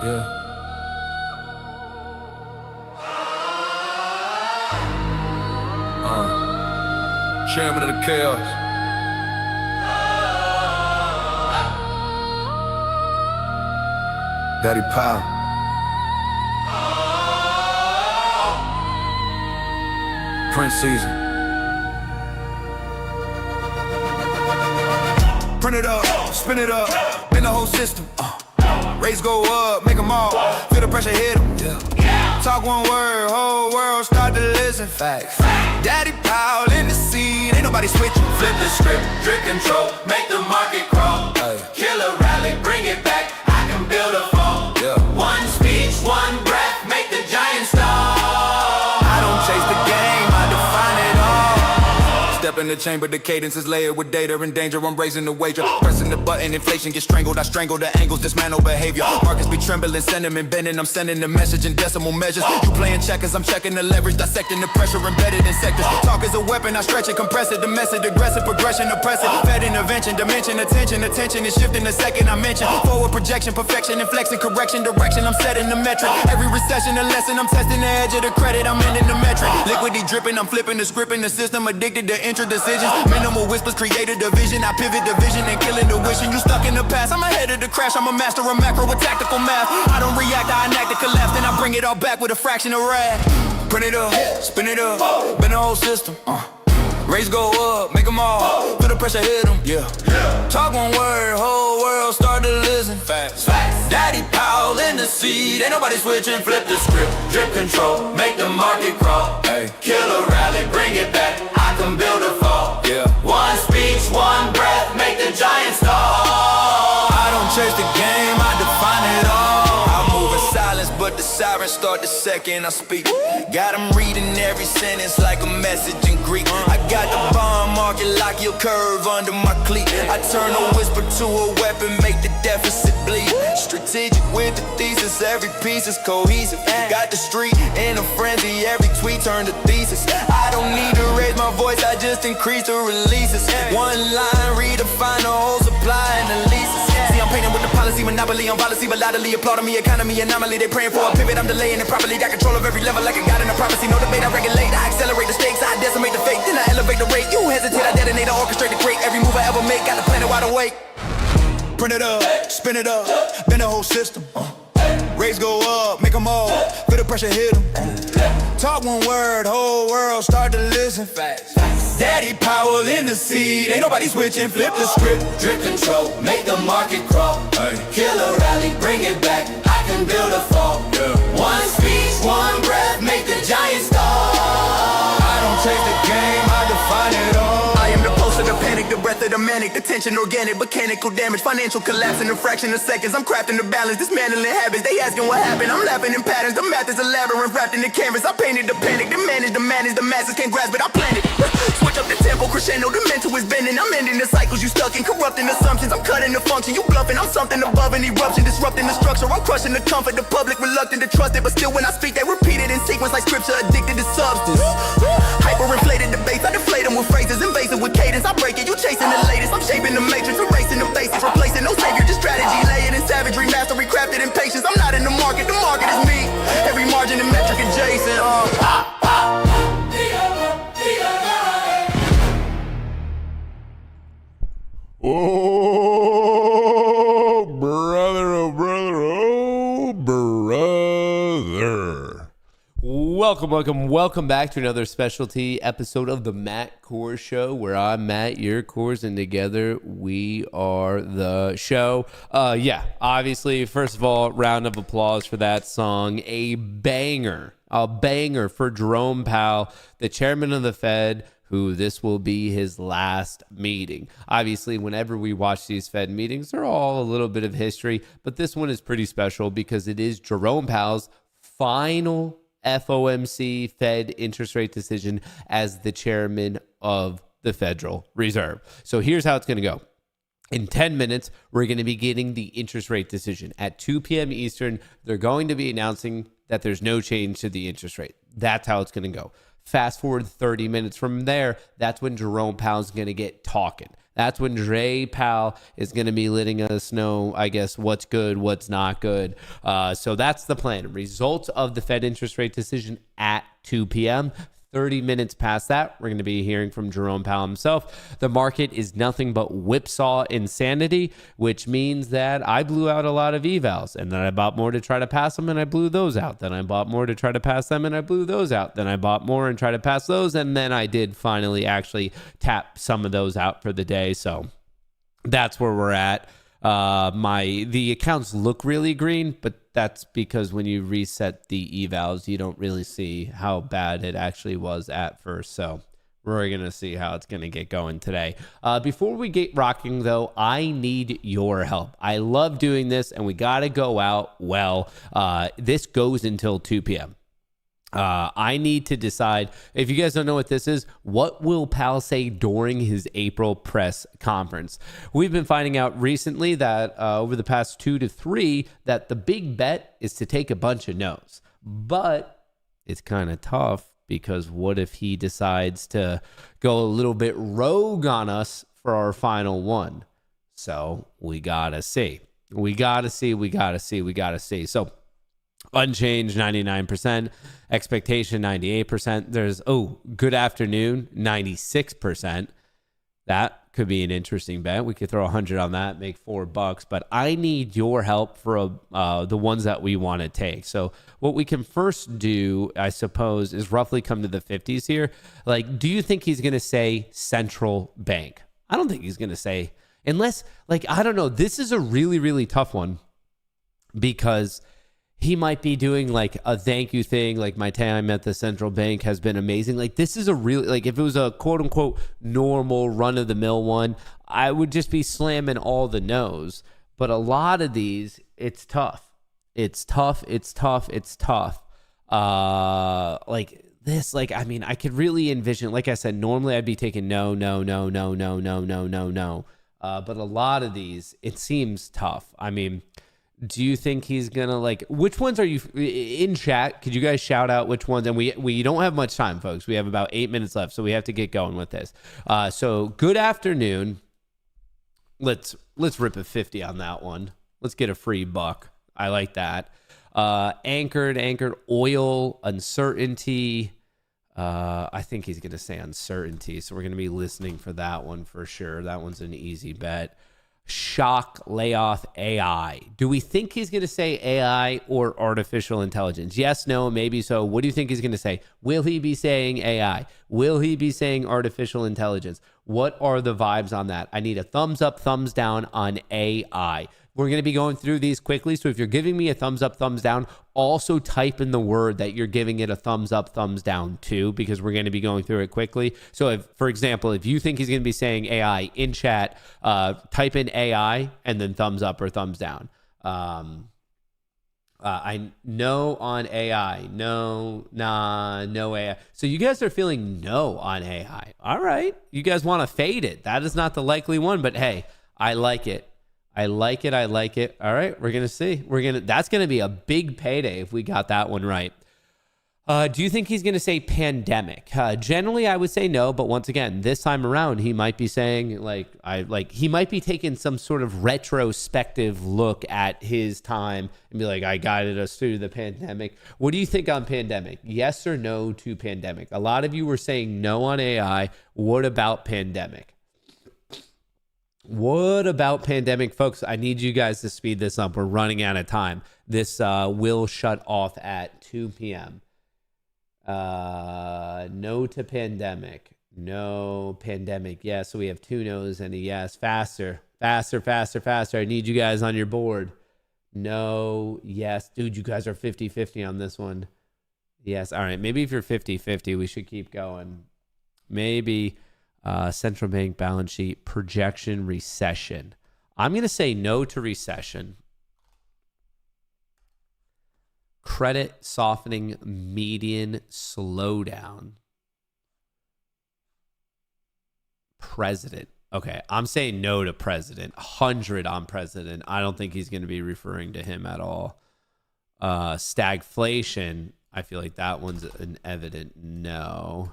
Yeah. Chairman of the Kohrs. Daddy Powell. Prince season. Print it up, spin it up, bend the whole system. Rates go up, make them all feel the pressure hit them. Yeah. Talk one word, whole world start to listen. Facts. Daddy Powell in the seat, ain't nobody switching. Flip the script, drip control, make the market crawl. Kill a rally, bring it back, I can build a fall. Yeah. One speech, one breath, make the giant stall. I don't chase the game, I define it all. Step in the chamber, the cadence is layered with data and danger. I'm raising the wager, pressing the button, inflation gets strangled. I strangle the angles, dismantle behavior. Markets be trembling, sentiment bending. I'm sending the message in decimal measures. You playing checkers, I'm checking the leverage, dissecting the pressure embedded in sectors. Talk is a weapon, I stretch it, compress it, the message, aggressive progression, oppressive. Fed intervention, dimension, attention is shifting the second I mention. Forward projection, perfection, inflection, correction, direction. I'm setting the metric. Every recession, a lesson. I'm testing the edge of the credit. I'm ending the metric. Liquidity dripping, I'm flipping the script in the system. Addicted to intra decisions. Minimal whispers created a vision. I pivot the vision and killing the wishing. You stuck in the past. I'm ahead of the crash. I'm a master of macro with tactical math. I don't react, I enact the collapse. Then I bring it all back with a fraction of wrath. Print it up, spin it up, bend the whole system. Rates go up, make them all feel the pressure hit them. Yeah. Talk one word, whole world start to listen. Facts. Daddy Powell in the seat, ain't nobody switching. Flip the script, drip control, make the market crawl. Kill a rally, bring it back, I can build a fall. Yeah. One speech, one breath, make the giant stall. I don't chase the game, I define it all. I move in silence, but the sirens start the second I speak. Got them reading every sentence like a message in Greek. I got the bond market lock your curve under my cleat. I turn a whisper to a weapon, make the deficit bleed. Strategic with the thesis, every piece is cohesive. Got the street in a frenzy, every tweet turned to thesis. I don't need to raise my voice, I just increase the releases. One line, redefine the whole supply and the leases. See, I'm painting with the policy, monopoly on policy, volatily, applauding me, economy, anomaly. They praying for a pivot, I'm delaying it properly. Got control of every level like a god in a prophecy. No debate, I regulate, I accelerate the stakes, I decimate the fake, then I elevate the rate. You hesitate, I detonate, I orchestrate the great. Every move I ever make, got the planet wide awake. Print it up, spin it up, bend the whole system. Rates go up, make them all feel the pressure hit them. Talk one word, whole world start to listen. Daddy Powell in the seat, ain't nobody switching. Flip the script, drip control, make the market crawl. Kill a rally, bring it back, I can build a fall. One speech, one breath, make the giant stall. I don't chase the game, I define it all. I am the pulse of the panic, the breath of the manic, the tension, organic, mechanical damage, financial collapse in a fraction of seconds. I'm crafting the balance, dismantling habits. They asking what happened, I'm laughing in patterns. The math is a labyrinth wrapped in the canvas. I painted the panic, the manage, the masses can't grasp it. I plan it. Switch up the tempo, crescendo, the mental is bending. I'm ending the cycles you stuck in, corrupting assumptions. I'm cutting the function, you bluffing. I'm something above an eruption, disrupting the structure. I'm crushing the comfort, the public reluctant to trust it, but still when I speak, they repeat it in sequence like scripture, addicted to substance. Hyperinflated debates, I deflate them with phrases, invasive with cadence. I break it, you chasing the latest. I'm shaping the matrix, erasing the basics, replacing no savior, just strategy, layered in savagery, mastery, crafted in patience. I'm not in the market is me. Every margin and metric adjacent. Oh, brother, oh, brother, oh, brother. Welcome back to another specialty episode of the Matt Kohrs Show, where I'm Matt, you're Kohrs, and together we are the show. Obviously, first of all, round of applause for that song. A banger for Jerome Powell, the chairman of the Fed, who this will be his last meeting. Obviously, whenever we watch these Fed meetings, they're all a little bit of history, but this one is pretty special because it is Jerome Powell's final FOMC Fed interest rate decision as the chairman of the Federal Reserve. So here's how it's going to go. In 10 minutes, we're going to be getting the interest rate decision. At 2 p.m. Eastern, they're going to be announcing that there's no change to the interest rate. That's how it's going to go. Fast forward 30 minutes from there, that's when Jerome Powell's going to get talking. That's when Dre Powell is going to be letting us know, I guess, what's good, what's not good. So that's the plan. Results of the Fed interest rate decision at 2 p.m. 30 minutes past that, we're going to be hearing from Jerome Powell himself. The market is nothing but whipsaw insanity, which means that I blew out a lot of evals, and then I bought more to try to pass them, and I blew those out. Then I bought more to try to pass them, and I blew those out. Then I bought more and tried to pass those, and then I did finally actually tap some of those out for the day. So that's where we're at. The accounts look really green, but that's because when you reset the evals, you don't really see how bad it actually was at first. So we're going to see how it's going to get going today. Before we get rocking, though, I need your help. I love doing this, and we got to go out well. This goes until 2 p.m. I need to decide, if you guys don't know what this is, what will Powell say during his April press conference? We've been finding out recently that over the past 2 to 3, that the big bet is to take a bunch of no's. But it's kind of tough, because what if he decides to go a little bit rogue on us for our final one? So we got to see. We got to see. So unchanged, 99%. Expectation, 98%. There's, good afternoon, 96%. That could be an interesting bet. We could throw 100 on that, make $4. But I need your help for the ones that we want to take. So what we can first do, I suppose, is roughly come to the 50s here. Like, do you think he's going to say central bank? I don't think he's going to say, unless, I don't know. This is a really, really tough one, because he might be doing a thank you thing, like my time at the central bank has been amazing. This is a really, if it was a quote unquote normal run of the mill one, I would just be slamming all the no's. But a lot of these, it's tough. It's tough. I could really envision, like I said, normally I'd be taking no. But a lot of these, it seems tough. I mean, do you think he's gonna which ones are you in chat? Could you guys shout out which ones? And we don't have much time, folks. We have about 8 minutes left, so we have to get going with this. So good afternoon. Let's rip a 50 on that one. Let's get a free buck. I like that. Anchored oil uncertainty. I think he's gonna say uncertainty, so we're gonna be listening for that one for sure. That one's an easy bet. Shock layoff AI. Do we think he's going to say AI or artificial intelligence? Yes, no, maybe so. What do you think he's going to say? Will he be saying AI? Will he be saying artificial intelligence? What are the vibes on that? I need a thumbs up, thumbs down on AI. We're going to be going through these quickly. So if you're giving me a thumbs up, thumbs down, also type in the word that you're giving it a thumbs up, thumbs down too, because we're going to be going through it quickly. So if, for example, if you think he's going to be saying AI in chat, type in AI and then thumbs up or thumbs down. I know on AI. No AI. So you guys are feeling no on AI. All right. You guys want to fade it. That is not the likely one, but hey, I like it. I like it. All right, we're gonna see. That's gonna be a big payday if we got that one right. Do you think he's gonna say pandemic? Generally, I would say no, but once again, this time around, he might be saying he might be taking some sort of retrospective look at his time and be like, I guided us through the pandemic. What do you think on pandemic? Yes or no to pandemic? A lot of you were saying no on AI. What about pandemic? What about pandemic, folks? I need you guys to speed this up. We're running out of time. This will shut off at 2 p.m. No to pandemic. No pandemic. Yes, yeah, so we have 2 no's and a yes. Faster. I need you guys on your board. No, yes. Dude, you guys are 50-50 on this one. Yes, all right. Maybe if you're 50-50, we should keep going. Maybe... central bank balance sheet projection recession. I'm going to say no to recession. Credit softening median slowdown. President. Okay, I'm saying no to president. 100 on president. I don't think he's going to be referring to him at all. Stagflation. I feel like that one's an evident no.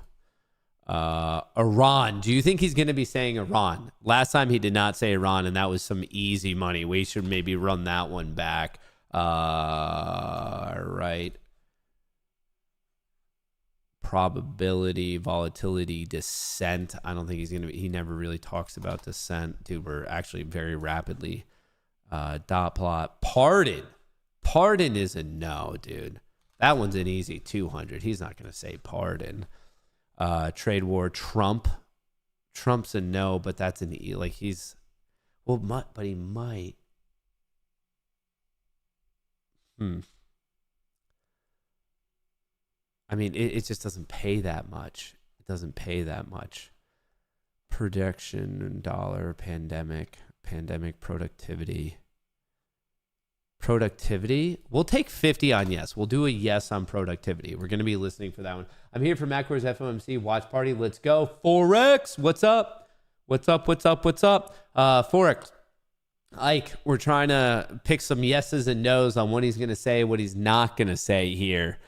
Iran. Do you think he's going to be saying Iran? Last time he did not say Iran, and that was some easy money. We should maybe run that one back. Right. Probability, volatility, descent. I don't think he's going to be. He never really talks about descent. Dude, we're actually very rapidly. Dot plot. Pardon. Pardon is a no, dude. That one's an easy 200. He's not going to say pardon. Trade war, Trump. Trump's a no, but that's an E. Like he's, well, but he might. I mean, it just doesn't pay that much. It doesn't pay that much. Projection, dollar, pandemic productivity. Productivity? We'll take 50 on yes. We'll do a yes on productivity. We're going to be listening for that one. I'm here for Matt Kohrs FOMC watch party. Let's go. Forex. What's up? What's up? Forex. Ike, we're trying to pick some yeses and nos on what he's going to say, what he's not going to say here.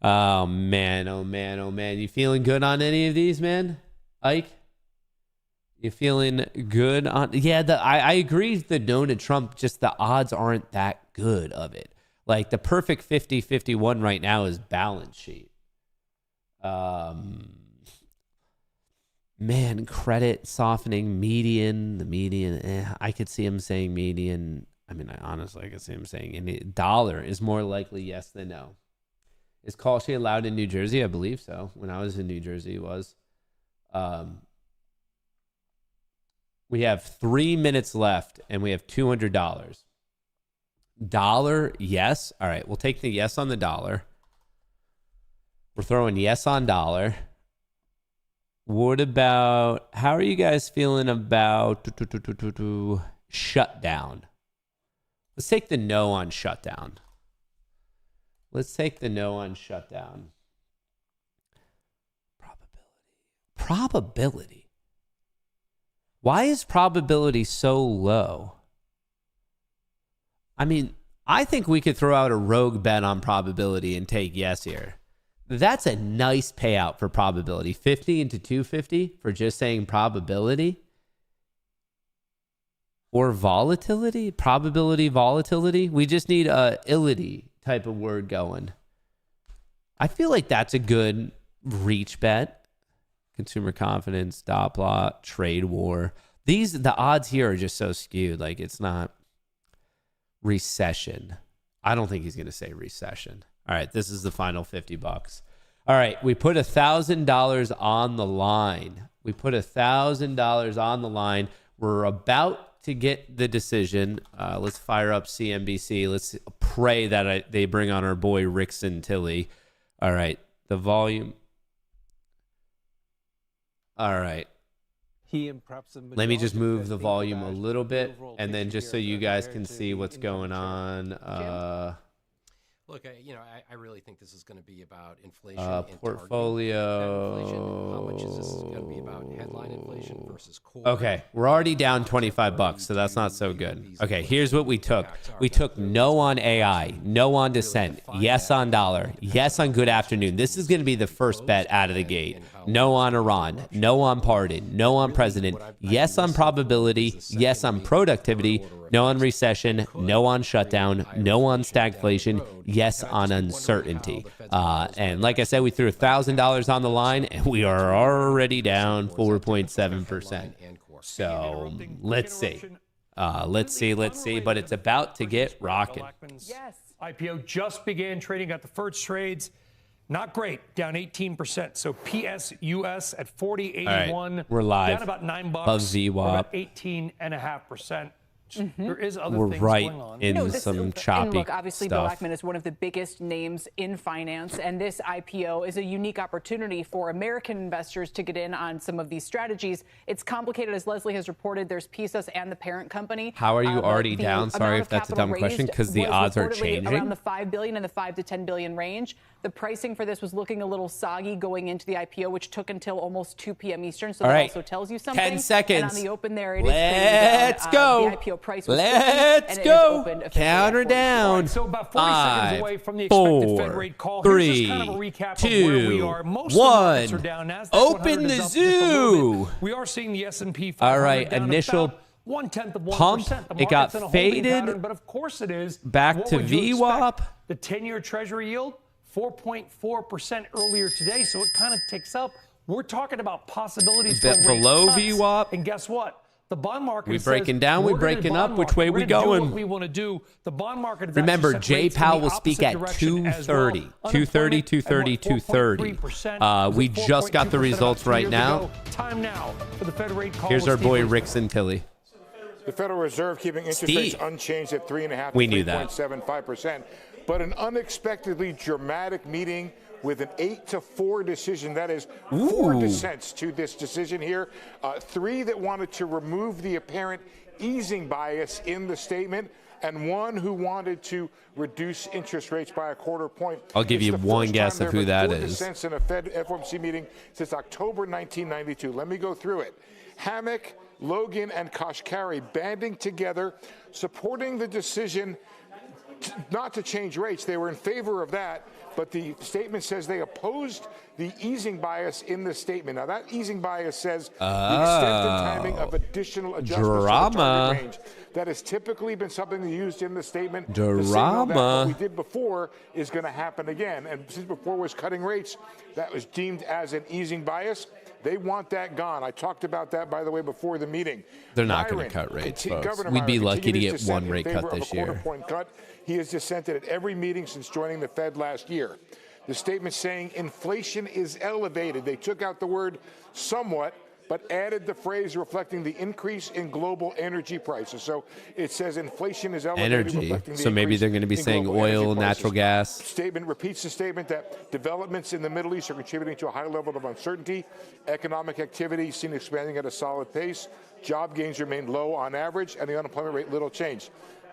Oh, man. You feeling good on any of these, man? Ike? You feeling good on? Yeah, I agree with the no to Trump. Just the odds aren't that good of it. Like the perfect 50-51 right now is balance sheet. Man, credit softening, median. The median, I could see him saying median. I mean, I could see him saying dollar is more likely yes than no. Is call sheet allowed in New Jersey? I believe so. When I was in New Jersey, it was. We have 3 minutes left, and we have $200. Dollar, yes. All right, we'll take the yes on the dollar. We're throwing yes on dollar. What about, how are you guys feeling about shutdown? Let's take the no on shutdown. Probability. Why is probability so low? I mean, I think we could throw out a rogue bet on probability and take yes here. That's a nice payout for probability. 50 into 250 for just saying probability. Or volatility? Probability, volatility? We just need a ility type of word going. I feel like that's a good reach bet. Consumer confidence, dot plot, trade war. The odds here are just so skewed. Like it's not recession. I don't think he's going to say recession. All right, this is the final $50. All right, we put $1,000 on the line. We're about to get the decision. Let's fire up CNBC. Let's pray that they bring on our boy Rick Santilli. All right, the volume. All right. Let me just move the volume a little bit, and then just so you guys can see what's going on. Look, I really think this is going to be about inflation. Portfolio. Inflation. How much is this going to be about headline inflation versus core? Okay, we're already down $25, so that's not so good. Okay, here's what we took. We took no on AI, no on dissent, yes on dollar, yes on good afternoon. This is going to be the first bet out of the gate. No on Iran, no on pardon, no on president, yes on probability, yes on productivity, no on recession, no on shutdown, no on stagflation, yes on uncertainty. And like I said, we threw $1,000 on the line, and we are already down 4.7%. So let's see. But it's about to get rocking. Yes. IPO just began trading at the first trades. Not great, down 18%. So PSUS at 40.81. Right, we're live. Down about $9. Above VWAP. About 18.5%. There is other We're things right going on. in some choppy and look, obviously, stuff. Bill Ackman is one of the biggest names in finance, and this IPO is a unique opportunity for American investors to get in on some of these strategies. It's complicated, as Leslie has reported. There's PSUS and the parent company. How are you already down? Sorry if that's a dumb question, because the odds are changing. Around the $5 billion and the $5 to $10 billion range. The pricing for this was looking a little soggy going into the IPO, which took until almost 2 p.m. Eastern. So All that right. also tells you something. 10 seconds. And on the open there, it is Let's trading down. go. The IPO price was Let's 50, go. and it is open officially Count her at 44. down. So about 40 seconds away from the 5, expected 4, Fed rate call. 3, Here's just kind of a recap of where we are. Most 1. of the markets are down. Nasdaq Open 100 the is up just a little zoo. bit. We are seeing the S&P 500 All right, down initial about 1/10%. pump. The It got market's in a holding faded. pattern, but of course it is. Back What to would you expect? VWAP. The 10-year Treasury yield, 4.4% earlier today, so it kind of ticks up. We're talking about possibilities for Below rate cuts. VWAP. And guess what? The bond market We says, breaking down, we we're gonna breaking bond up. Which market. way We're we gonna do going? what we want to do. The bond market is Remember, actually set Jay rates in Powell the will speak at opposite direction as well. 2:30. Unemployment 2:30, at 2:30. We was at just got the 4.2% results about 2 right years now. ago. Time now for the Fed rate call. Here's with our boy Steve Rickson Tilly. The Federal Reserve keeping interest Steve. rates unchanged at 3.5 We to knew that. 3.75%. But an unexpectedly dramatic meeting with an 8-4 decision. That is 4 dissents to this decision here. 3 that wanted to remove the apparent easing bias in the statement, and 1 who wanted to reduce interest rates by 1/4 point. I'll give you one guess of who that is. Dissents in a Fed FOMC meeting since October 1992. Let me go through it. Hammack, Logan, and Kashkari banding together, supporting the decision not to change rates. They were in favor of that, but the statement says they opposed the easing bias in the statement. Now, that easing bias says the extent and timing of additional adjustments to the target range. That has typically been something used in the statement to signal that what we did before is going to happen again. And since before was cutting rates, that was deemed as an easing bias. They want that gone. I talked about that, by the way, before the meeting. They're not going to cut rates, folks. Governor We'd be Myron lucky to continues get one dissent in rate favor cut of this a year. 1/4 point cut. He has dissented at every meeting since joining the Fed last year. The statement saying inflation is elevated. They took out the word somewhat, but added the phrase reflecting the increase in global energy prices. So it says inflation is elevated. Energy. So maybe they're going to be saying oil, natural gas. Statement repeats the statement that developments in the Middle East are contributing to a high level of uncertainty. Economic activity seen expanding at a solid pace. Job gains remain low on average, and the unemployment rate little change.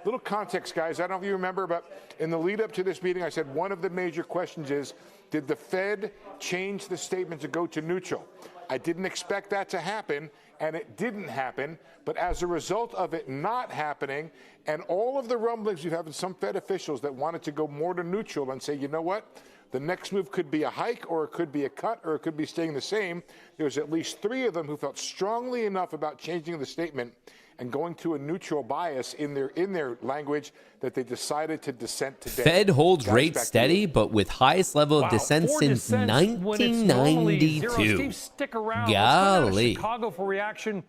Little context, guys. I don't know if you remember, but in the lead up to this meeting, I said one of the major questions is, did the Fed change the statement to go to neutral? I didn't expect that to happen, and it didn't happen. But as a result of it not happening, and all of the rumblings you have in some Fed officials that wanted to go more to neutral and say, you know what, the next move could be a hike, or it could be a cut, or it could be staying the same. There's at least 3 of them who felt strongly enough about changing the statement and going to a neutral bias in their language that they decided to dissent today. Fed holds rates steady, but with highest level of dissent since 1992. Steve, stick around. Golly. Chicago for reaction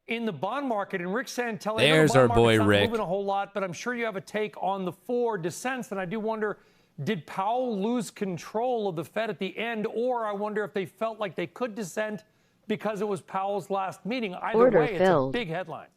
in the bond market. And Rick Santelli, There's the our bond boy market's not Rick. moving a whole lot, but I'm sure you have a take on the 4 dissents. And I do wonder, did Powell lose control of the Fed at the end? Or I wonder if they felt like they could dissent because it was Powell's last meeting. Either way, it's a big headline.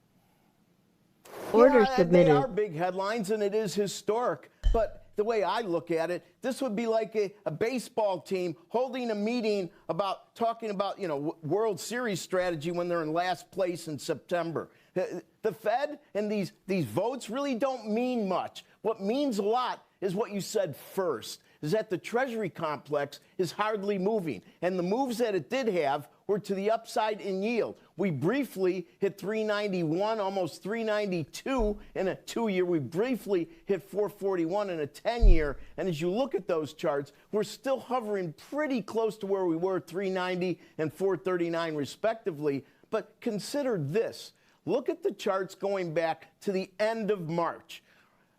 Order submitted. They are big headlines, and it is historic. But the way I look at it, this would be like a baseball team holding a meeting about talking about, World Series strategy when they're in last place in September. The Fed and these votes really don't mean much. What means a lot is what you said first, is that the Treasury complex is hardly moving. And the moves that it did have were to the upside in yield. We briefly hit 391, almost 392 in a 2-year. We briefly hit 441 in a 10-year. And as you look at those charts, we're still hovering pretty close to where we were, 390 and 439 respectively. But consider this. Look at the charts going back to the end of March.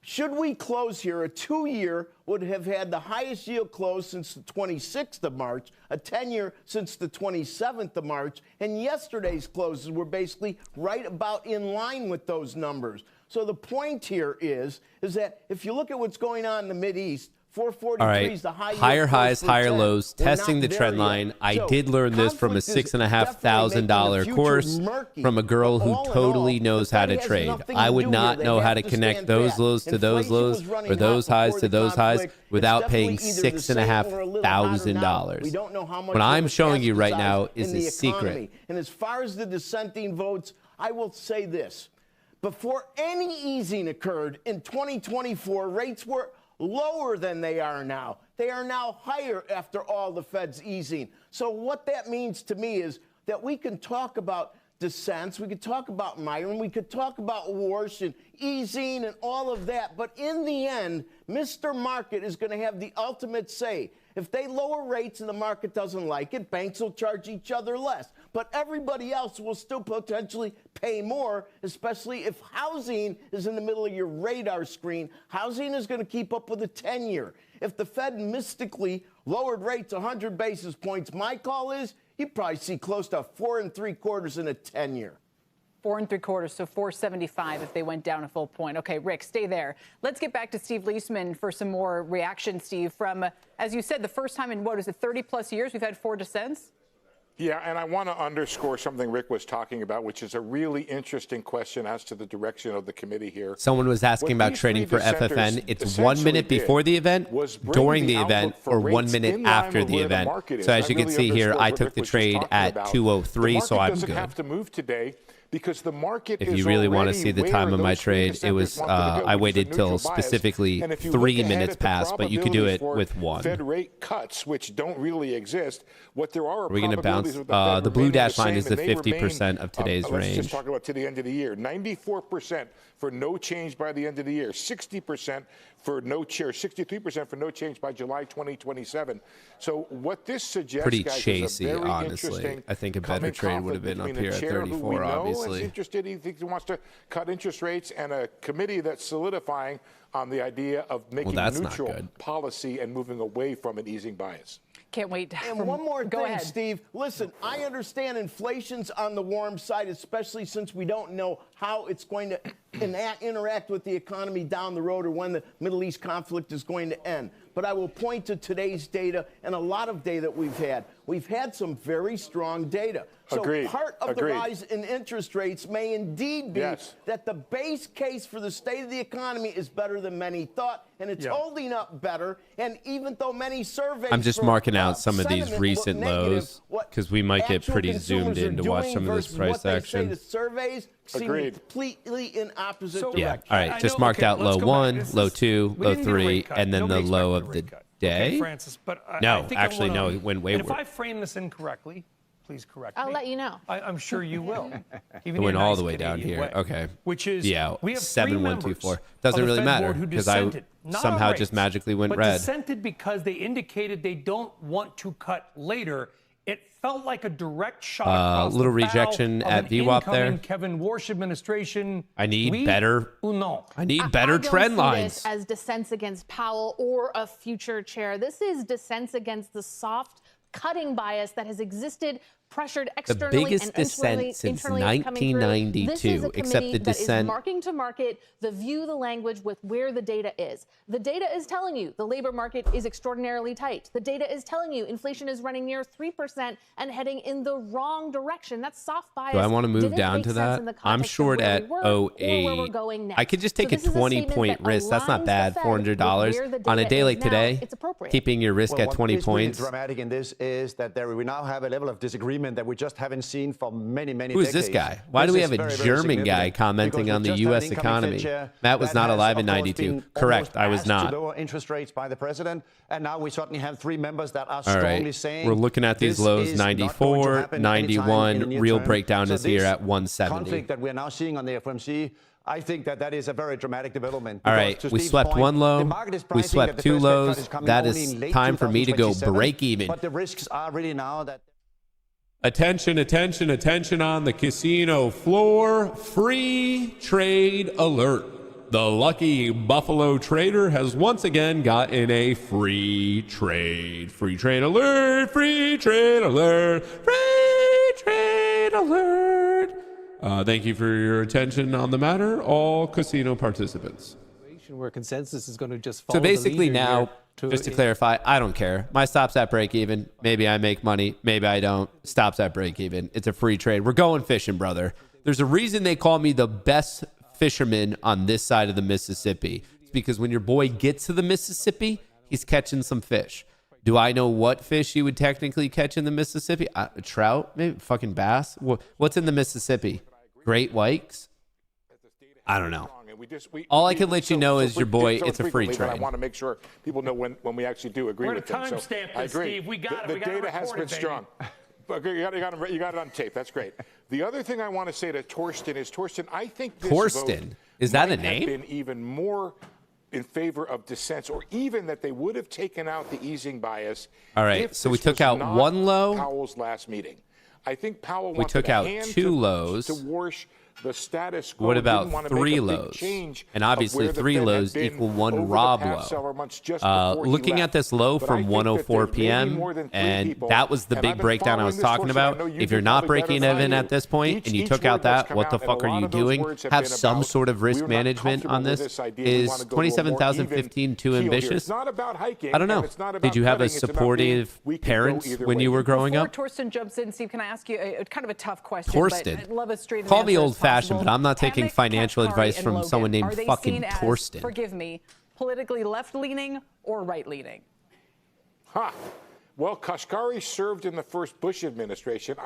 Should we close here, a 2-year would have had the highest yield close since the 26th of March, a 10-year since the 27th of March, and yesterday's closes were basically right about in line with those numbers. So the point here is that if you look at what's going on in the Mideast, 443 is the high higher highs, higher lows, testing the trend line. I did learn this from a $6,500 course from a girl who totally knows how to trade. I would not know how to connect those lows to those lows or those highs to those highs without paying $6,500. What I'm showing you right now is a secret. And as far as the dissenting votes, I will say this. Before any easing occurred in 2024, rates were lower than they are now. they are now higher after all the Fed's easing. So what that means to me is that we can talk about dissents, we could talk about Myron, we could talk about Warsh and easing and all of that, but in the end, Mr. Market is going to have the ultimate say. If they lower rates and the market doesn't like it, banks will charge each other less. But everybody else will still potentially pay more, especially if housing is in the middle of your radar screen. Housing is going to keep up with the 10-year. If the Fed mystically lowered rates 100 basis points, my call is you probably see close to 4 3/4 in a 10-year. 4 3/4, so 475 if they went down a full point. Okay, Rick, stay there. Let's get back to Steve Leisman for some more reaction, Steve. From, as you said, the first time in, 30-plus years we've had 4 dissents? Yeah, and I want to underscore something Rick was talking about, which is a really interesting question as to the direction of the committee here. Someone was asking about trading for FFN. It's 1 minute before the event, during the event, or 1 minute after the event. So as you can see here, I took the trade at 2:03, so I'm good. Have to move today because the market if you really want to see the time of my trade, it was I waited till specifically 3 minutes past, but you could do it with 1. Fed rate cuts, which don't really exist. What there are we're going to bounce. The blue dash line is the 50% of today's range. Let's just talk about to the end of the year. 94% for no change by the end of the year. 60% for no change. 63% for no change by July 2027. So what this suggests, pretty guys, chasey, is a very honestly. I think a better trade would have been up here at 34, obviously. Is interested, he thinks he wants to cut interest rates, and a committee that's solidifying on the idea of making neutral policy and moving away from an easing bias. Can't wait. And one more Go thing, ahead. Steve. Listen, I understand inflation's on the warm side, especially since we don't know how it's going to interact with the economy down the road or when the Middle East conflict is going to end. But I will point to today's data and a lot of data that we've had. We've had some very strong data. So part of the rise in interest rates may indeed be that the base case for the state of the economy is better than many thought, and it's holding up better. And even though many surveys, I'm just marking out some of these recent lows because we might get pretty zoomed in to watch some of this price action. The surveys seem completely in opposite direction. Yeah, all right, just marked out low 1, low 2, low 3, and then the low of the day. Okay, Francis, but no, actually, no, it went wayward. If I frame this incorrectly, please correct me. I'll let you know. I'm sure you will. It went all the way down here. Okay. Which is, we have 7124. Doesn't really matter because I somehow just magically went red. Dissented because they indicated they don't want to cut later. It felt like a direct shot across little the rejection bow at of VWAP an there. incoming Kevin Warsh administration. I need better. I need I don't trend see lines. this as dissents against Powell or a future chair. This is dissents against the soft cutting bias that has existed, pressured externally the biggest and dissent since internally 1992, this is a except the that dissent is marking to market the view, the language with where the data is. The data is telling you the labor market is extraordinarily tight. The data is telling you inflation is running near 3% and heading in the wrong direction. That's soft bias. Do I want to move Didn't down make to sense that? in the I'm context of short where at we were or where we're 08. going next. I could just take So a this is a 20 statement point that risk. That's not aligns bad. the Fed with $400 where the on a data day is like now. today. It's appropriate. Keeping your risk at 20 points. What is really dramatic in this is that we now have a level of disagreement that we just haven't seen for many Who's decades. this guy? Why do we have a German guy commenting on the U.S. economy? Matt was not alive in 92. Correct, I was not. To lower interest rates by the president, and now we suddenly have 3 members that are All strongly right, saying we're looking at these lows: 94, 91. Real breakdown is here at 170. Conflict that we're now seeing on the FOMC. I think that is a very dramatic development. All right, we swept one low, we swept 2 lows. That is time for me to go break even. But the risks are really now that. Attention, attention, attention on the casino floor. Free trade alert. The lucky Buffalo trader has once again gotten a free trade. Free trade alert, free trade alert, free trade alert. Thank you for your attention on the matter, all casino participants. Where consensus is going to just follow So basically the leader now, here just to clarify, I don't care. My stop's at break even. Maybe I make money. Maybe I don't. Stop's at break even. It's a free trade. We're going fishing, brother. There's a reason they call me the best fisherman on this side of the Mississippi. It's because when your boy gets to the Mississippi, he's catching some fish. Do I know what fish you would technically catch in the Mississippi? Trout? Maybe fucking bass? What's in the Mississippi? Great whites? I don't know. All I can let you know is your boy, so it's a free frequently, trade. but I want to make sure people know when we actually do agree We're with going them. to So timestamp I this, agree. Steve. We got it. The We got it data has been recorded, baby. strong. Okay, you got it on tape. That's great. The other thing I want to say to Torsten is, Torsten, I think this Torsten? vote Is that might a name? have been even more in favor of dissents, or even that they would have taken out the easing bias. All right, if so we this took was out not one low. Powell's last meeting. I think Powell We wanted took a out hand two to lows. wash the status quo. What Didn't about want to three make a big lows? change And of obviously where the three Fed had lows been equal one over the Rob past low. several months just before he Looking left. at this low But I from think that 104 there's maybe p.m., more than three and people, that was the and big I've been breakdown I was following talking this closely. I about. know you If you're do not probably better breaking than I even do. at this point and you Each took out word that's that, come what the out, and fuck a are lot you of those doing? words have Have been some about, sort of risk we're not management on comfortable with this. idea. We Is wanna go to a more 27,015 too even keel here. ambitious? It's not about hiking, I don't know. and it's not about Did you have a cutting, it's about supportive being, we can go parents either when way. you were growing Before up? Torsten jumps in, Steve, can I ask you a kind of a tough question? Torsten. But I'd love a straight Call me answer as old-fashioned, possible. but I'm not taking Hammock, financial Kashkari, advice and from Logan, someone named are they fucking seen as, Torsten. forgive me, politically left-leaning or right-leaning? Well, Kashkari served in the first Bush administration.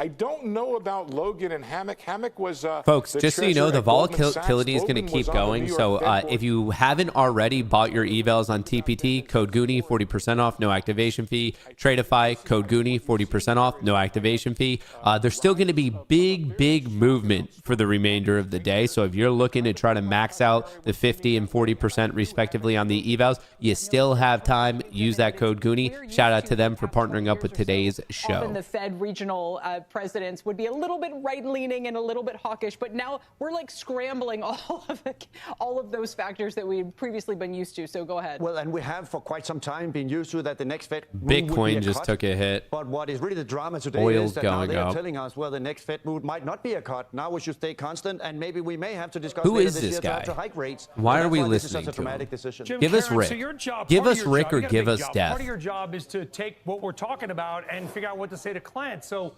I don't know about Logan and Hammock. Hammock was Folks, the just so you know, treasurer the at Goldman Sachs. volatility is going to Logan keep was on the going. New York So Fed board. if you haven't already bought your evals on TPT, code Goonie, 40% off, no activation fee. Tradeify, code Goonie, 40% off, no activation fee. There's still going to be big movement for the remainder of the day. So if you're looking to try to max out the 50 and 40% respectively on the evals, you still have time. Use that code Goonie. Shout out to them for partnering up with today's show. Often the Fed regional presidents would be a little bit right-leaning and a little bit hawkish, but now we're like scrambling all of those factors that we've previously been used to. So go ahead. Well, and we have for quite some time been used to that the next Fed move would be Bitcoin a just cut. took a hit. But what is really the drama today Oil's is that now going they are up. telling us, well, the next Fed move might not be a cut. Now we should stay constant, and maybe we may have to discuss Who later is this this year guy? to have to hike rates. Why So are we that's this is listening such a to him? dramatic decision. Jim Give us Carrey, Rick. So your job, Give part of us your Rick job- or you got a give big us job. Death. Part of your job is to take what we're talking about and figure out what to say to clients. So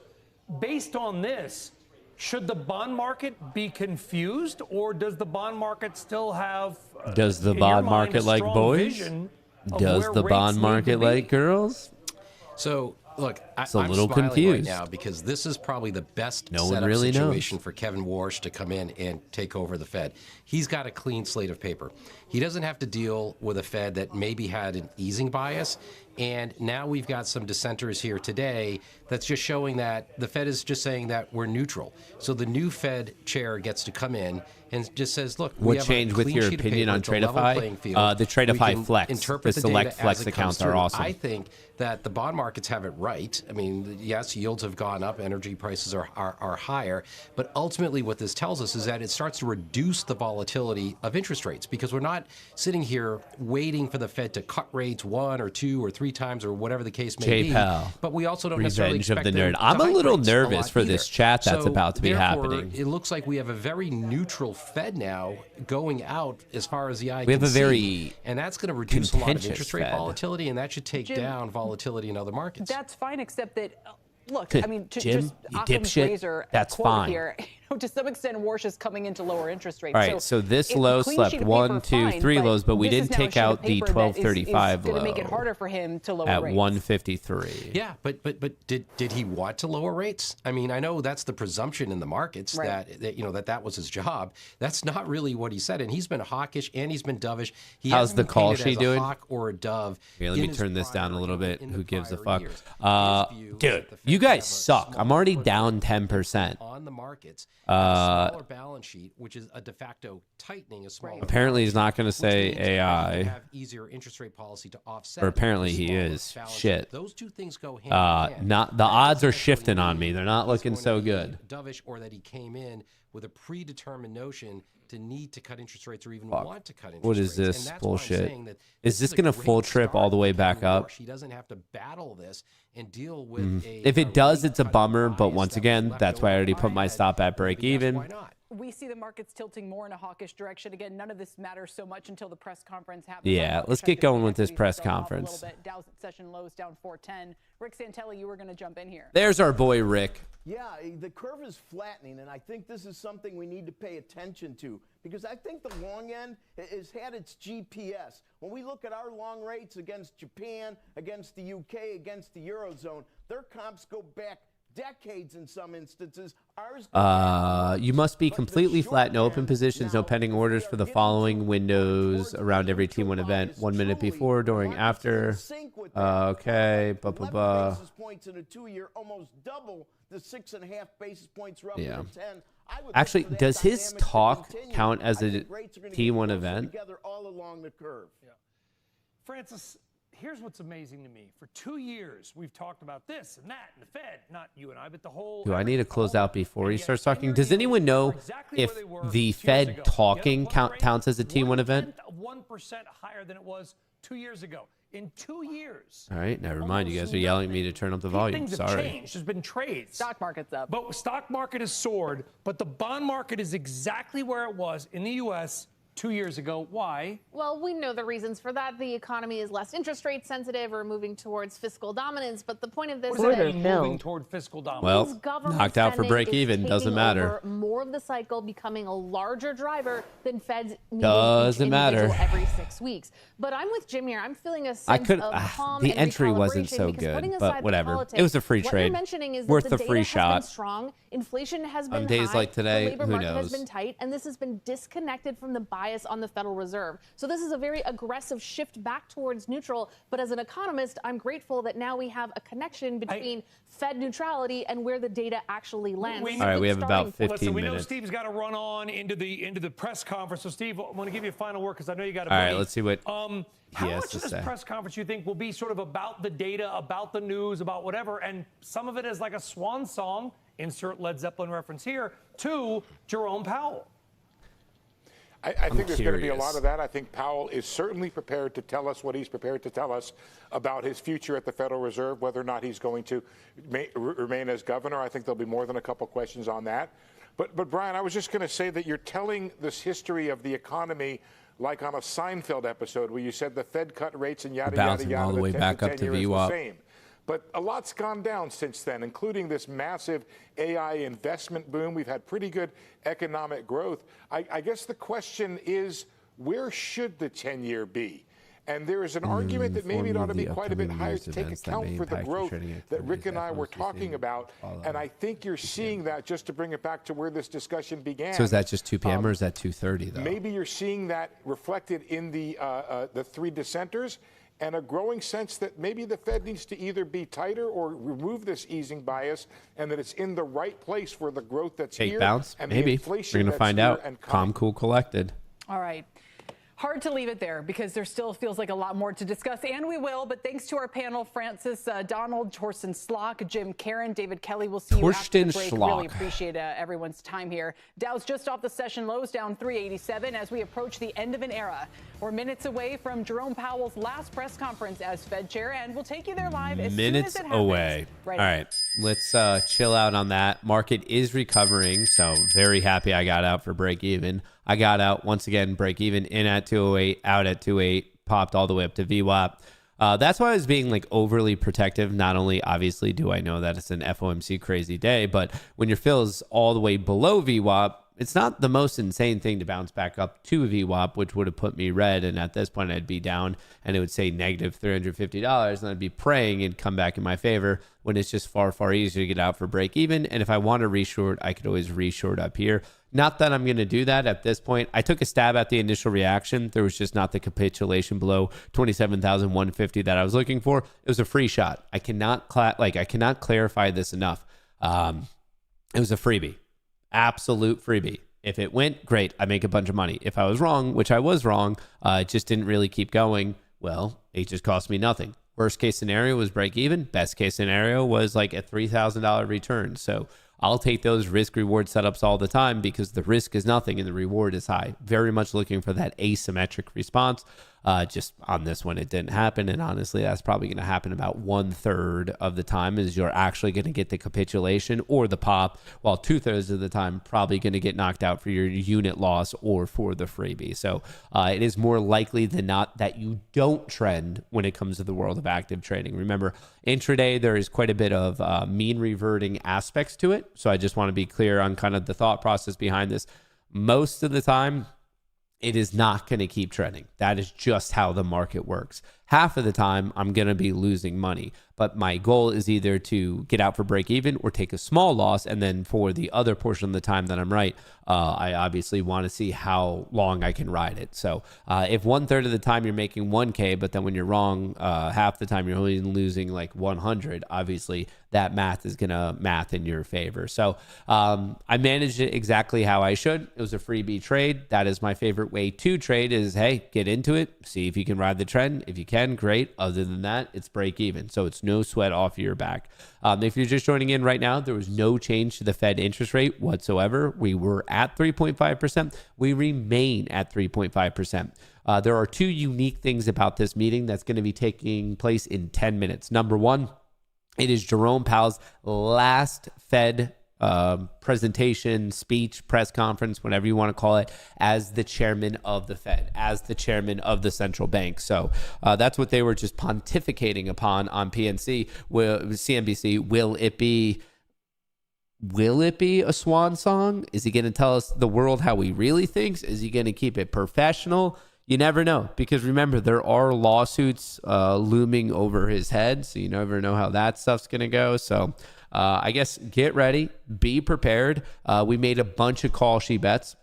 based on this, should the bond market be confused, or does the bond market still have Does the in your bond mind, market a like strong boys? vision of Does where the rates bond need to market be? like girls? So, look, It's a I'm little smiling confused. right now because this is probably the best No one setup really knows. situation for Kevin Warsh to come in and take over the Fed. He's got a clean slate of paper. He doesn't have to deal with a Fed that maybe had an easing bias. And now we've got some dissenters here today that's just showing that the Fed is just saying that we're neutral. So the new Fed chair gets to come in and just says, look, we What have changed a with clean your sheet of opinion paper. on It's a level Tradeify? playing field. The Tradeify We can Flex, interpret the data select as Flex it comes accounts are through. awesome. I think that the bond markets have it right. I mean, yes, yields have gone up, energy prices are higher, but ultimately what this tells us is that it starts to reduce the volatility of interest rates because we're not sitting here waiting for the Fed to cut rates 1 or 2 or 3 times or whatever the case may be. J-Pal. But we also don't necessarily Revenge of expect the them nerd. to I'm a hike little rates a nervous lot for this either. chat that's So, about to be therefore, happening. It looks like we have a very neutral Fed now going out as far as the eye We can have a see, very and that's going to reduce a lot of contentious interest rate Fed. volatility, and that should take Jim, down volatility in other markets. That's fine, except that, look, I mean, to Jim, just you Occam's dipshit, razor that's quote fine. here, to some extent, Warsh is coming into lower interest rates. All right, so this low clean slept sheet of 1, paper, 2, fine, 3 but lows, but we this is didn't now a take sheet of out the paper that 1235 is going low to make it harder for him to lower at rates. 153. Yeah, but did he want to lower rates? I mean, I know that's the presumption in the markets Right. that was his job. That's not really what he said, and he's been hawkish and he's been dovish. He How's hasn't the been call painted she as doing? a hawk or a dove. Here, let in me his turn this down a prior- little bit. in the Who gives a prior fuck? years. His view is Dude, that the Fed you should have guys a suck. I'm smaller already footprint down 10%. on the markets. A smaller balance sheet, which is a de facto tightening, a smaller. Apparently he's not going to which say means that you AI. have easier interest rate policy to offset. Or apparently a he smaller is. balance Shit. sheet. Those two things go hand in hand. Not the That odds doesn't are shifting necessarily on me. mean They're not he's looking going so to be good. Dovish, or that he came in with a predetermined notion to need to cut interest rates or even want to cut interest rates. What is this And that's why I'm bullshit? saying that Is this a going to great full trip all the way start for back Kevin up? Warsh. He doesn't have to battle this and deal with a. If it does, it's a rate-cutting bummer. But bias once that was again, left that's why I over already in put my head. stop at break Maybe that's even. Why not? We see the markets tilting more in a hawkish direction. Again, none of this matters so much until the press conference happens. Yeah, let's get going with this press conference. Dow's session lows down 410. Rick Santelli, you were going to jump in here. There's our boy Rick. Yeah, the curve is flattening, and I think this is something we need to pay attention to because I think the long end has had its GPS. When we look at our long rates against Japan, against the UK, against the Eurozone, their comps go back decades in some instances. Ours You must be completely flat, no open positions, no pending orders for the following windows around every T1 event, 1 minute before, during, after. Okay, blah, blah, blah. Basis points in a 2-year, almost double the 6.5 basis points roughly Yeah. 10. I would Actually, look for that does his dynamic to talk continue. count as I a think rates are gonna get T1 closer event? together all along the curve. Francis, here's what's amazing to me. For 2 years, we've talked about this and that and the Fed, not you and I, but the whole. Do I need to close out before he and yet starts talking? 10-year Does yields anyone know are exactly if where they were the 2 years Fed ago. talking Unemployment rate, counts as a T1 event? 1% higher than it was 2 years ago. In 2 years. All right, never mind. You guys are yelling at me to turn up the volume. Things have Sorry. changed. There's been trades. Stock market's up. But stock market has soared, but the bond market is exactly where it was in the U.S. 2 years ago. Why? Well, we know the reasons for that. The economy is less interest rate sensitive or moving towards fiscal dominance. But the point of this What is does that that mean, moving toward fiscal dominance? Well, government knocked out for spending break is even. Doesn't taking matter. over more of the cycle, becoming a larger driver than Fed's meeting Doesn't each matter. individual every 6 weeks. But I'm with Jim here. I'm feeling a sense of calm the and entry wasn't recalibration so because good, putting but aside the whatever. politics, It was a free what trade. you're mentioning is Worth that the the free data shot. has been strong, inflation has been On days high, like today, the labor who market knows? has been tight, and this has been disconnected from the bias on the Federal Reserve. So this is a very aggressive shift back towards neutral. But as an economist, I'm grateful that now we have a connection between Fed neutrality and where the data actually lands. All right, we have about 15 Listen, we know minutes. Steve's got to run on into the press conference. So, Steve, I want to give you a final word because I know you got to. All right, let's see what How he has much to of this say. press conference you think will be sort of about the data, about the news, about whatever, and some of it is like a swan song, insert Led Zeppelin reference here, to Jerome Powell? I think there's going to be a curious. lot of that. I think Powell is certainly prepared to tell us what he's prepared to tell us about his future at the Federal Reserve, whether or not he's going to remain as governor. I think there'll be more than a couple questions on that. But Brian, I was just going to say that you're telling this history of the economy like on a Seinfeld episode where you said the Fed cut rates and yada, yada, Bouncing yada. all the way back up to 10-year is the VWAP. same. But a lot's gone down since then, including this massive AI investment boom. We've had pretty good economic growth. I guess the question is, where should the 10-year be? And there is an argument that maybe it ought to be quite a bit higher to take account for the growth that Rick and I were talking about. And I think you're seeing that, just to bring it back to where this discussion began. So is that just 2 p.m. or is that 2:30 though? Maybe you're seeing that reflected in the three dissenters, and a growing sense that maybe the Fed needs to either be tighter or remove this easing bias, and that it's in the right place for the growth that's Cake here bounce? and Maybe. the We're inflation going to that's find here out. and Calm, coming. cool, collected. All right. Hard to leave it there because there still feels like a lot more to discuss, and we will. But thanks to our panel, Francis Donald, Torsten Slock, Jim Karen, David Kelly. We'll see you after the Torsten break. Slock. Really appreciate everyone's time here. Dow's just off the session lows, down 387 as we approach the end of an era. We're minutes away from Jerome Powell's last press conference as Fed chair, and we'll take you there live as Minutes soon as it happens. away. Right All now. right, let's chill out on that. Market is recovering, so very happy I got out for break even. I got out once again, break even, in at 208, out at 28, popped all the way up to VWAP. That's why I was being like overly protective. Not only obviously do I know that it's an FOMC crazy day, but when your fill's all the way below VWAP, it's not the most insane thing to bounce back up to VWAP, which would have put me red. And at this point, I'd be down and it would say negative $350. And I'd be praying it'd come back in my favor when it's just far, far easier to get out for break even. And if I want to reshort, I could always reshort up here. Not that I'm going to do that at this point. I took a stab at the initial reaction. There was just not the capitulation below 27,150 that I was looking for. It was a free shot. I cannot clarify this enough. It was a freebie. Absolute freebie. If it went, great. I make a bunch of money. If I was wrong, which I was wrong, it just didn't really keep going. Well, it just cost me nothing. Worst case scenario was break even. Best case scenario was like a $3,000 return. So I'll take those risk reward setups all the time because the risk is nothing and the reward is high. Very much looking for that asymmetric response. Just on this one, it didn't happen. And honestly, that's probably going to happen about 1/3 of the time is you're actually going to get the capitulation or the pop, while 2/3 of the time probably going to get knocked out for your unit loss or for the freebie. So it is more likely than not that you don't trend when it comes to the world of active trading. Remember, intraday, there is quite a bit of mean reverting aspects to it. So I just want to be clear on kind of the thought process behind this. Most of the time, it is not going to keep trending. That is just how the market works. half of the time I'm going to be losing money. But my goal is either to get out for break even or take a small loss. And then for the other portion of the time that I'm right, I obviously want to see how long I can ride it. So if 1/3 of the time you're making 1K, but then when you're wrong, half the time you're only losing like 100, obviously that math is going to math in your favor. So I managed it exactly how I should. It was a freebie trade. That is my favorite way to trade is, hey, get into it. See if you can ride the trend. If you can, great. Other than that, it's break even. So it's no sweat off your back. If you're just joining in right now, there was no change to the Fed interest rate whatsoever. We were at 3.5%. We remain at 3.5%. There are two unique things about this meeting that's going to be taking place in 10 minutes. Number one, it is Jerome Powell's last Fed presentation, speech, press conference, whatever you want to call it, as the chairman of the Fed, as the chairman of the central bank. So that's what they were just pontificating upon on CNBC. Will it be a swan song? Is he going to tell us the world how he really thinks? Is he going to keep it professional? You never know, because remember, there are lawsuits looming over his head, so you never know how that stuff's going to go. So I guess get ready, be prepared. We made a bunch of call sheet bets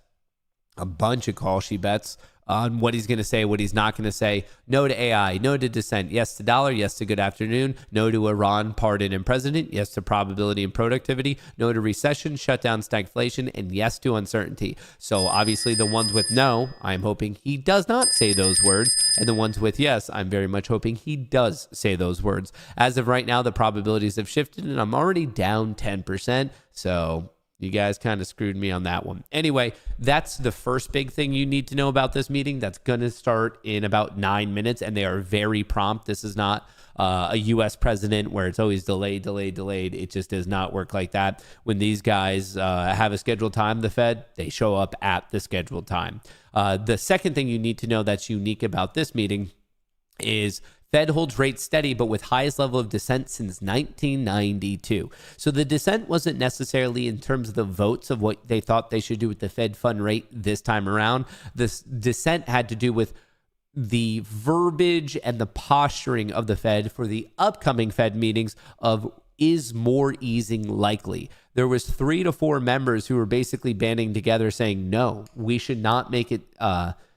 on what he's going to say, what he's not going to say. No to AI, no to dissent, yes to dollar, yes to good afternoon, no to Iran, pardon, and president, yes to probability and productivity, no to recession, shutdown, stagflation, and yes to uncertainty. So obviously the ones with no, I'm hoping he does not say those words. And the ones with yes, I'm very much hoping he does say those words. As of right now, the probabilities have shifted and I'm already down 10%. So you guys kind of screwed me on that one. Anyway, that's the first big thing you need to know about this meeting. That's going to start in about 9 minutes, and they are very prompt. This is not a U.S. president where it's always delayed. It just does not work like that. When these guys have a scheduled time, the Fed, they show up at the scheduled time. The second thing you need to know that's unique about this meeting is Fed holds rates steady, but with highest level of dissent since 1992. So the dissent wasn't necessarily in terms of the votes of what they thought they should do with the Fed fund rate this time around. This dissent had to do with the verbiage and the posturing of the Fed for the upcoming Fed meetings of is more easing likely. There was 3 to 4 members who were basically banding together saying, no, we should not make it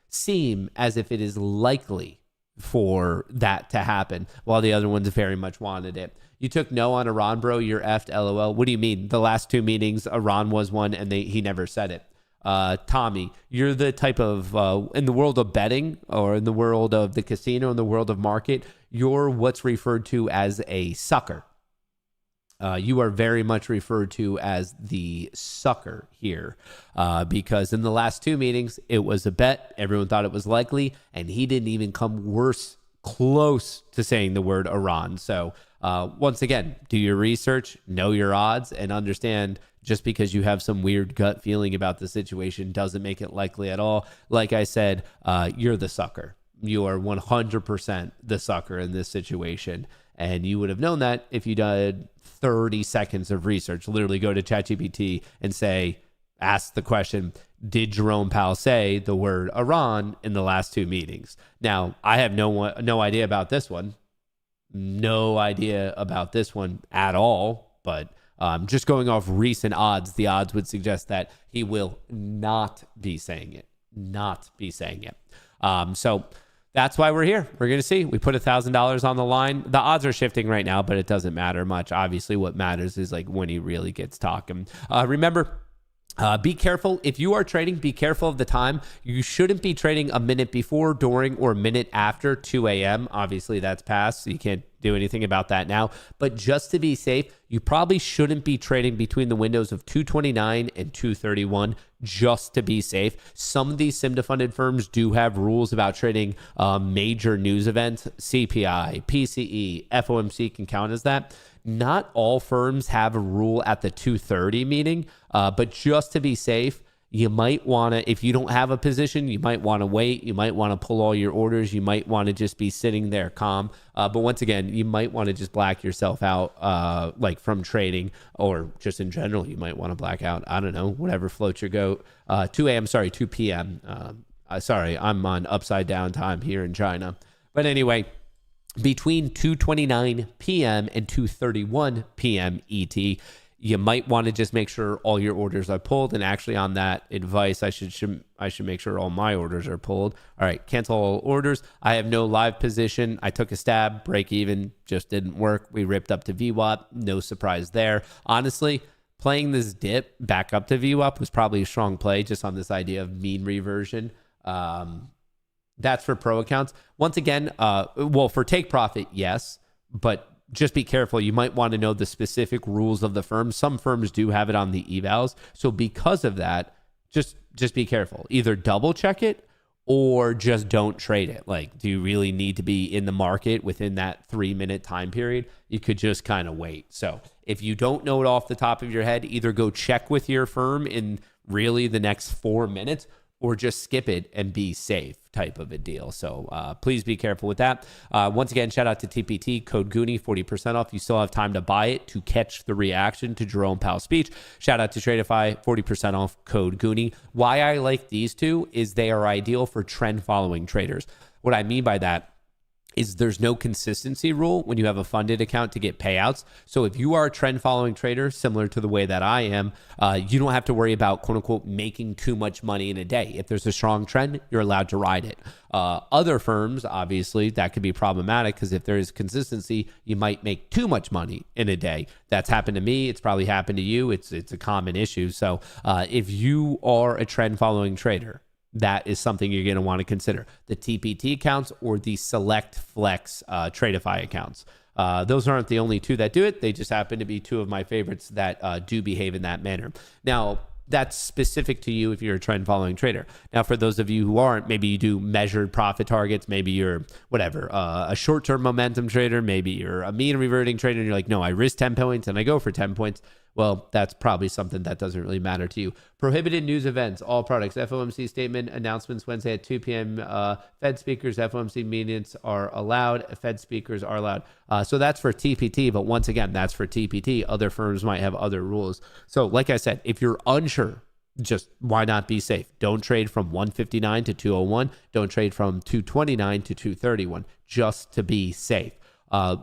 seem as if it is likely for that to happen, while the other ones very much wanted it. You took no on Iran, bro. You're effed, LOL. What do you mean? The last 2 meetings, Iran was one, and he never said it. Tommy, you're the type of, in the world of betting or in the world of the casino, in the world of market, you're what's referred to as a sucker. You are very much referred to as the sucker here because in the last 2 meetings, it was a bet. Everyone thought it was likely, and he didn't even come close to saying the word Iran. So once again, do your research, know your odds, and understand just because you have some weird gut feeling about the situation doesn't make it likely at all. Like I said, you're the sucker. You are 100% the sucker in this situation. And you would have known that if you did 30 seconds of research. Literally go to ChatGPT and ask the question, did Jerome Powell say the word Iran in the last 2 meetings? Now, I have no idea about this one. No idea about this one at all. But just going off recent odds, the odds would suggest that he will not be saying it. So that's why we're here. We're going to see. We put $1,000 on the line. The odds are shifting right now, but it doesn't matter much. Obviously, what matters is like when he really gets talking. Remember, be careful. If you are trading, be careful of the time. You shouldn't be trading a minute before, during, or a minute after 2 a.m. Obviously, that's past, so you can't do anything about that now. But just to be safe, you probably shouldn't be trading between the windows of 229 and 231 just to be safe. Some of these SIMDA-funded firms do have rules about trading major news events. CPI, PCE, FOMC can count as that. Not all firms have a rule at the 2:30 meeting, but just to be safe, you might want to, if you don't have a position, you might want to wait. You might want to pull all your orders. You might want to just be sitting there calm. But once again, you might want to just black yourself out, like from trading or just in general, you might want to black out. I don't know, whatever floats your goat. 2 p.m. Sorry, I'm on upside down time here in China. But anyway, between 2:29 p.m. and 2:31 p.m. ET. You might want to just make sure all your orders are pulled. And actually, on that advice, I should make sure all my orders are pulled. All right, cancel all orders. I have no live position. I took a stab, break even, just didn't work. We ripped up to VWAP. No surprise there. Honestly, playing this dip back up to VWAP was probably a strong play just on this idea of mean reversion. That's for pro accounts. Once again, for take profit, yes, but just be careful. You might want to know the specific rules of the firm. Some firms do have it on the evals. So because of that, just be careful. Either double check it or just don't trade it. Like, do you really need to be in the market within that 3-minute time period? You could just kind of wait. So if you don't know it off the top of your head, either go check with your firm in really the next 4 minutes or just skip it and be safe type of a deal. So please be careful with that. Once again, shout out to TPT, code Goonie, 40% off. You still have time to buy it to catch the reaction to Jerome Powell's speech. Shout out to Tradeify, 40% off, code Goonie. Why I like these two is they are ideal for trend following traders. What I mean by that is there's no consistency rule when you have a funded account to get payouts. So if you are a trend following trader, similar to the way that I am, you don't have to worry about quote unquote making too much money in a day. If there's a strong trend, you're allowed to ride it. Other firms, obviously, that could be problematic because if there is consistency, you might make too much money in a day. That's happened to me. It's probably happened to you. It's a common issue. So if you are a trend following trader, that is something you're going to want to consider. The TPT accounts or the Select Flex Tradeify accounts. Those aren't the only two that do it. They just happen to be two of my favorites that do behave in that manner. Now, that's specific to you if you're a trend following trader. Now, for those of you who aren't, maybe you do measured profit targets. Maybe you're a short-term momentum trader. Maybe you're a mean reverting trader and you're like, no, I risk 10 points and I go for 10 points. Well, that's probably something that doesn't really matter to you. Prohibited news events, all products. FOMC statement, announcements Wednesday at 2 p.m. Fed speakers, FOMC meetings are allowed. Fed speakers are allowed. So that's for TPT, but once again, that's for TPT. Other firms might have other rules. So like I said, if you're unsure, just why not be safe? Don't trade from 159 to 201. Don't trade from 229 to 231, just to be safe.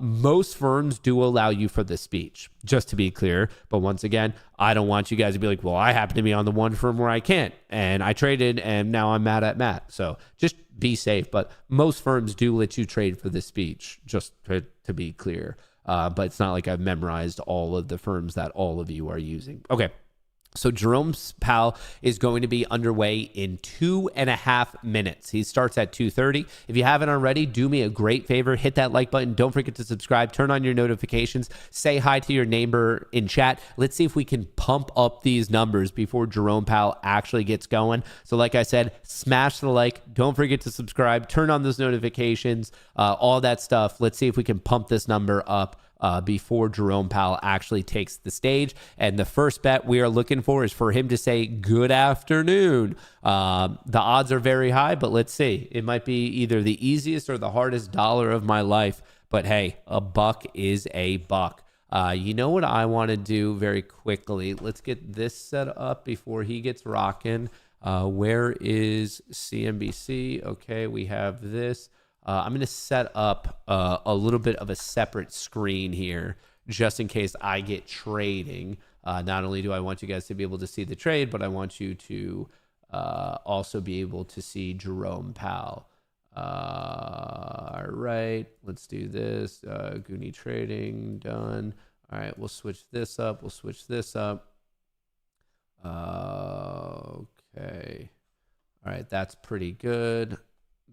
Most firms do allow you for the speech, just to be clear. But once again, I don't want you guys to be like, well, I happen to be on the one firm where I can't, and I traded, and now I'm mad at Matt. So just be safe. But most firms do let you trade for the speech, just to be clear. But it's not like I've memorized all of the firms that all of you are using. Okay. So Jerome Powell is going to be underway in 2.5 minutes. He starts at 2:30. If you haven't already, do me a great favor. Hit that like button. Don't forget to subscribe. Turn on your notifications. Say hi to your neighbor in chat. Let's see if we can pump up these numbers before Jerome Powell actually gets going. So like I said, smash the like. Don't forget to subscribe. Turn on those notifications. All that stuff. Let's see if we can pump this number up before Jerome Powell actually takes the stage. And the first bet we are looking for is for him to say good afternoon. The odds are very high, but let's see. It might be either the easiest or the hardest dollar of my life. But hey, a buck is a buck. You know what I want to do very quickly? Let's get this set up before he gets rocking. Where is CNBC? Okay, we have this. I'm going to set up a little bit of a separate screen here just in case I get trading. Not only do I want you guys to be able to see the trade, but I want you to also be able to see Jerome Powell. All right, let's do this. Goonie trading, done. All right, we'll switch this up. Okay. All right, that's pretty good.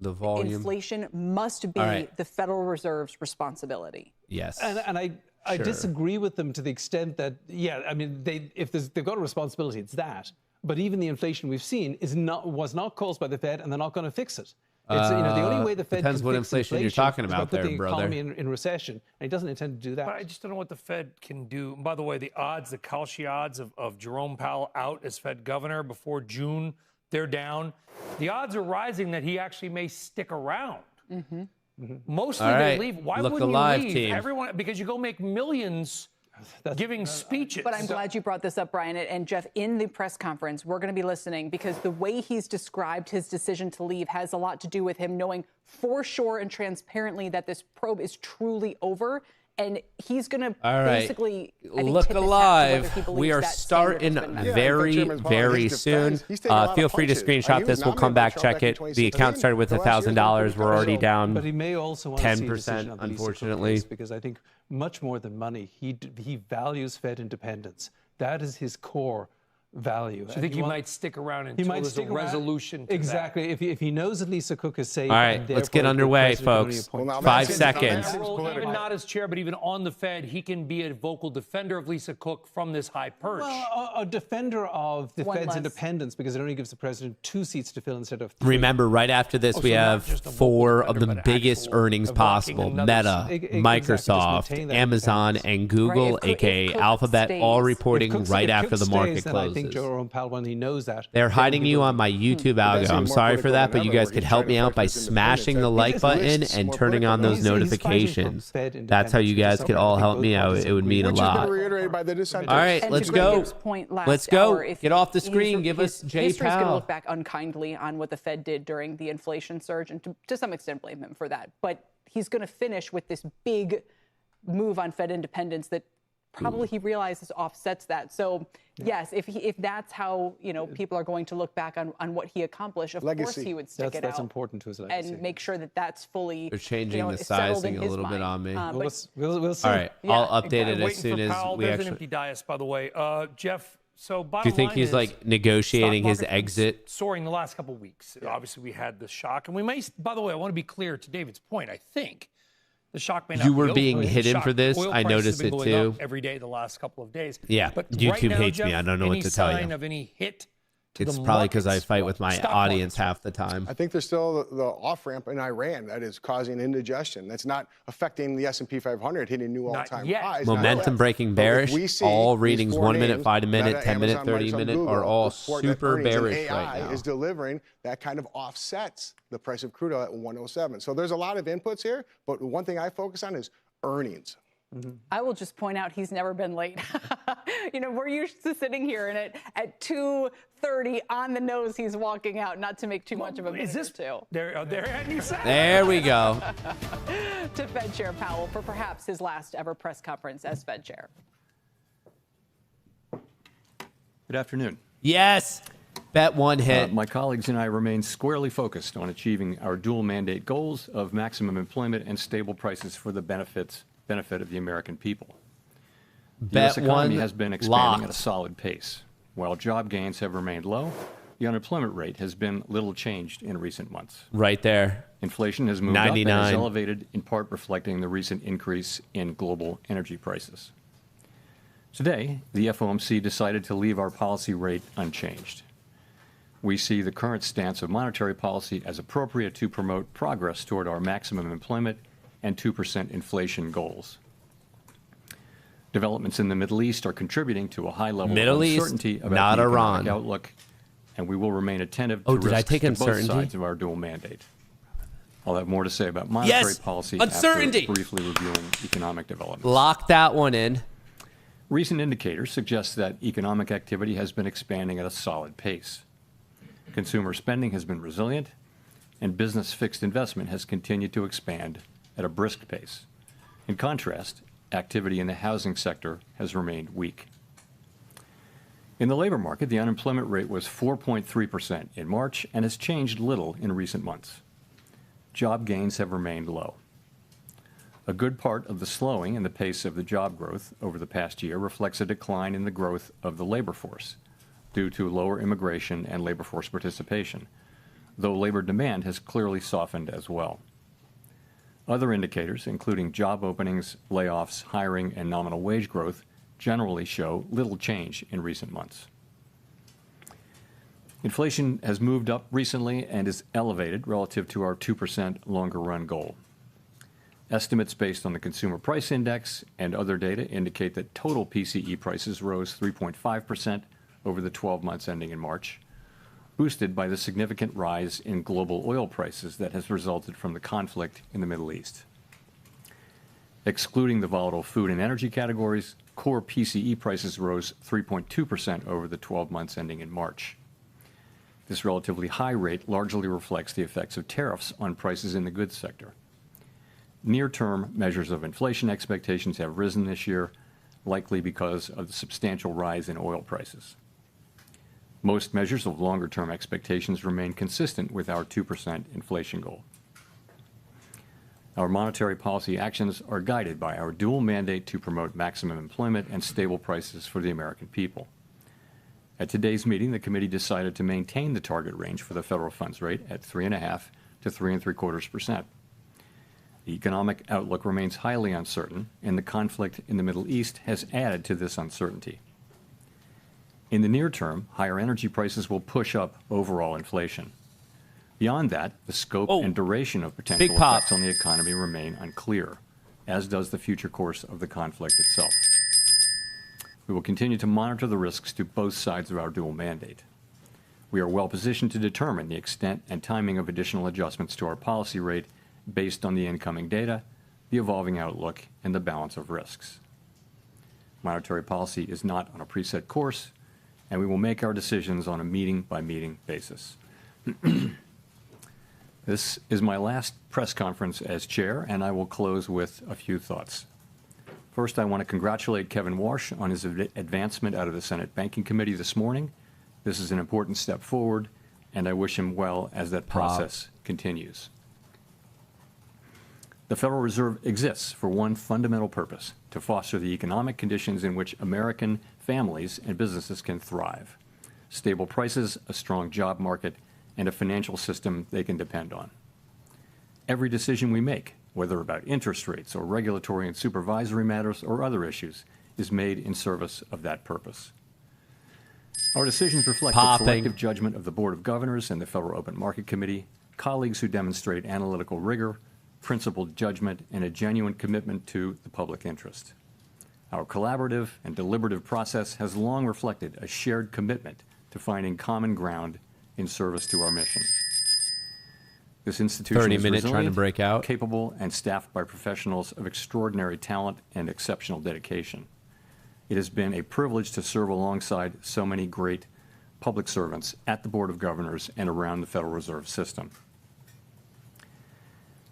The volume. Inflation must be the Federal Reserve's responsibility. Yes. And I disagree with them to the extent that, I mean, they've got a responsibility, it's that. But even the inflation we've seen was not caused by the Fed, and they're not going to fix it. It's, the only way the Fed depends can what fix inflation you're talking about put there, the brother. economy in recession, and he doesn't intend to do that. But I just don't know what the Fed can do. And by the way, the Kalshi odds of Jerome Powell out as Fed governor before June, they're down. The odds are rising that he actually may stick around. Mm-hmm. Mm-hmm. Mostly they leave. Why wouldn't you leave? Team. Everyone, because you go make millions giving speeches. But I'm glad you brought this up, Brian. And Jeff, in the press conference, we're going to be listening because the way he's described his decision to leave has a lot to do with him knowing for sure and transparently that this probe is truly over. And he's going to basically look alive. We are starting very soon. Feel free to screenshot this. We'll come back, check it. The account started with $1,000. We're already down 10%, but he may also want to see a decision on the unfortunately. Because I think much more than money, he values Fed independence. That is his core value. So I think he might stick around until there's a resolution to exactly. that. If he knows that Lisa Cook is safe. All right, let's get underway, folks. 5 seconds. Even not as chair, but even on the Fed, he can be a vocal defender of Lisa Cook from this high perch. Well, a defender of the Fed's independence because it only gives the president 2 seats to fill instead of 3. Remember, right after this, we have 4 of the biggest earnings possible. Meta, Microsoft, Amazon, and Google, a.k.a. Alphabet, all reporting right after the market closes. Jerome Powell, when he knows that, they're hiding you on my YouTube algo. I'm sorry for that, but you guys could help me out by smashing the like button and turning on those notifications. That's how you guys could all help me out. It would mean a lot. All right, let's go. Let's go. Get off the screen. Give us Jay History's going to Powell. look back unkindly on what the Fed did during the inflation surge, and to some extent blame him for that. But he's going to finish with this big move on Fed independence that probably he realizes offsets that. So yes, if that's how people are going to look back on what he accomplished, of course he would stick it out. That's important to his legacy. And make sure that that's fully. They're changing the sizing a little bit on me. We'll see. All right, I'll update it as soon as we There's actually. an empty dais, by the way. Jeff, so Do bottom you think line he's is, like negotiating stock his market's been exit? soaring the last couple of weeks. Obviously, we had the shock, and we may. By the way, I want to be clear to David's point. I think the shock may not You be were over. being The hidden shock- for this. oil I prices noticed have it been going too. up every day the last couple of days. Yeah, But YouTube right now, hates me. Jeff, I don't know what any to tell you. sign of any hit to It's the probably because I markets? fight with my Stock audience markets. half the time. I think there's still the off-ramp in Iran that is causing indigestion. That's not affecting the S&P 500 hitting new all-time yet. highs. not Momentum yet. breaking But if bearish. we see All these readings 4 1 minute, names, 5 minute, Meta, 10 minute, Amazon, 30 Microsoft, minute Google, are all report that super earnings and bearish AI right now. is delivering that kind of offsets the price of crude oil at 107. So there's a lot of inputs here, but one thing I focus on is earnings. I will just point out he's never been late. We're used to sitting here and at 2:30 on the nose he's walking out, not to make too much of a minute or two. There we go. To Fed Chair Powell for perhaps his last ever press conference as Fed Chair. Good afternoon. Yes. Bet one hit. My colleagues and I remain squarely focused on achieving our dual mandate goals of maximum employment and stable prices for the benefit of the American people. The U.S. economy has been expanding at a solid pace. While job gains have remained low, the unemployment rate has been little changed in recent months. Right there. Inflation has moved 99. up and is elevated, in part reflecting the recent increase in global energy prices. Today, the FOMC decided to leave our policy rate unchanged. We see the current stance of monetary policy as appropriate to promote progress toward our maximum employment and 2% inflation goals. Developments in the Middle East are contributing to a high level of uncertainty about the economic outlook, and we will remain attentive to risks to both sides of our dual mandate. I'll have more to say about monetary policy after briefly reviewing economic developments. Lock that one in. Recent indicators suggest that economic activity has been expanding at a solid pace. Consumer spending has been resilient, and business fixed investment has continued to expand at a brisk pace. In contrast, activity in the housing sector has remained weak. In the labor market, the unemployment rate was 4.3% in March and has changed little in recent months. Job gains have remained low. A good part of the slowing in the pace of the job growth over the past year reflects a decline in the growth of the labor force due to lower immigration and labor force participation, though labor demand has clearly softened as well. Other indicators, including job openings, layoffs, hiring, and nominal wage growth, generally show little change in recent months. Inflation has moved up recently and is elevated relative to our 2% longer-run goal. Estimates based on the Consumer Price Index and other data indicate that total PCE prices rose 3.5% over the 12 months ending in March, boosted by the significant rise in global oil prices that has resulted from the conflict in the Middle East. Excluding the volatile food and energy categories, core PCE prices rose 3.2% over the 12 months ending in March. This relatively high rate largely reflects the effects of tariffs on prices in the goods sector. Near-term measures of inflation expectations have risen this year, likely because of the substantial rise in oil prices. Most measures of longer-term expectations remain consistent with our 2% inflation goal. Our monetary policy actions are guided by our dual mandate to promote maximum employment and stable prices for the American people. At today's meeting, the committee decided to maintain the target range for the federal funds rate at 3.5 to 3.75%. The economic outlook remains highly uncertain, and the conflict in the Middle East has added to this uncertainty. In the near term, higher energy prices will push up overall inflation. Beyond that, the scope and duration of potential effects on the economy remain unclear, as does the future course of the conflict itself. We will continue to monitor the risks to both sides of our dual mandate. We are well positioned to determine the extent and timing of additional adjustments to our policy rate based on the incoming data, the evolving outlook, and the balance of risks. Monetary policy is not on a preset course, and we will make our decisions on a meeting-by-meeting basis. This is my last press conference as chair, and I will close with a few thoughts. First, I want to congratulate Kevin Warsh on his advancement out of the Senate Banking Committee this morning. This is an important step forward, and I wish him well as that process continues. The Federal Reserve exists for one fundamental purpose: to foster the economic conditions in which American families and businesses can thrive. Stable prices, a strong job market, and a financial system they can depend on. Every decision we make, whether about interest rates or regulatory and supervisory matters or other issues, is made in service of that purpose. Our decisions reflect the collective judgment of the Board of Governors and the Federal Open Market Committee, colleagues who demonstrate analytical rigor, principled judgment, and a genuine commitment to the public interest. Our collaborative and deliberative process has long reflected a shared commitment to finding common ground in service to our mission. This institution is resilient, capable, and staffed by professionals of extraordinary talent and exceptional dedication. It has been a privilege to serve alongside so many great public servants at the Board of Governors and around the Federal Reserve System.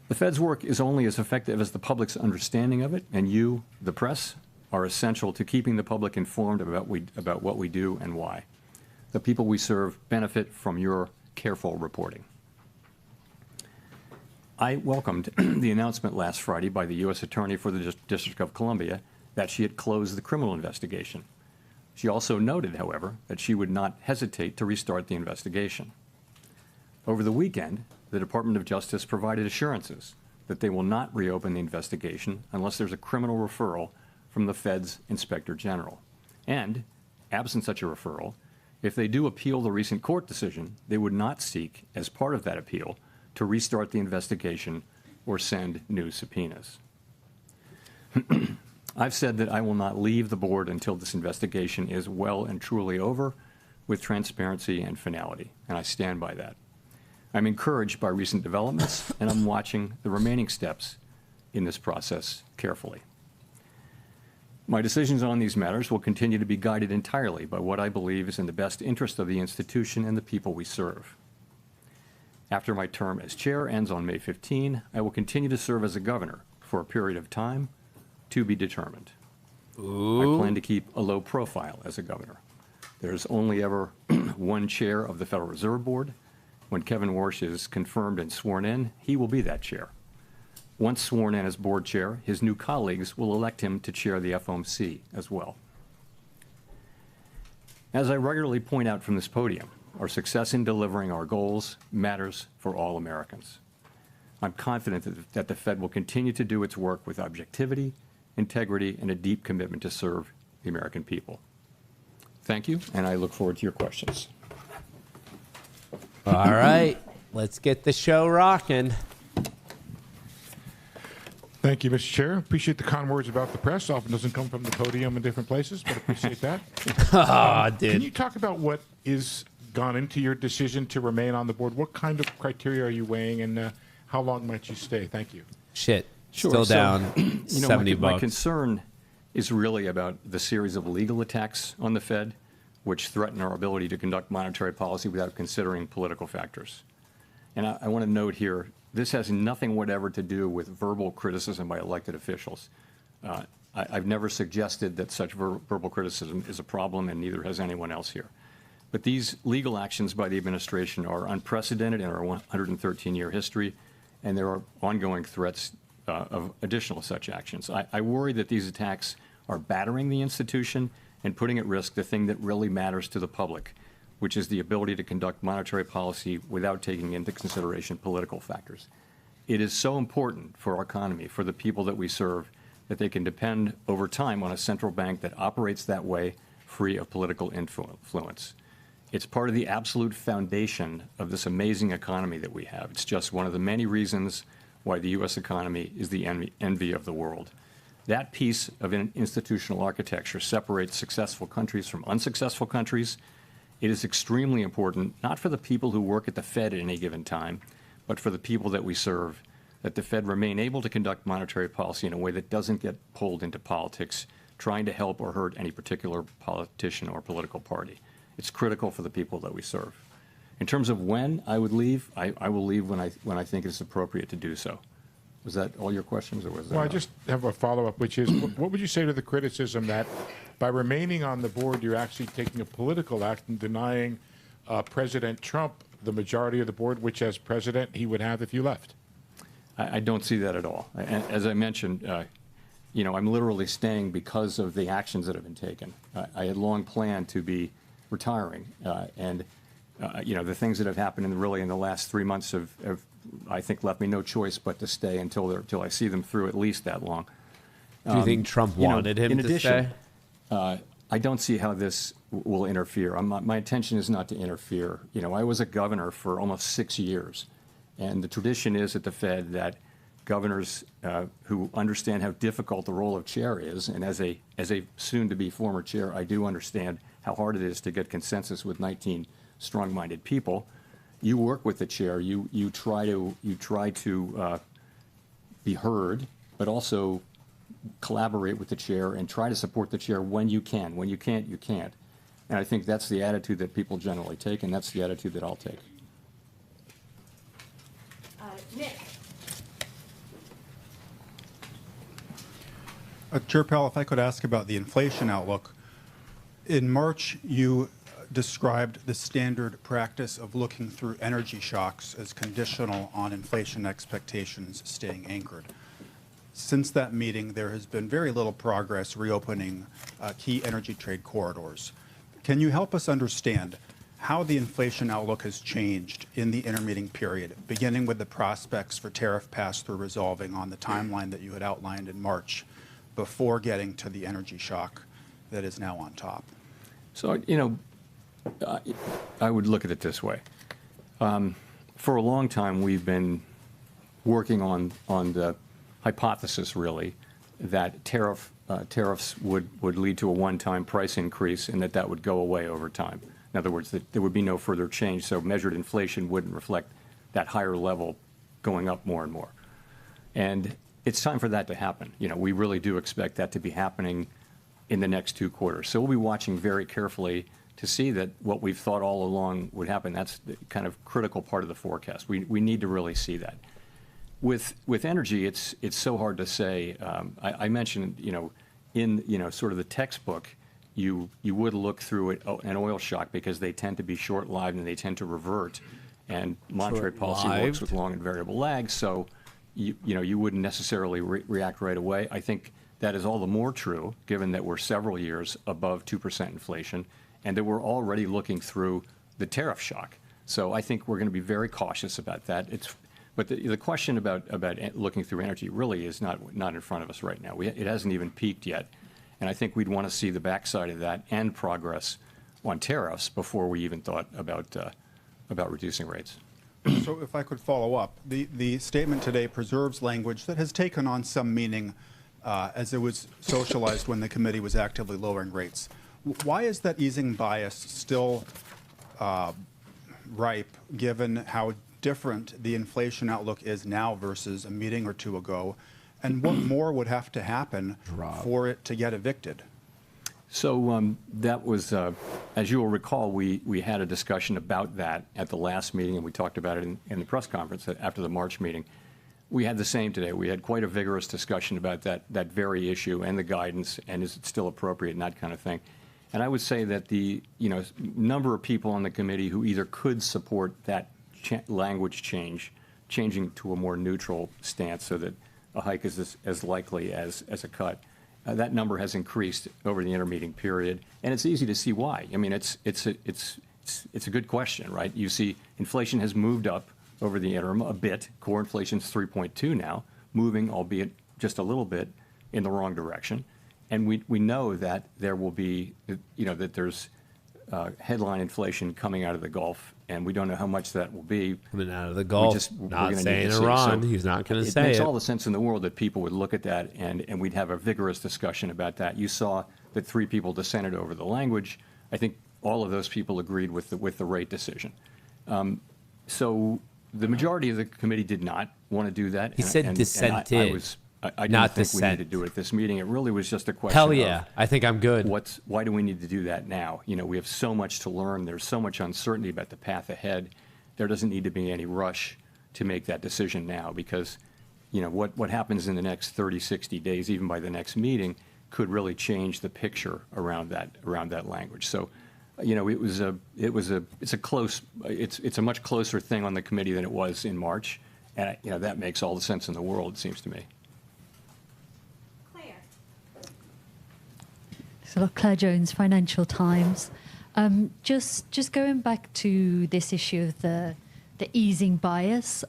The Fed's work is only as effective as the public's understanding of it, and you, the press, are essential to keeping the public informed about what we do and why. The people we serve benefit from your careful reporting. I welcomed the announcement last Friday by the U.S. Attorney for the District of Columbia that she had closed the criminal investigation. She also noted, however, that she would not hesitate to restart the investigation. Over the weekend, the Department of Justice provided assurances that they will not reopen the investigation unless there's a criminal referral from the Fed's Inspector General. And, absent such a referral, if they do appeal the recent court decision, they would not seek, as part of that appeal, to restart the investigation or send new subpoenas. I've said that I will not leave the board until this investigation is well and truly over with transparency and finality, and I stand by that. I'm encouraged by recent developments, and I'm watching the remaining steps in this process carefully. My decisions on these matters will continue to be guided entirely by what I believe is in the best interest of the institution and the people we serve. After my term as chair ends on May 15, I will continue to serve as a governor for a period of time to be determined. I plan to keep a low profile as a governor. There's only ever one chair of the Federal Reserve Board. When Kevin Warsh is confirmed and sworn in, he will be that chair. Once sworn in as board chair, his new colleagues will elect him to chair the FOMC as well. As I regularly point out from this podium, our success in delivering our goals matters for all Americans. I'm confident that the Fed will continue to do its work with objectivity, integrity, and a deep commitment to serve the American people. Thank you, and I look forward to your questions. All right, let's get the show rocking. Thank you, Mr. Chair. Appreciate the kind words about the press. Often doesn't come from the podium in different places, but appreciate that. Dude. Can you talk about what is gone into your decision to remain on the board? What kind of criteria are you weighing, and how long might you stay? Thank you. Shit, still down $70. My concern is really about the series of legal attacks on the Fed, which threaten our ability to conduct monetary policy without considering political factors. And I want to note here, this has nothing whatever to do with verbal criticism by elected officials. I've never suggested that such verbal criticism is a problem, and neither has anyone else here. But these legal actions by the administration are unprecedented in our 113-year history, and there are ongoing threats of additional such actions. I worry that these attacks are battering the institution and putting at risk the thing that really matters to the public, which is the ability to conduct monetary policy without taking into consideration political factors. It is so important for our economy, for the people that we serve, that they can depend over time on a central bank that operates that way, free of political influence. It's part of the absolute foundation of this amazing economy that we have. It's just one of the many reasons why the U.S. economy is the envy of the world. That piece of institutional architecture separates successful countries from unsuccessful countries. It is extremely important, not for the people who work at the Fed at any given time, but for the people that we serve, that the Fed remain able to conduct monetary policy in a way that doesn't get pulled into politics, trying to help or hurt any particular politician or political party. It's critical for the people that we serve. In terms of when I would leave, I will leave when I think it's appropriate to do so. Was that all your questions, or was that? Well, I just have a follow-up, which is, what would you say to the criticism that by remaining on the board, you're actually taking a political act and denying President Trump the majority of the board, which as president he would have if you left? I don't see that at all. As I mentioned, I'm literally staying because of the actions that have been taken. I had long planned to be retiring, and the things that have happened in the last 3 months have I think left me no choice but to stay until I see them through at least that long. Do you think Trump wanted him to stay? I don't see how this will interfere. My intention is not to interfere. I was a governor for almost 6 years, and the tradition is at the Fed that governors who understand how difficult the role of chair is, and as a soon-to-be former chair, I do understand how hard it is to get consensus with 19 strong-minded people. You work with the chair. You try to be heard, but also collaborate with the chair and try to support the chair when you can. When you can't, you can't. And I think that's the attitude that people generally take, and that's the attitude that I'll take. Nick. Chair Powell, if I could ask about the inflation outlook. In March, you described the standard practice of looking through energy shocks as conditional on inflation expectations staying anchored. Since that meeting, there has been very little progress reopening key energy trade corridors. Can you help us understand how the inflation outlook has changed in the intermeeting period, beginning with the prospects for tariff pass-through resolving on the timeline that you had outlined in March, before getting to the energy shock that is now on top? So, I would look at it this way. For a long time, we've been working on the hypothesis, really, that tariffs would lead to a one-time price increase and that would go away over time. In other words, that there would be no further change, so measured inflation wouldn't reflect that higher level going up more and more. And it's time for that to happen. We really do expect that to be happening in the next 2 quarters. So we'll be watching very carefully to see that what we've thought all along would happen. That's the kind of critical part of the forecast. We need to really see that. With energy, it's so hard to say. I mentioned, in sort of the textbook, you would look through an oil shock because they tend to be short-lived and they tend to revert, and monetary policy works with long and variable lags. So you wouldn't necessarily react right away. I think that is all the more true given that we're several years above 2% inflation and that we're already looking through the tariff shock. So I think we're going to be very cautious about that. But the question about looking through energy really is not in front of us right now. It hasn't even peaked yet. And I think we'd want to see the backside of that and progress on tariffs before we even thought about reducing rates. So if I could follow up, the statement today preserves language that has taken on some meaning as it was socialized when the committee was actively lowering rates. Why is that easing bias still ripe, given how different the inflation outlook is now versus a meeting or two ago, And what more would have to happen for it to get evicted? So that was, as you will recall, we had a discussion about that at the last meeting, and we talked about it in the press conference after the March meeting. We had the same today. We had quite a vigorous discussion about that very issue and the guidance, and is it still appropriate, and that kind of thing. And I would say that the number of people on the committee who either could support that language changing to a more neutral stance so that a hike is as likely as a cut. That number has increased over the intermeeting period, and it's easy to see why. I mean, it's a good question, right? You see, inflation has moved up over the interim a bit. Core inflation's 3.2 now, moving, albeit just a little bit, in the wrong direction. And we know that there will be, that there's headline inflation coming out of the Gulf, and we don't know how much that will be. Coming out of the Gulf, not saying Iran. He's not going to say it. It makes all the sense in the world that people would look at that, and we'd have a vigorous discussion about that. You saw that 3 people dissented over the language. I think all of those people agreed with the rate decision. So the majority of the committee did not want to do that. He said dissented. I didn't think we needed to do it at this meeting. It really was just a question. Hell yeah, I think I'm good. Why do we need to do that now? We have so much to learn. There's so much uncertainty about the path ahead. There doesn't need to be any rush to make that decision now, because what happens in the next 30, 60 days, even by the next meeting, could really change the picture around that language. So, it's a much closer thing on the committee than it was in March, and that makes all the sense in the world, it seems to me. So, Claire Jones, Financial Times. Just going back to this issue of the easing bias,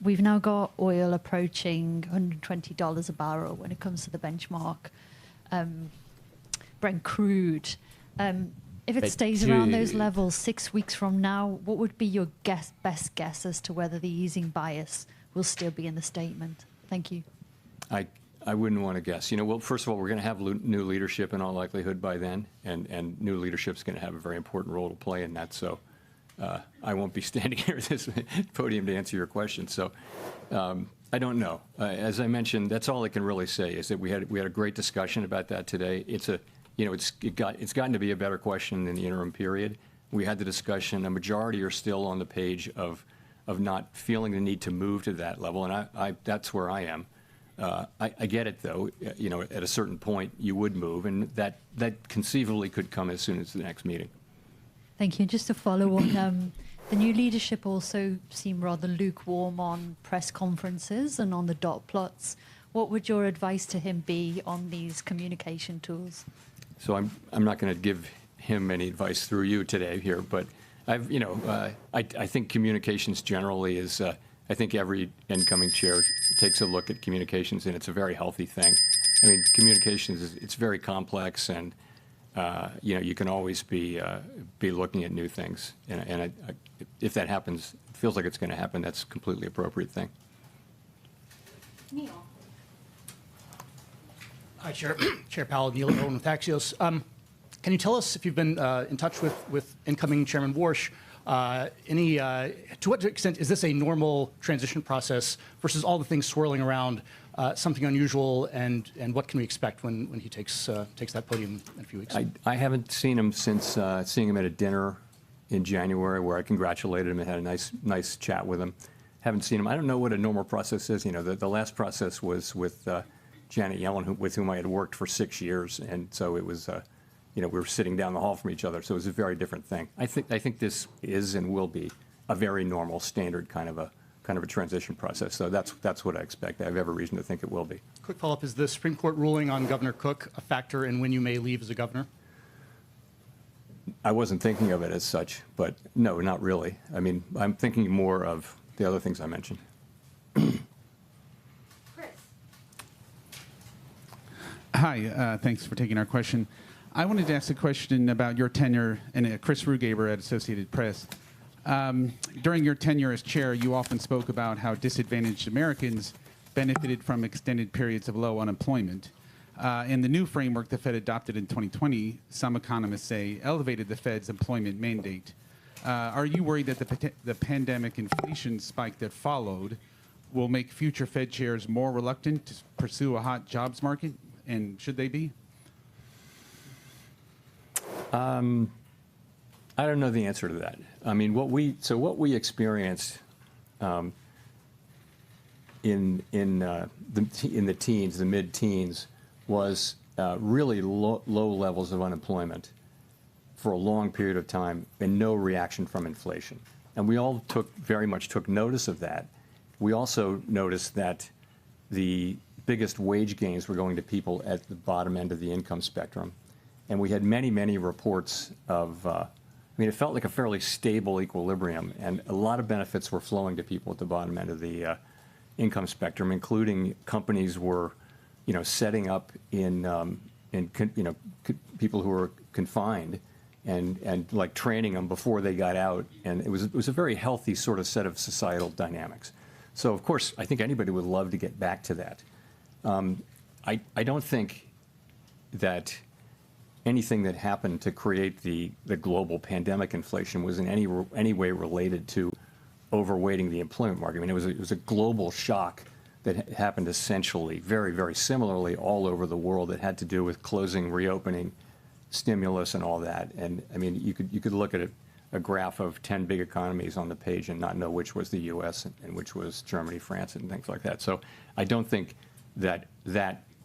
we've now got oil approaching $120 a barrel when it comes to the benchmark Brent crude. If it stays around those levels 6 weeks from now, what would be your best guess as to whether the easing bias will still be in the statement? Thank you. I wouldn't want to guess. Well, first of all, we're going to have new leadership in all likelihood by then, and new leadership's going to have a very important role to play in that. So I won't be standing here at this podium to answer your question. So I don't know. As I mentioned, that's all I can really say is that we had a great discussion about that today. It's gotten to be a better question in the interim period. We had the discussion. A majority are still on the page of not feeling the need to move to that level, and that's where I am. I get it, though. At a certain point, you would move, and that conceivably could come as soon as the next meeting. Thank you. Just to follow on, the new leadership also seemed rather lukewarm on press conferences and on the dot plots. What would your advice to him be on these communication tools? So I'm not going to give him any advice through you today here, but I think communications generally is. I think every incoming chair takes a look at communications, and it's a very healthy thing. I mean, communications it's very complex, and you can always be looking at new things. And if that happens, it feels like it's going to happen. That's a completely appropriate thing. Neil. Hi, Chair Powell, Neil Irwin with Axios. Can you tell us if you've been in touch with incoming Chairman Warsh? To what extent is this a normal transition process versus all the things swirling around, something unusual, and what can we expect when he takes that podium in a few weeks? I haven't seen him since seeing him at a dinner in January where I congratulated him and had a nice chat with him. Haven't seen him. I don't know what a normal process is. The last process was with Janet Yellen, with whom I had worked for 6 years, and so it was. We were sitting down the hall from each other, so it was a very different thing. I think this is and will be a very normal, standard kind of a transition process. So that's what I expect. I have every reason to think it will be. Quick follow-up: is the Supreme Court ruling on Governor Cook a factor in when you may leave as a governor? I wasn't thinking of it as such, but no, not really. I mean, I'm thinking more of the other things I mentioned. Hi, thanks for taking our question. I wanted to ask a question about your tenure, and Chris Rugaber at Associated Press. During your tenure as chair, you often spoke about how disadvantaged Americans benefited from extended periods of low unemployment. In the new framework the Fed adopted in 2020, some economists say elevated the Fed's employment mandate. Are you worried that the pandemic inflation spike that followed will make future Fed chairs more reluctant to pursue a hot jobs market? And should they be? I don't know the answer to that. I mean, what we experienced in the teens, the mid-teens, was really low levels of unemployment for a long period of time and no reaction from inflation. And we all very much took notice of that. We also noticed that the biggest wage gains were going to people at the bottom end of the income spectrum. And we had many, many reports of, it felt like a fairly stable equilibrium, and a lot of benefits were flowing to people at the bottom end of the income spectrum, including companies were, setting up in people who were confined and like training them before they got out. And it was a very healthy sort of set of societal dynamics. So, of course, I think anybody would love to get back to that. I don't think that anything that happened to create the global pandemic inflation was in any way related to overweighting the employment market. I mean, it was a global shock that happened essentially very, very similarly all over the world that had to do with closing, reopening, stimulus, and all that. And I mean, you could look at a graph of 10 big economies on the page and not know which was the U.S. and which was Germany, France, and things like that. So I don't think that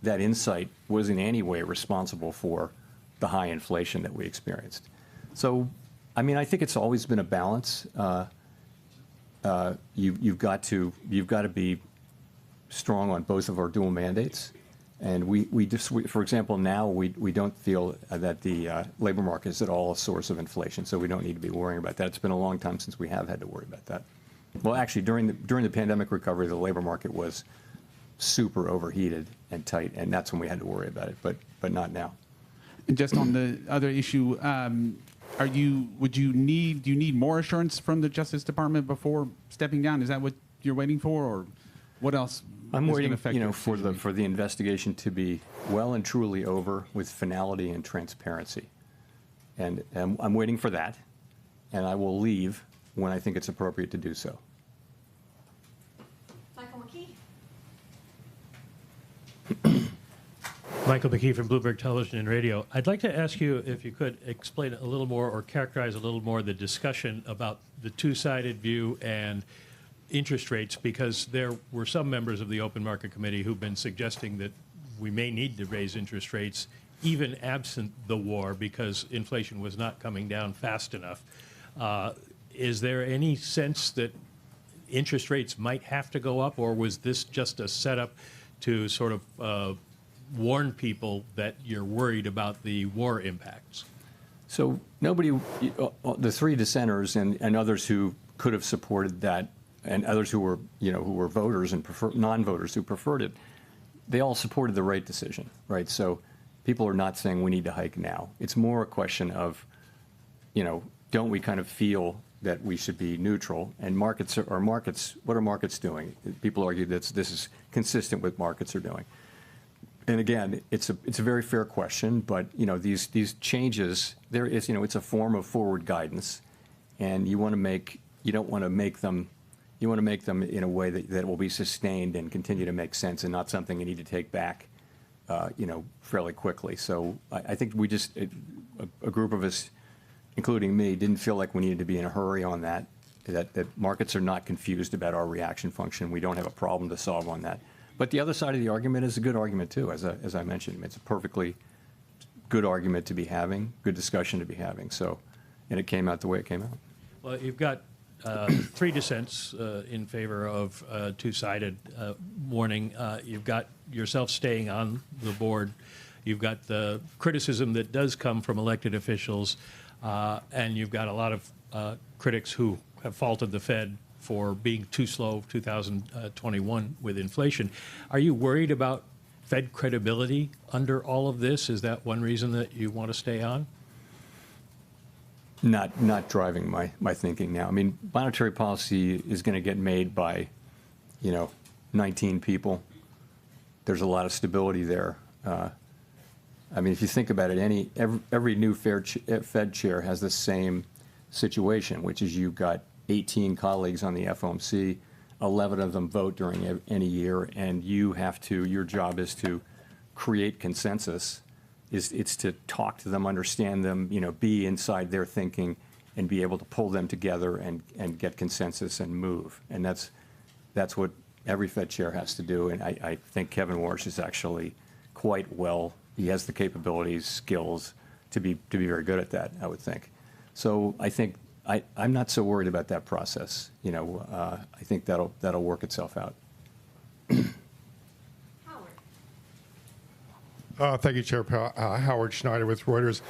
insight was in any way responsible for the high inflation that we experienced. So, I mean, I think it's always been a balance. You've got to be strong on both of our dual mandates, and for example, now we don't feel that the labor market is at all a source of inflation, so we don't need to be worrying about that. It's been a long time since we have had to worry about that. Well, actually, during the pandemic recovery, the labor market was super overheated and tight, and that's when we had to worry about it, but not now. And just on the other issue, do you need more assurance from the Justice Department before stepping down? Is that what you're waiting for, or what else? I'm waiting, for the investigation to be well and truly over with finality and transparency, and I'm waiting for that, and I will leave when I think it's appropriate to do so. Michael McKee from Bloomberg Television and Radio. I'd like to ask you if you could explain a little more or characterize a little more the discussion about the two-sided view and interest rates, because there were some members of the Open Market Committee who've been suggesting that we may need to raise interest rates even absent the war because inflation was not coming down fast enough. Is there any sense that interest rates might have to go up, or was this just a setup to sort of warn people that you're worried about the war impacts? So the three dissenters and others who could have supported that, and others who were voters and non-voters who preferred it, they all supported the rate decision, right? So people are not saying we need to hike now. It's more a question of, don't we kind of feel that we should be neutral? And what are markets doing? People argue that this is consistent with markets are doing. And again, it's a very fair question, but these changes, it's a form of forward guidance, and you want to make them in a way that will be sustained and continue to make sense, and not something you need to take back, fairly quickly. So I think a group of us, including me, didn't feel like we needed to be in a hurry on that. That markets are not confused about our reaction function. We don't have a problem to solve on that. But the other side of the argument is a good argument, too, as I mentioned. It's a perfectly good argument to be having, good discussion to be having. So, and it came out the way it came out. Well, you've got three dissents in favor of two-sided warning. You've got yourself staying on the board. You've got the criticism that does come from elected officials. And you've got a lot of critics who have faulted the Fed for being too slow 2021 with inflation. Are you worried about Fed credibility under all of this? Is that one reason that you want to stay on? Not driving my thinking now. I mean, monetary policy is going to get made by, 19 people. There's a lot of stability there. I mean, if you think about it, every new Fed chair has the same situation, which is you've got 18 colleagues on the FOMC, 11 of them vote during any year, and your job is to create consensus. It's to talk to them, understand them, be inside their thinking, and be able to pull them together and get consensus and move. And that's what every Fed chair has to do. And I think Kevin Warsh is actually quite well. He has the capabilities, skills to be very good at that, I would think. So I think I'm not so worried about that process. I think that'll work itself out. Thank you, Chair Powell. Howard Schneider with Reuters.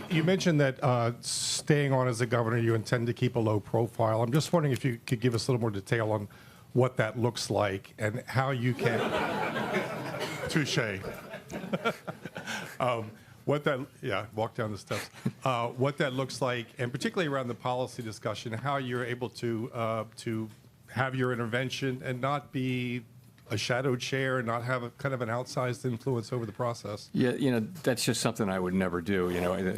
You mentioned that staying on as a governor, you intend to keep a low profile. I'm just wondering if you could give us a little more detail on what that looks like and how you can... Touche. Walk down the steps. What that looks like, and particularly around the policy discussion, how you're able to have your intervention and not be a shadow chair and not have a kind of an outsized influence over the process. Yeah, that's just something I would never do.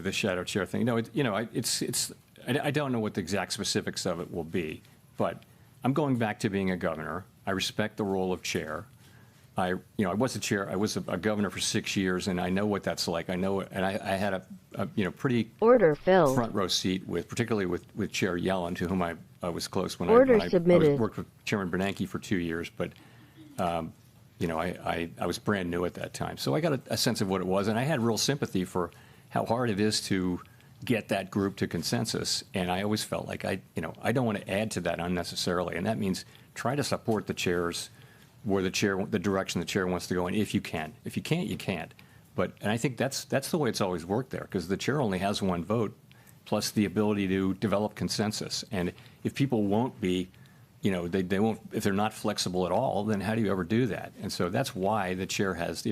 The shadow chair thing. No, I don't know what the exact specifics of it will be, but I'm going back to being a governor. I respect the role of chair. I was a chair. I was a governor for 6 years, and I know what that's like. I know, and I had a pretty front row seat particularly with Chair Yellen, to whom I was close when I worked with Chairman Bernanke for 2 years, but. I was brand new at that time. So I got a sense of what it was, and I had real sympathy for how hard it is to get that group to consensus. And I always felt like I don't want to add to that unnecessarily. And that means try to support the chairs where the direction the chair wants to go in if you can. If you can't, you can't. And I think that's the way it's always worked there, because the chair only has one vote, plus the ability to develop consensus. And if people won't be they won't, if they're not flexible at all, then how do you ever do that? And so that's why the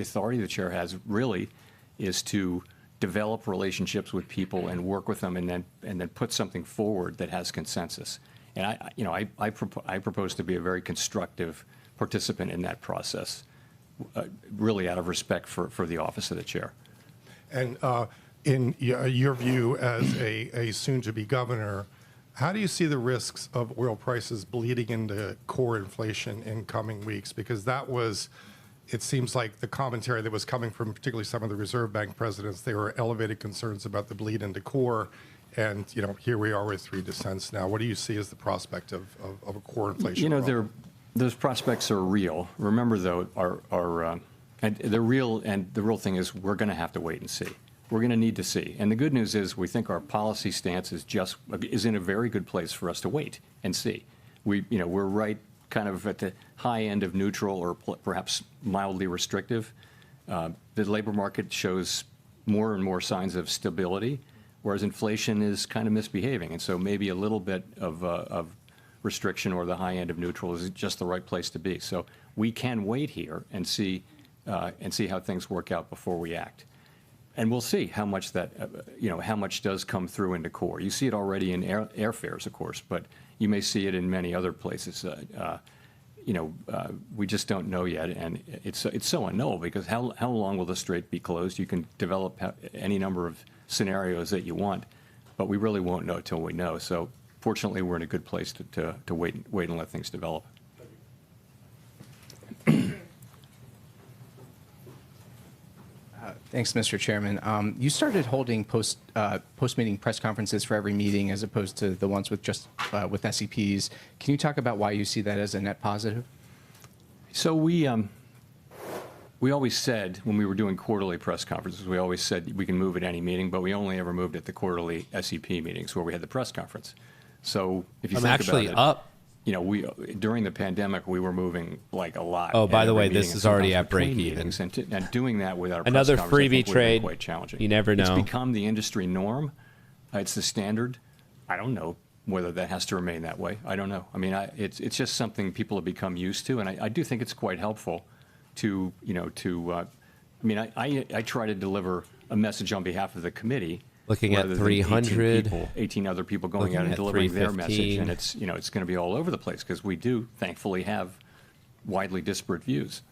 authority the chair has really is to develop relationships with people and work with them and then put something forward that has consensus. And I propose to be a very constructive participant in that process, really out of respect for the office of the chair. And in your view as a soon-to-be governor, how do you see the risks of oil prices bleeding into core inflation in coming weeks? Because it seems like the commentary that was coming from particularly some of the Reserve Bank presidents, they were elevated concerns about the bleed into core. And, here we are with 3 dissents now. What do you see as the prospect of a core inflation? Those prospects are real. Remember, though, they're real, and the real thing is we're going to have to wait and see. We're going to need to see. And the good news is we think our policy stance is in a very good place for us to wait and see. We're right kind of at the high end of neutral or perhaps mildly restrictive. The labor market shows more and more signs of stability, whereas inflation is kind of misbehaving. And so maybe a little bit of restriction or the high end of neutral is just the right place to be. So we can wait here and see how things work out before we act. And we'll see how much how much does come through into core. You see it already in airfares, of course, but you may see it in many other places. We just don't know yet, and it's so unknowable because how long will the strait be closed? You can develop any number of scenarios that you want, but we really won't know till we know. So fortunately, we're in a good place to wait and let things develop. Thanks, Mr. Chairman. You started holding post-meeting press conferences for every meeting as opposed to the ones with with SEPs. Can you talk about why you see that as a net positive? So we always said when we were doing quarterly press conferences, we always said we can move at any meeting, but we only ever moved at the quarterly SEP meetings where we had the press conference. So if you think about it, up. During the pandemic, we were moving like a lot. Oh, by the way, this is already at break even. And doing that without a another press freebie trade, quite challenging. You never know. It's become the industry norm. It's the standard. I don't know whether that has to remain that way. I don't know. I mean, it's just something people have become used to, and I do think it's quite helpful to I try to deliver a message on behalf of the committee. Looking at 300, 18 other people going out and delivering their message, and it's going to be all over the place because we do thankfully have widely disparate views.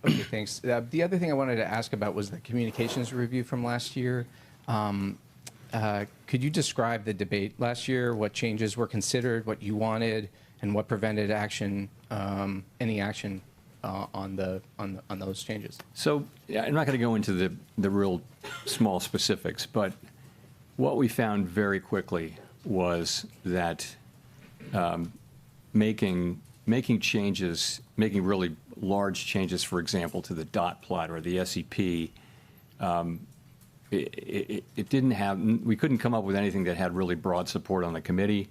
Okay, thanks. The other thing I wanted to ask about was the communications review from last year. Could you describe the debate last year? What changes were considered? What you wanted? and what prevented action, any action on those changes? So yeah, I'm not going to go into the real small specifics, but what we found very quickly was that making changes, making really large changes, for example, to the dot plot or the SEP, it didn't have, we couldn't come up with anything that had really broad support on the committee.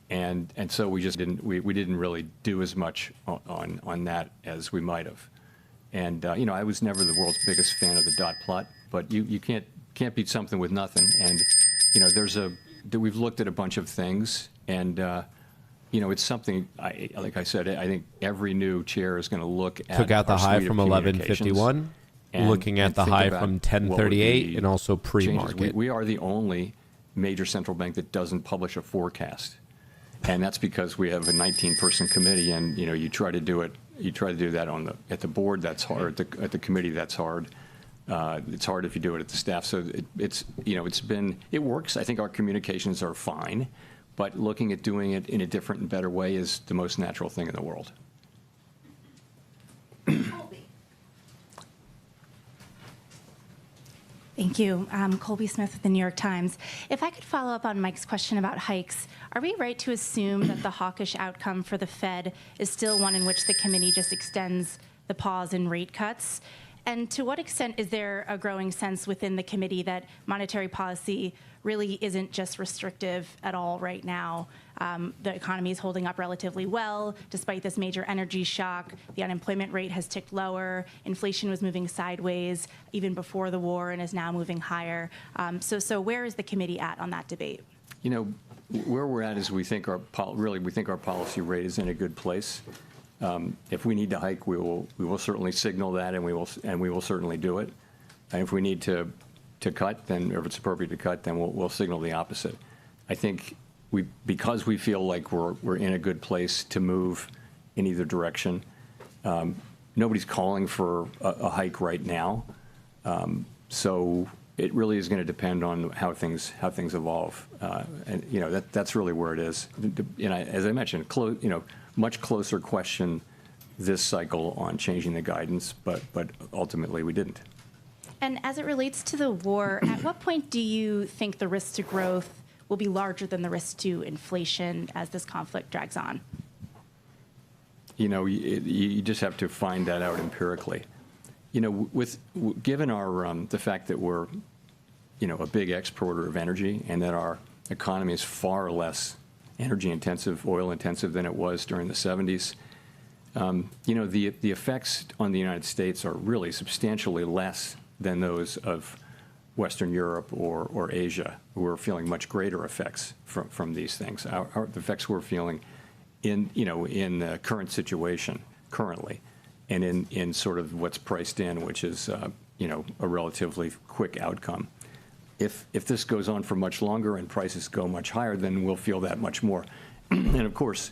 And so we just didn't, we didn't really do as much on that as we might have. And, you know, I was never the world's biggest fan of the dot plot, but you can't beat something with nothing. And, you know, we've looked at a bunch of things, and, you know, it's something, like I said, I think every new chair is going to look at Took out the our high suite from of 1151, looking at the think high about from what would 1038, be and also pre-market. changes. We are the only major central bank that doesn't publish a forecast. And that's because we have a 19-person committee, and you know, you try to do that at the board. That's hard. At the committee, that's hard. It's hard if you do it at the staff. So it works. I think our communications are fine, but looking at doing it in a different and better way is the most natural thing in the world. Thank you. Colby Smith with the New York Times. If I could follow up on Mike's question about hikes, are we right to assume that the hawkish outcome for the Fed is still one in which the committee just extends the pause in rate cuts? And to what extent is there a growing sense within the committee that monetary policy really isn't just restrictive at all right now? The economy is holding up relatively well despite this major energy shock. The unemployment rate has ticked lower. Inflation was moving sideways even before the war and is now moving higher. So where is the committee at on that debate? You know, where we're at is we think our policy rate is in a good place. If we need to hike, we will certainly signal that, and we will certainly do it. And if we need to cut, then, or if it's appropriate to cut, then we'll signal the opposite. I think because we feel like we're in a good place to move in either direction. Nobody's calling for a hike right now, so it really is going to depend on how things evolve, and you know that's really where it is. And as I mentioned, much closer question this cycle on changing the guidance, but ultimately we didn't. And as it relates to the war, at what point do you think the risk to growth will be larger than the risk to inflation as this conflict drags on? You know, you just have to find that out empirically. You know, given our the fact that we're, you know, a big exporter of energy, and that our economy is far less energy intensive, oil intensive than it was during the 70s. You know, the effects on the United States are really substantially less than those of Western Europe or Asia, who are feeling much greater effects from these things. The effects we're feeling in the current situation currently, and in sort of what's priced in, which is you know, a relatively quick outcome. If this goes on for much longer and prices go much higher, then we'll feel that much more. And of course,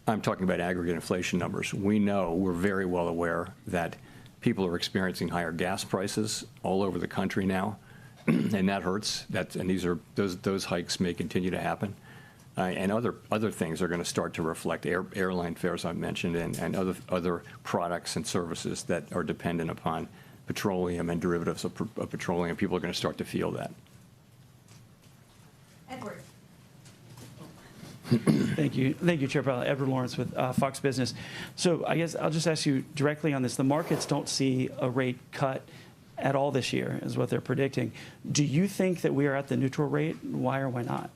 I'm talking about aggregate inflation numbers. We're very well aware that people are experiencing higher gas prices all over the country now, and that hurts. And those hikes may continue to happen, and other things are going to start to reflect airline fares I mentioned, and other products and services that are dependent upon petroleum and derivatives of petroleum. People are going to start to feel that. Edward. Thank you, Chair Powell. Edward Lawrence with Fox Business. So I guess I'll just ask you directly on this. The markets don't see a rate cut at all this year, is what they're predicting. Do you think that we are at the neutral rate? Why or why not?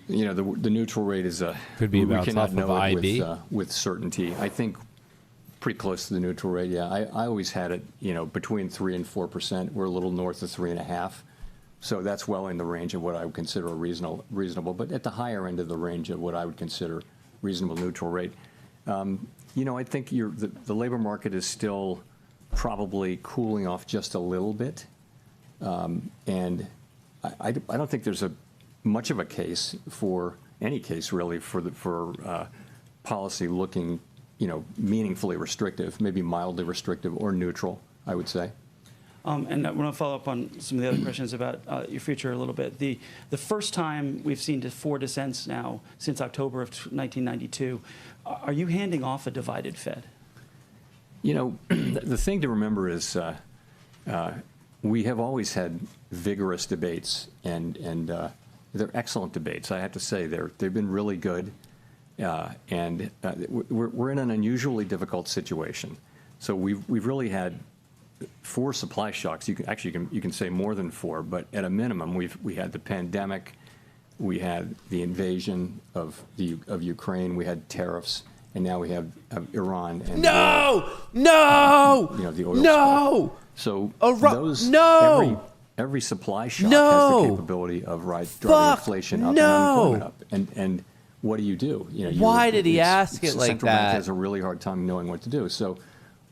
You know, the neutral rate is could be about we cannot off of know IB it with certainty. I think pretty close to the neutral rate. Yeah, I always had it, you know, between 3% and 4%. We're a little north of 3.5%. So that's well in the range of what I would consider a reasonable, but at the higher end of the range of what I would consider reasonable neutral rate. You know, I think the labor market is still probably cooling off just a little bit, and I don't think there's much of a case for any case really for policy looking, you know, meaningfully restrictive, maybe mildly restrictive or neutral, I would say. And I want to follow up on some of the other questions about your future a little bit. The first time we've seen 4 dissents now since October of 1992. Are you handing off a divided Fed? You know, the thing to remember is we have always had vigorous debates, and they're excellent debates. I have to say they've been really good, and we're in an unusually difficult situation. So we've really had 4 supply shocks. You can say more than 4, but at a minimum, we had the pandemic, we had the invasion of Ukraine, we had tariffs, and now we have Iran. And No! the oil spill. So every supply shock has the capability of driving inflation up and unemployment up. And what do? Why did he ask it like Central bank that? has a really hard time knowing what to do. So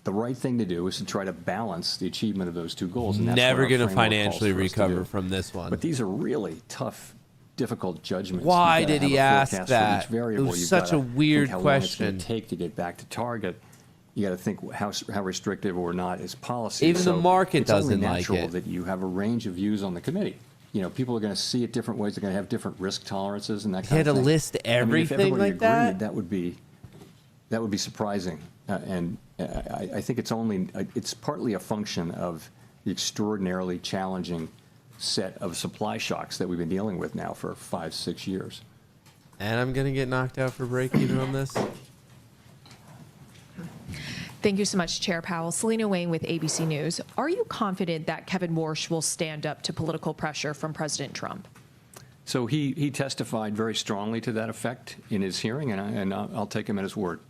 the right thing to do is to try to balance the achievement of those 2 goals. And that's Never going to financially recover from this one. But these are really tough, difficult judgments. Why did he ask that? that? It was such a weird how question. Long it's going to take to get back to target. You got to think how restrictive or not is policy. Even the market doesn't like it's only natural it. that you have a range of views on the committee. People are going to see it different ways. They're going to have different risk tolerances and that kind of thing. He had to list everything if everybody like that? agreed, that would be surprising. And I think it's partly a function of the extraordinarily challenging set of supply shocks that we've been dealing with now for 5-6 years. And I'm going to get knocked out for breaking on this. Thank you so much, Chair Powell. Selena Wayne with ABC News. Are you confident that Kevin Warsh will stand up to political pressure from President Trump? So he testified very strongly to that effect in his hearing, and I'll take him at his word.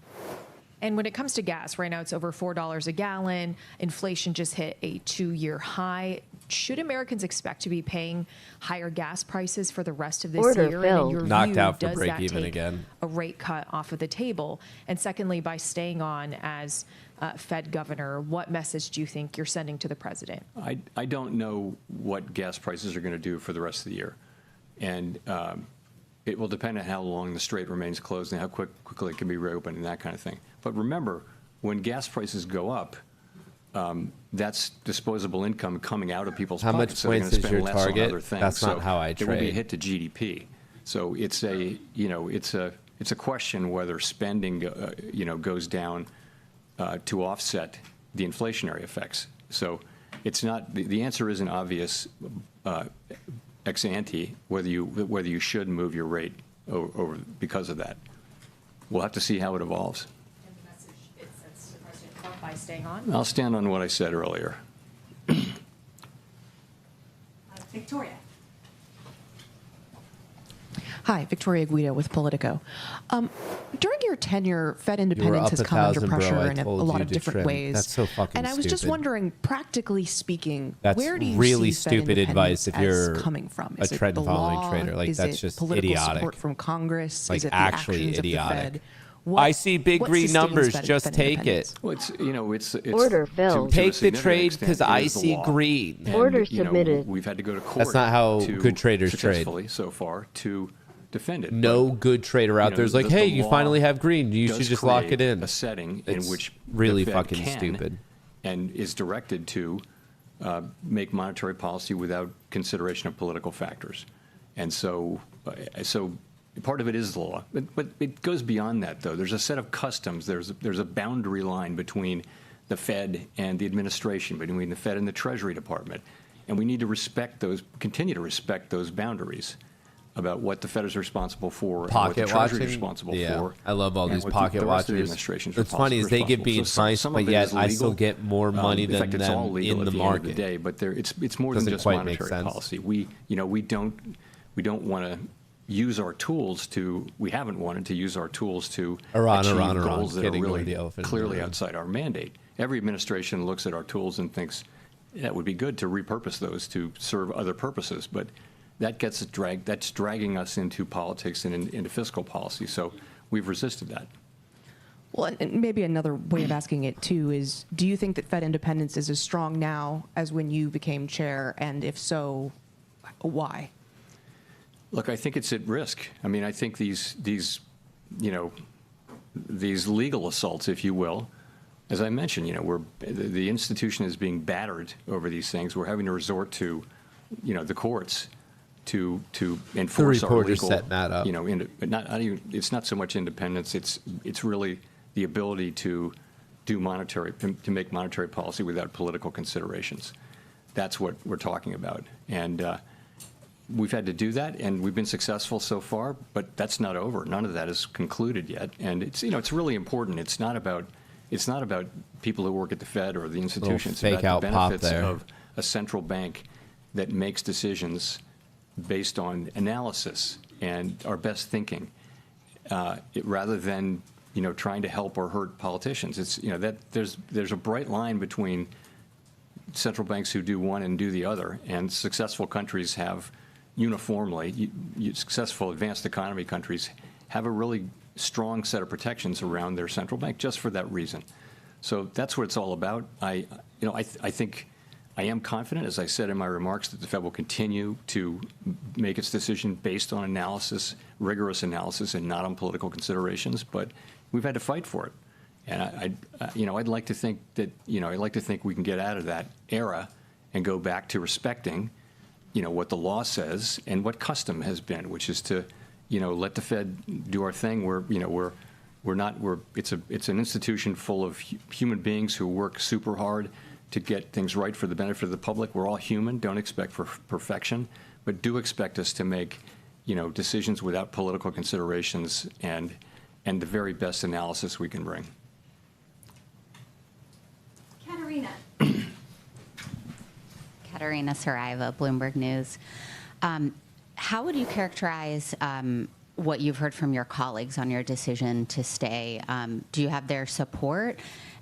And when it comes to gas, right now it's over $4 a gallon. Inflation just hit a 2-year high. Should Americans expect to be paying higher gas prices for the rest of this year? And in your Knocked view, out for does break that even take again. a rate cut off of the table? And secondly, by staying on as Fed governor, what message do you think you're sending to the president? I don't know what gas prices are going to do for the rest of the year. And it will depend on how long the strait remains closed and how quickly it can be reopened and that kind of thing. But remember, when gas prices go up, that's disposable income coming out of people's How pockets. much So they're points gonna is spend your less on target? other things. That's not how I There will be a trade. hit to GDP. So it's a question whether spending goes down to offset the inflationary effects. So it's not the answer isn't obvious ex ante whether you should move your rate over because of that. We'll have to see how it evolves. And the message it sends to President Trump by staying on? I'll stand on what I said earlier. Victoria. Hi, Victoria Guido with Politico. During your tenure, Fed independence has come under pressure in a lot of different ways. That's so fucking And I was just stupid. wondering, practically speaking, That's where do you really see Fed stupid advice if independence as you're coming from? a Is it trend the following law? trader. Like, Is that's it just political idiotic. support from Congress? Like, Is it the actually actions idiotic. of the Fed? I see big what green sustains numbers. Fed Just take it. independence? Well, it's Order filled. to a Take the significant trade extent, because it I is the see law. green. And, Order you know, submitted. We've had to go to court. That's not how to good traders trade. successfully so far to defend it. No But, good trader out there is like, the hey, you law finally have green. You does should just lock create it in. A setting It's in which really the Fed fucking can stupid. and is directed to make monetary policy without consideration of political factors. And so part of it is the law, but it goes beyond that, though. There's a set of customs. There's a boundary line between the Fed and the administration, between the Fed and the Treasury Department, and we need to continue to respect those boundaries about what the Fed is responsible for, and what the Pocket Treasury watching. is responsible for. I love all and these what pocket the rest of the watchers. administration's What's funny is they give me responsible. advice, Some but of it yet is I still legal. get more money In than fact, it's all them legal in at the the end of the market. day, but it's more than Doesn't just quite make monetary sense. policy. We don't want to use our tools to. We haven't wanted to use our tools to achieve goals that are Kidding, really the elephant in the clearly room. outside our mandate. Every administration looks at our tools and thinks that would be good to repurpose those to serve other purposes, but that gets dragged. That's dragging us into politics and into fiscal policy. So we've resisted that. Well, and maybe another way of asking it, too, is do you think that Fed independence is as strong now as when you became chair? And if so, why? Look, I think it's at risk. I mean, I think these legal assaults, if you will, as I mentioned, the institution is being battered over these things. We're having to resort to, the courts to enforce our legal. Setting that up. It's not so much independence. It's really the ability to make monetary policy without political considerations. That's what we're talking about, and we've had to do that, and we've been successful so far. But that's not over. None of that is concluded yet, and it's really important. It's not about people who work at the Fed or the institution. It's about the benefits of a central bank that makes decisions based on analysis and our best thinking, rather than trying to help or hurt politicians. It's that there's a bright line between central banks who do one and do the other, and successful countries have uniformly, successful advanced economy countries have a really strong set of protections around their central bank just for that reason. So that's what it's all about. I think I am confident, as I said in my remarks, that the Fed will continue to make its decision based on analysis, rigorous analysis, and not on political considerations. But we've had to fight for it, and I'd like to think that we can get out of that era and go back to respecting, what the law says and what custom has been, which is to, let the Fed do our thing. It's an institution full of human beings who work super hard to get things right for the benefit of the public. We're all human. Don't expect for perfection, but do expect us to make, decisions without political considerations and the very best analysis we can bring. Katerina Saraiva, Bloomberg News. How would you characterize what you've heard from your colleagues on your decision to stay? Do you have their support?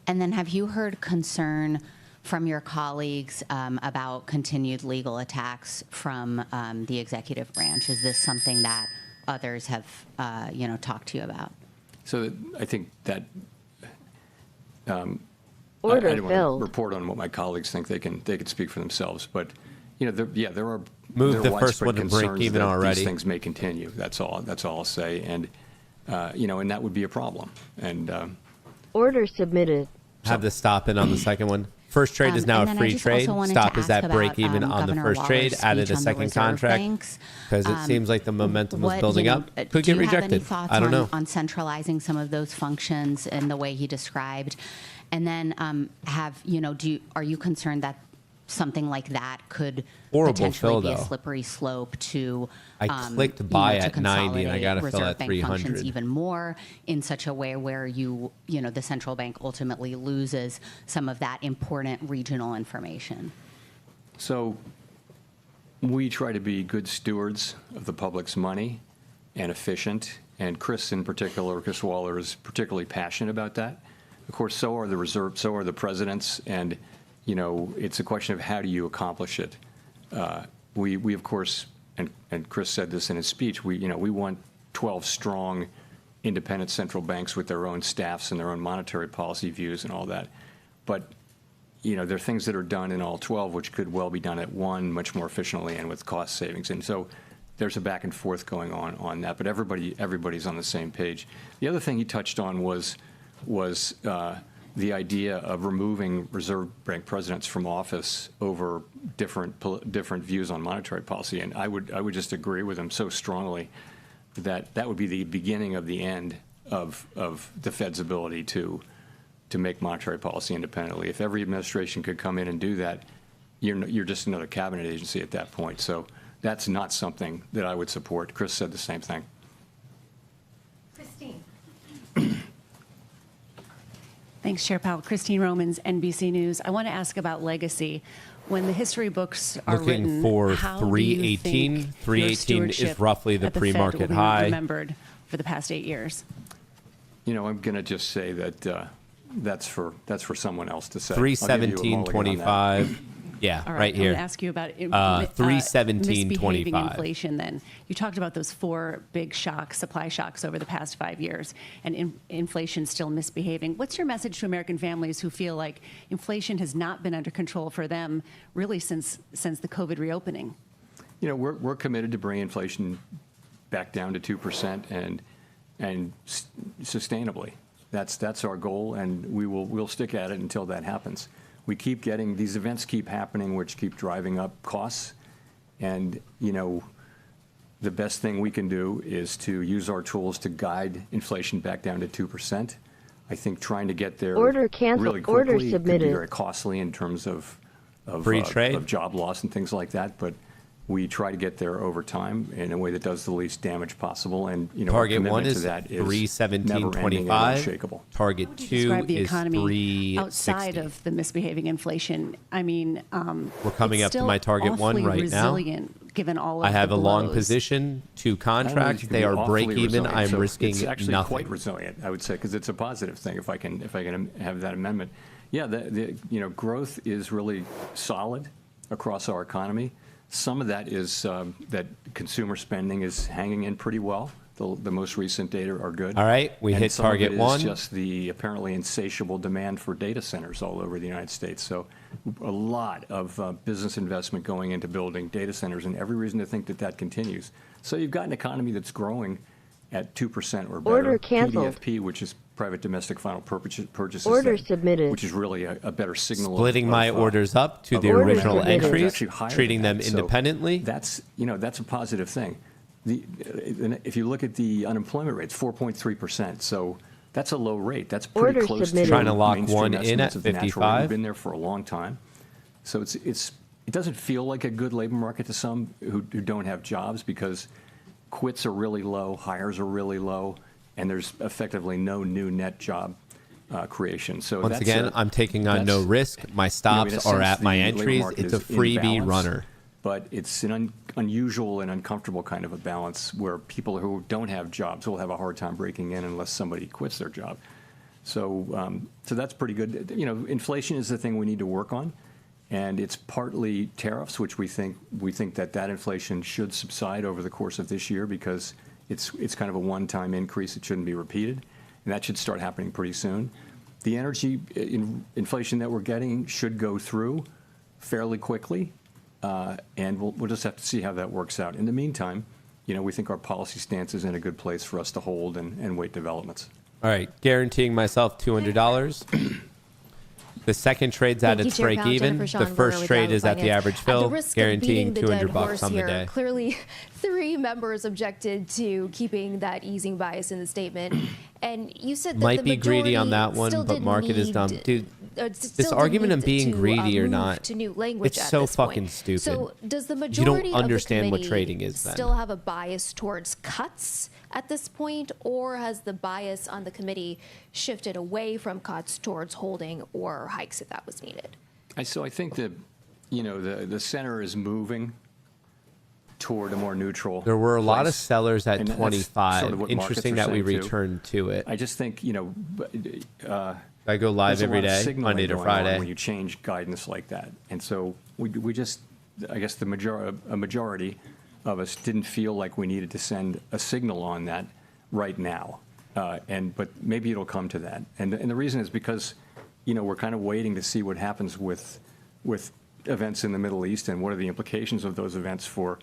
And then have you heard concern from your colleagues about continued legal attacks from the executive branch? Is this something that others have, talked to you about? So I think that I Order, don't Bill. want to report on what my colleagues think. They can speak for themselves. But there are Move the first widespread one to break concerns even that already. These things may continue. That's all I'll say. And and that would be a problem. And Order submitted. Have the stop in on the second one. First trade is now and a then I free just trade. also wanted Stop to is that ask break about, even on the Governor first trade. Waller's Added a speech on the second reserve contract banks. because it seems like the momentum was building up. Could Do get you have rejected. any thoughts I don't know. on centralizing some of those functions in the way he described? And then are you concerned that something like that could Horrible potentially fill, be a though. slippery slope to I clicked buy to at 90 and I got to consolidate fill reserve at bank 300. functions even more in such a way where the central bank ultimately loses some of that important regional information? so we try to be good stewards of the public's money and efficient. And Chris Waller is particularly passionate about that. Of course, so are the reserve, so are the presidents, and it's a question of how do you accomplish it. We of course, and Chris said this in his speech, we want 12 strong, independent central banks with their own staffs and their own monetary policy views and all that. But there are things that are done in all 12 which could well be done at one much more efficiently and with cost savings. And so there's a back and forth going on that. But everybody's on the same page. The other thing he touched on was the idea of removing reserve bank presidents from office over different views on monetary policy, and I would just agree with him so strongly that would be the beginning of the end of the Fed's ability to make monetary policy independently. If every administration could come in and do that, you're just another cabinet agency at that point. So that's not something that I would support. Chris said the same thing. Christine. Thanks, Chair Powell. Christine Romans, NBC News. I want to ask about legacy. When the history books are Looking written, for how do you 318. think 318 your is stewardship roughly the at the Fed pre-market will be high. remembered for the past 8 years? I'm going to just say that that's for someone else to say. I'll give you a mulligan on that. 317.25. Yeah, All right here. I'm going to ask you about 317.25. misbehaving inflation then. You talked about those 4 big shocks, supply shocks over the past 5 years, and inflation still misbehaving. What's your message to American families who feel like inflation has not been under control for them really since the COVID reopening? We're committed to bring inflation back down to 2% and sustainably. That's our goal, and we'll stick at it until that happens. We keep getting these events keep happening, which keep driving up costs, and the best thing we can do is to use our tools to guide inflation back down to 2%. I think trying to get there Order canceled. really quickly Order submitted. could be very costly in terms of Free trade. of job loss and things like that. But we try to get there over time in a way that does the least damage possible. And our Target 1 commitment is to that is 317.25. unshakable. Target 2 Describe the is economy 360. outside of the misbehaving inflation. I mean, We're coming it's up to still my target 1 awfully right now. resilient, given all of I have the a long blows. position, 2 I don't know if contracts. you can They be are awfully break even. resilient. I'm So risking it's actually nothing. quite resilient, I would say, because it's a positive thing. If I can have that amendment, yeah, the growth is really solid across our economy. Some of that is that consumer spending is hanging in pretty well. The most recent data are good. All right, we And hit some of target it is 1. just the apparently insatiable demand for data centers all over the United States. So a lot of business investment going into building data centers, and every reason to think that continues. So you've got an economy that's growing at 2% or better. Order canceled. PDFP, which is private domestic final purchases. Order submitted. Which is really a better signal. Splitting my orders up to the of original order submitted. entries, It's actually higher treating than them that. So independently. that's a positive thing. If you look at the unemployment rate, it's 4.3%. So that's a low rate. That's pretty Order close submitted. to Trying to lock mainstream one in estimates at of the natural rate. 55. We've been there for a long time. So it doesn't feel like a good labor market to some who don't have jobs, because quits are really low, hires are really low, and there's effectively no new net job creation. So Once again, I'm taking on no risk. My stops are at my entries. It's a freebie runner. But it's an unusual and uncomfortable kind of a balance where people who don't have jobs will have a hard time breaking in unless somebody quits their job. So that's pretty good. Inflation is the thing we need to work on, and it's partly tariffs, which we think that inflation should subside over the course of this year, because it's kind of a one-time increase. It shouldn't be repeated, and that should start happening pretty soon. The energy inflation that we're getting should go through fairly quickly. And we'll just have to see how that works out. In the meantime, we think our policy stance is in a good place for us to hold and wait developments. All right, guaranteeing myself $200. The second trade's at its break even. The first trade is at the average fill, guaranteeing $200 on the day. Clearly, 3 members objected to keeping that easing bias in the statement, and you said that Might the be greedy on that one, still but didn't market is need- dumb, dude. still This didn't argument of need being to, greedy or move not, to new language it's at so this point. fucking stupid. So does the You majority don't understand of what the trading committee is then. still have a bias towards cuts at this point, or has the bias on the committee shifted away from cuts towards holding or hikes if that was needed? So I think that the center is moving toward a more neutral. There were a lot of place. sellers at And that's 25. sort of what Interesting markets that are we saying, too. returned to it. I just think I go live there's a every lot of day, signaling Monday to going on Friday. when you change guidance like that, and so we just, I guess a majority of us didn't feel like we needed to send a signal on that right now, but maybe it'll come to that, and the reason is because we're kind of waiting to see what happens with events in the Middle East and what are the implications of those events for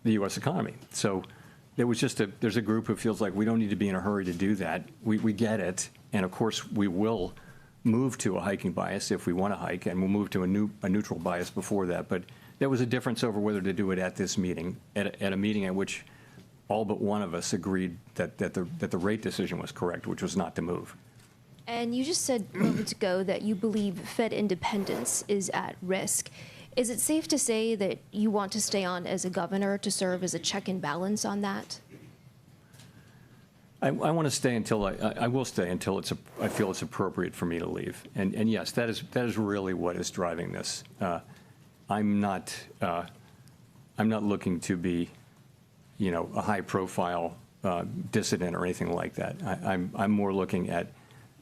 the U.S. economy. So there's a group who feels like we don't need to be in a hurry to do that. We get it, and of course we will move to a hiking bias if we want to hike, and we'll move to a neutral bias before that. But there was a difference over whether to do it at this meeting, at a meeting at which all but one of us agreed that the rate decision was correct, which was not to move. And you just said moments ago that you believe Fed independence is at risk. Is it safe to say that you want to stay on as a governor to serve as a check and balance on that? I want to stay until I will stay until I feel it's appropriate for me to leave. And yes, that is really what is driving this. I'm not looking to be, a high profile dissident or anything like that. I'm more looking at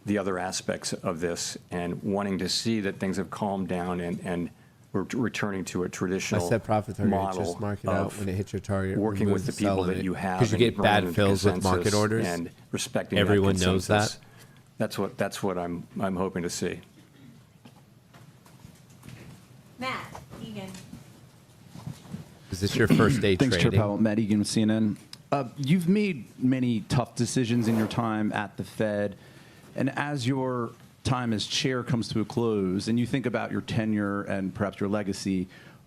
the other aspects of this and wanting to see that things have calmed down and we're returning to a traditional I said profit target, model just mark it out of when it hits your target. working remove with the people sell that it. you have, Because you get and bringing bad them to fills with market consensus orders. and respecting Everyone that knows consensus. that. That's what I'm hoping to see. Matt Egan. Is this your first day Thanks, trading? Chair Powell. Matt Egan with CNN. You've made many tough decisions in your time at the Fed. And as your time as chair comes to a close and you think about your tenure and perhaps your legacy,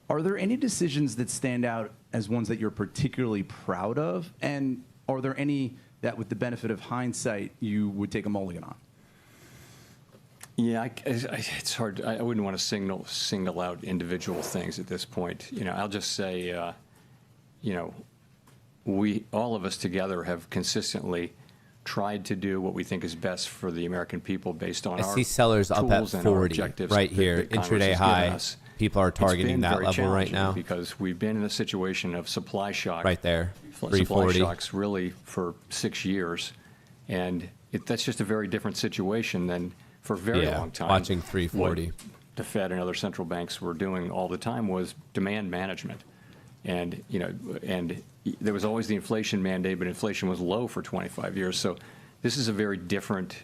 are there any decisions that stand out as ones that you're particularly proud of? And are there any that, with the benefit of hindsight, you would take a mulligan on? Yeah, it's hard. I wouldn't want to single out individual things at this point. I'll just say, we, all of us together, have consistently tried to do what we think is best for the American people based on our see sellers up at tools and our 40 objectives right that here, Congress intraday has high. given us. People are targeting It's been that very level right challenging now. because we've been in a situation of supply shock. Right there, Supply 340. shocks really for 6 years, and that's just a very different situation than for a very long time. Watching 340. What the Fed and other central banks were doing all the time was demand management, and there was always the inflation mandate, but inflation was low for 25 years. So this is a very different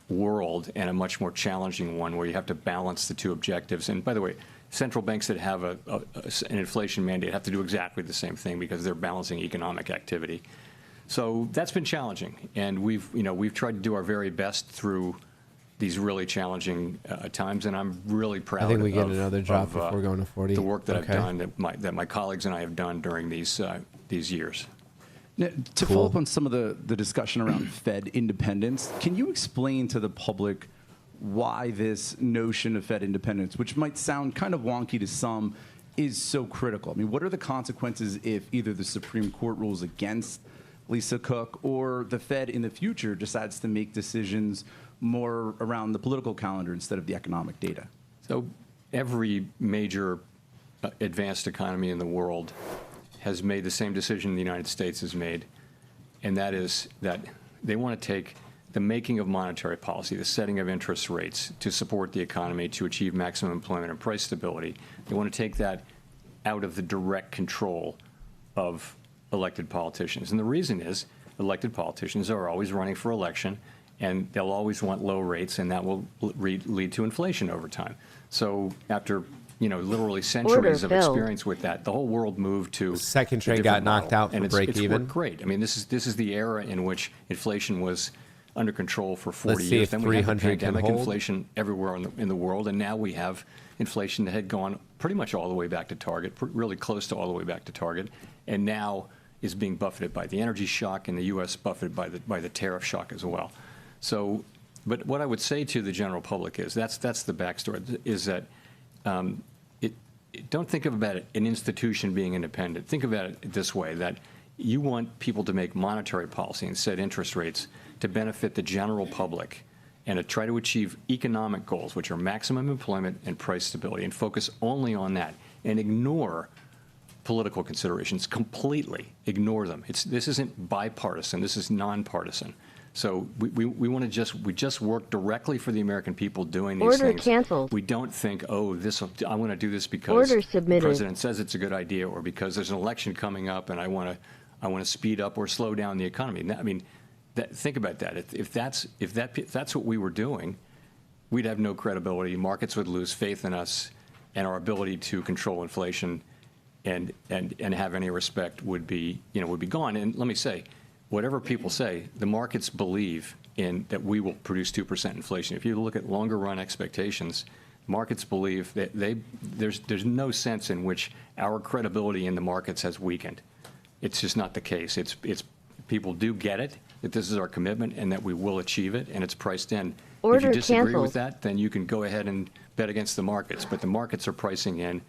world and a much more challenging one where you have to balance the two objectives. And by the way, central banks that have an inflation mandate have to do exactly the same thing because they're balancing economic activity. So that's been challenging, and we've tried to do our very best through these really challenging times, and I'm really proud. I think we get another drop before going to 40. The work that Okay. I've done, that my colleagues and I have done during these years. Now, to follow up on some of the discussion around Fed independence, can you explain to the public why this notion of Fed independence, which might sound kind of wonky to some, is so critical? I mean, what are the consequences if either the Supreme Court rules against Lisa Cook or the Fed in the future decides to make decisions more around the political calendar instead of the economic data? So every major advanced economy in the world has made the same decision the United States has made, and that is that they want to take the making of monetary policy, the setting of interest rates to support the economy, to achieve maximum employment and price stability. They want to take that out of the direct control of elected politicians. And the reason is elected politicians are always running for election, and they'll always want low rates, and that will lead to inflation over time. So after literally centuries of experience with that, the whole world moved to second trade got knocked out for break it's even. Worked great. I mean, this is the era in which inflation was under control for 40 Let's see years. if Then we had the 300 can pandemic, hold. inflation everywhere in the world, and now we have inflation that had gone pretty much all the way back to target, really close to all the way back to target, and now is being buffeted by the energy shock, and the U.S. buffeted by the tariff shock as well. So, but what I would say to the general public is that's the backstory, is that don't think about an institution being independent. Think about it this way, that you want people to make monetary policy and set interest rates to benefit the general public and to try to achieve economic goals, which are maximum employment and price stability, and focus only on that and ignore political considerations completely. Ignore them. This isn't bipartisan. This is nonpartisan. So we want to just work directly for the American people doing these Order things. canceled. We don't think, oh, I want to do this because Order the submitted. president says it's a good idea, or because there's an election coming up and I want to speed up or slow down the economy. I mean, think about that. If that's what we were doing, we'd have no credibility. Markets would lose faith in us, and our ability to control inflation and have any respect would be gone. And let me say, whatever people say, the markets believe in that we will produce 2% inflation. If you look at longer run expectations, markets believe that there's no sense in which our credibility in the markets has weakened. It's just not the case. It's people do get it, that this is our commitment and that we will achieve it, and it's priced in. If you disagree with that, then you can go ahead and bet against the markets, but the markets are pricing in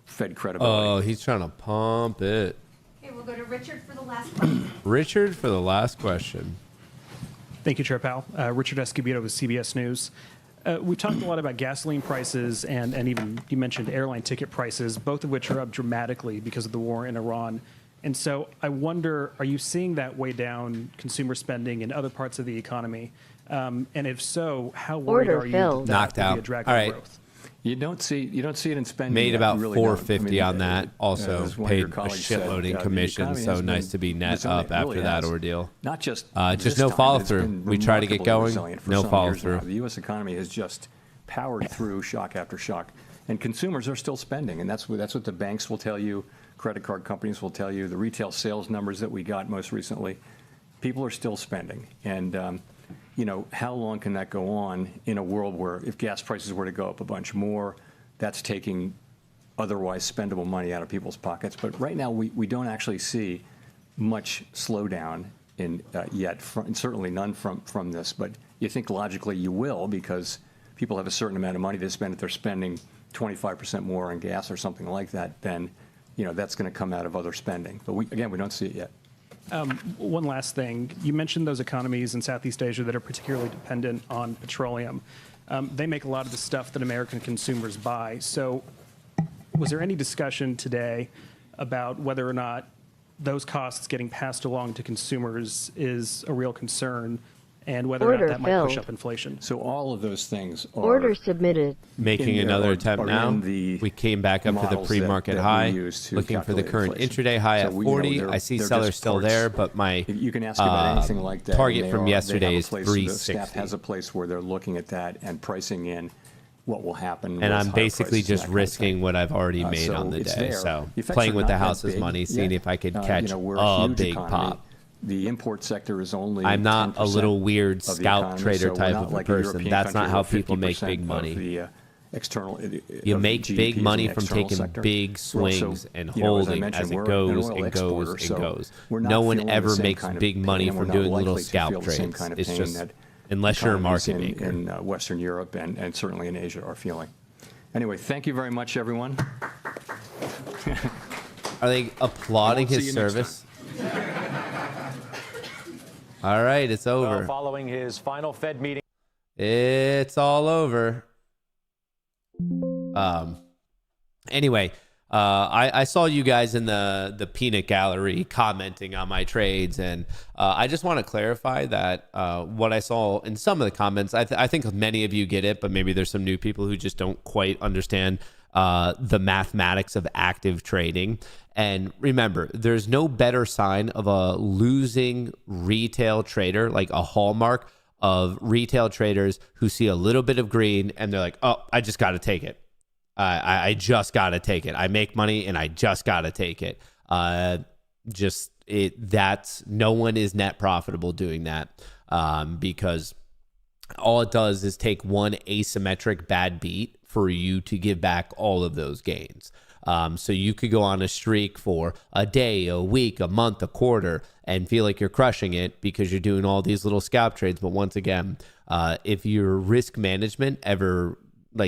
Fed credibility. Oh, he's trying to pump it. Okay, we'll go to Richard for the last question. Richard for the last question. Thank you, Chair Powell. Richard Escobedo with CBS News. We talked a lot about gasoline prices and even you mentioned airline ticket prices, both of which are up dramatically because of the war in Iran. And so I wonder, are you seeing that weigh down consumer spending in other parts of the economy? And if so, how worried are you that Knocked will be out. a drag All on right. growth? You don't see it in spending. Made yet. about You really $450 don't. on that. Also as one of paid your a colleagues said, shitload in the commission. economy So has nice been to be net resilient. up It after really that has. ordeal. Not just just this no time, follow it's through. been We try to get remarkably going. resilient for No some follow years now. through. The U.S. economy has just powered through shock after shock, and consumers are still spending, and that's what the banks will tell you, credit card companies will tell you, the retail sales numbers that we got most recently. People are still spending, and how long can that go on in a world where if gas prices were to go up a bunch more, that's taking otherwise spendable money out of people's pockets. But right now, we don't actually see much slowdown yet, and certainly none from this. But you think logically you will, because people have a certain amount of money to spend. If they're spending 25% more on gas or something like that, then that's going to come out of other spending. But we don't see it yet. One last thing. You mentioned those economies in Southeast Asia that are particularly dependent on petroleum. They make a lot of the stuff that American consumers buy. So was there any discussion today about whether or not those costs getting passed along to consumers is a real concern, and whether or not that might push up inflation? So all of those things are Order submitted. Making another attempt now. We came back up to the pre-market high, looking for the current intraday high at 40. I see sellers still there, but my you can ask about anything like that, target from yesterday is 360. The staff has a place where they're looking at that and pricing in what will happen. And I'm basically just risking what I've already made on the day. So playing with the house's money, seeing if I could catch a big pop. The import sector is only. I'm not a little weird scalp trader type of a person. That's not how people make big money. You make big money from taking big swings and holding as it goes and goes and goes. No one ever makes big money from doing little scalp trades. It's just, unless you're a market maker. In Western Europe and certainly in Asia are feeling. Anyway, thank you very much, everyone. Are they applauding his service? All right, it's over. Well, following his final Fed meeting. It's all over. Anyway, I saw you guys in the peanut gallery commenting on my trades, and I just want to clarify that what I saw in some of the comments, I think many of you get it, but maybe there's some new people who just don't quite understand the mathematics of active trading. And remember, there's no better sign of a losing retail trader, like a hallmark of retail traders who see a little bit of green and they're like, oh, I just got to take it. I just got to take it. I make money and I just got to take it. That's no one is net profitable doing that because all it does is take one asymmetric bad beat for you to give back all of those gains. So you could go on a streak for a day, a week, a month, a quarter, and feel like you're crushing it because you're doing all these little scalp trades. But once again, if your risk management ever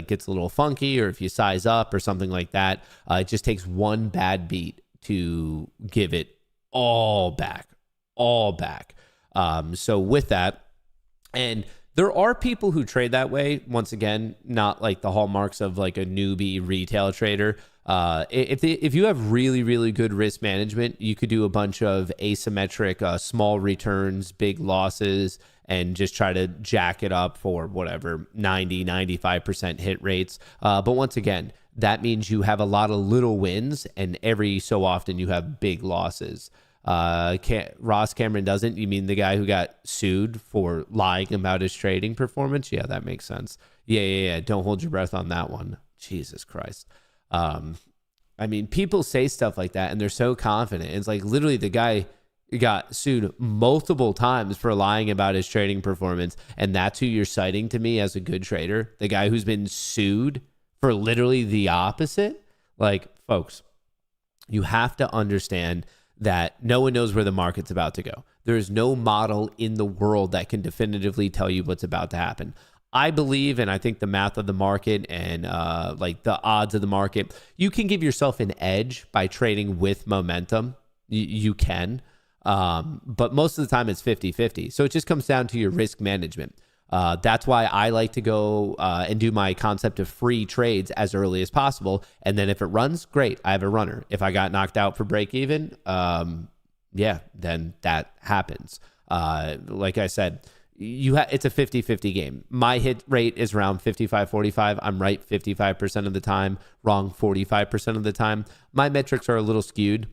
gets a little funky, or if you size up or something like that, it just takes one bad beat to give it all back. So with that, and there are people who trade that way. Once again, not like the hallmarks of like a newbie retail trader. If you have really, really good risk management, you could do a bunch of asymmetric small returns, big losses, and just try to jack it up for whatever 95% hit rates. But once again, that means you have a lot of little wins, and every so often you have big losses. Ross Cameron doesn't. You mean the guy who got sued for lying about his trading performance? Yeah, that makes sense. Yeah. Don't hold your breath on that one. Jesus Christ. I mean, people say stuff like that and they're so confident. It's like literally the guy got sued multiple times for lying about his trading performance, and that's who you're citing to me as a good trader? The guy who's been sued for literally the opposite? Like, folks, you have to understand that no one knows where the market's about to go. There is no model in the world that can definitively tell you what's about to happen. I believe, and I think the math of the market and the odds of the market, you can give yourself an edge by trading with momentum. You can, but most of the time it's 50-50. So it just comes down to your risk management. That's why I like to go and do my concept of free trades as early as possible. And then if it runs, great, I have a runner. If I got knocked out for break even, then that happens. Like I said, it's a 50-50 game. My hit rate is around 55-45. I'm right 55% of the time, wrong 45% of the time. My metrics are a little skewed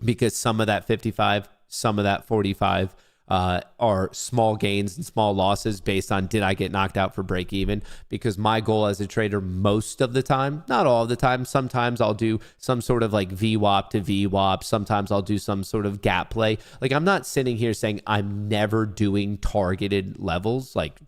because some of that 55, some of that 45 are small gains and small losses based on did I get knocked out for break even? Because my goal as a trader most of the time, not all the time, sometimes I'll do some sort of like VWAP to VWAP. Sometimes I'll do some sort of gap play. Like I'm not sitting here saying I'm never doing targeted levels. Like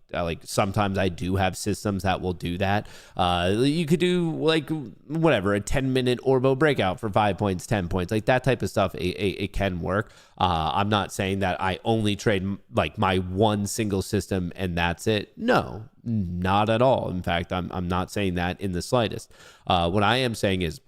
sometimes I do have systems that will do that. You could do like whatever, a 10-minute Orbo breakout for 5 points, 10 points, like that type of stuff. It can work. I'm not saying that I only trade like my one single system and that's it. No, not at all. In fact, I'm not saying that in the slightest. What I am saying is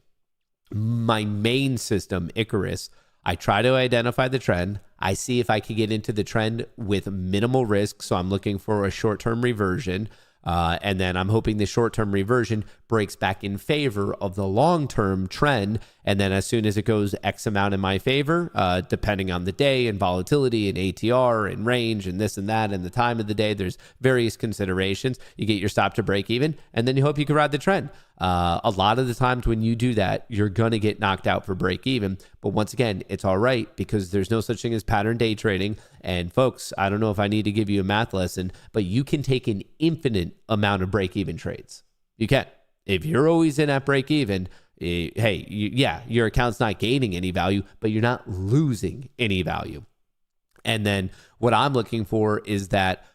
my main system, Icarus, I try to identify the trend. I see if I can get into the trend with minimal risk. So I'm looking for a short-term reversion. And then I'm hoping the short-term reversion breaks back in favor of the long-term trend. And then as soon as it goes X amount in my favor, depending on the day and volatility and ATR and range and this and that and the time of the day, there's various considerations. You get your stop to break even, and then you hope you can ride the trend. A lot of the times when you do that, you're going to get knocked out for break even. But once again, it's all right because there's no such thing as pattern day trading. And folks, I don't know if I need to give you a math lesson, but you can take an infinite amount of break even trades. You can. If you're always in at break even, hey, your account's not gaining any value, but you're not losing any value. And then what I'm looking for is that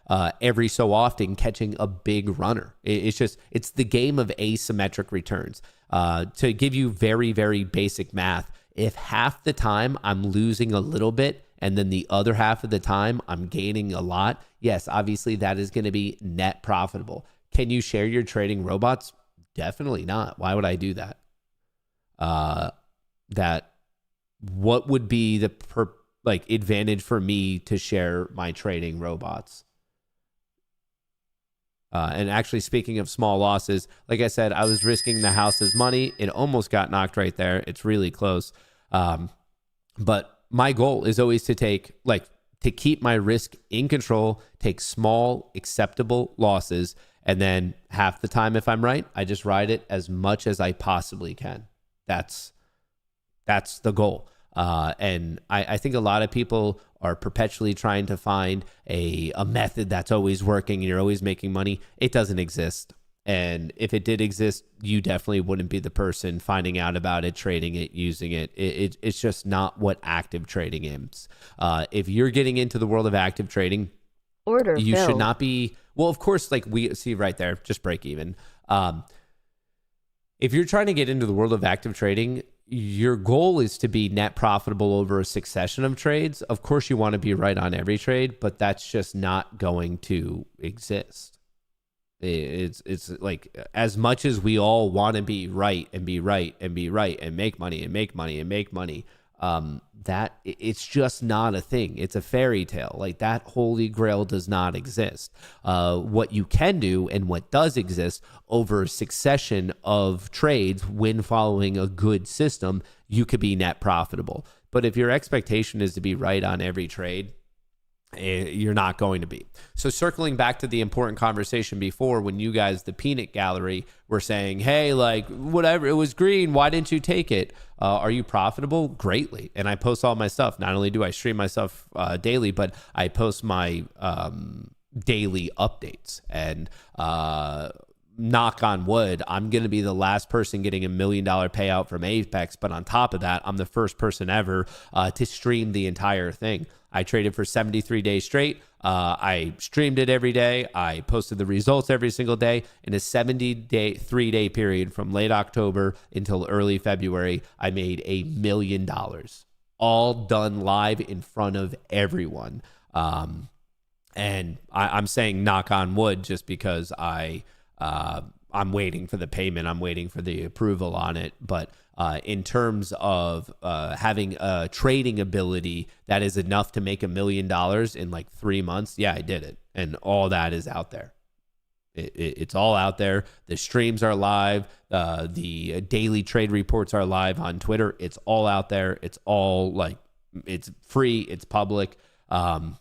every so often catching a big runner. It's the game of asymmetric returns. To give you very, very basic math, if half the time I'm losing a little bit and then the other half of the time I'm gaining a lot, yes, obviously that is going to be net profitable. Can you share your trading robots? Definitely not. Why would I do that? What would be the advantage for me to share my trading robots? And actually, speaking of small losses, like I said, I was risking the house's money. It almost got knocked right there. It's really close. But my goal is always to to keep my risk in control, take small, acceptable losses, and then half the time, if I'm right, I just ride it as much as I possibly can. That's the goal. And I think a lot of people are perpetually trying to find a method that's always working and you're always making money. It doesn't exist. And if it did exist, you definitely wouldn't be the person finding out about it, trading it, using it. It's just not what active trading is. If you're getting into the world of active trading, you should not be, well, of course, like we see right there, just break even. If you're trying to get into the world of active trading, your goal is to be net profitable over a succession of trades. Of course, you want to be right on every trade, but that's just not going to exist. It's like as much as we all want to be right and be right and be right and make money and make money and make money, that it's just not a thing. It's a fairy tale. Like that holy grail does not exist. What you can do and what does exist over a succession of trades when following a good system, you could be net profitable. But if your expectation is to be right on every trade, you're not going to be. So circling back to the important conversation before, when you guys, the peanut gallery, were saying, hey, like whatever, it was green, why didn't you take it? Are you profitable? Greatly. And I post all my stuff. Not only do I stream my stuff daily, but I post my daily updates. And knock on wood, I'm going to be the last person getting $1 million payout from Apex. But on top of that, I'm the first person ever to stream the entire thing. I traded for 73 days straight. I streamed it every day. I posted the results every single day. In a 3-day period from late October until early February, I made $1 million, all done live in front of everyone. And I'm saying knock on wood just because I'm waiting for the payment. I'm waiting for the approval on it. But in terms of having a trading ability that is enough to make $1 million in like 3 months, yeah, I did it. And all that is out there. It's all out there. The streams are live. The daily trade reports are live on Twitter. It's all out there. It's all like, it's free. It's public. And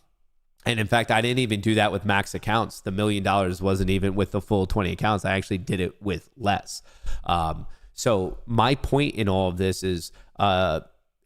in fact, I didn't even do that with max accounts. The $1 million wasn't even with the full 20 accounts. I actually did it with less. So my point in all of this is,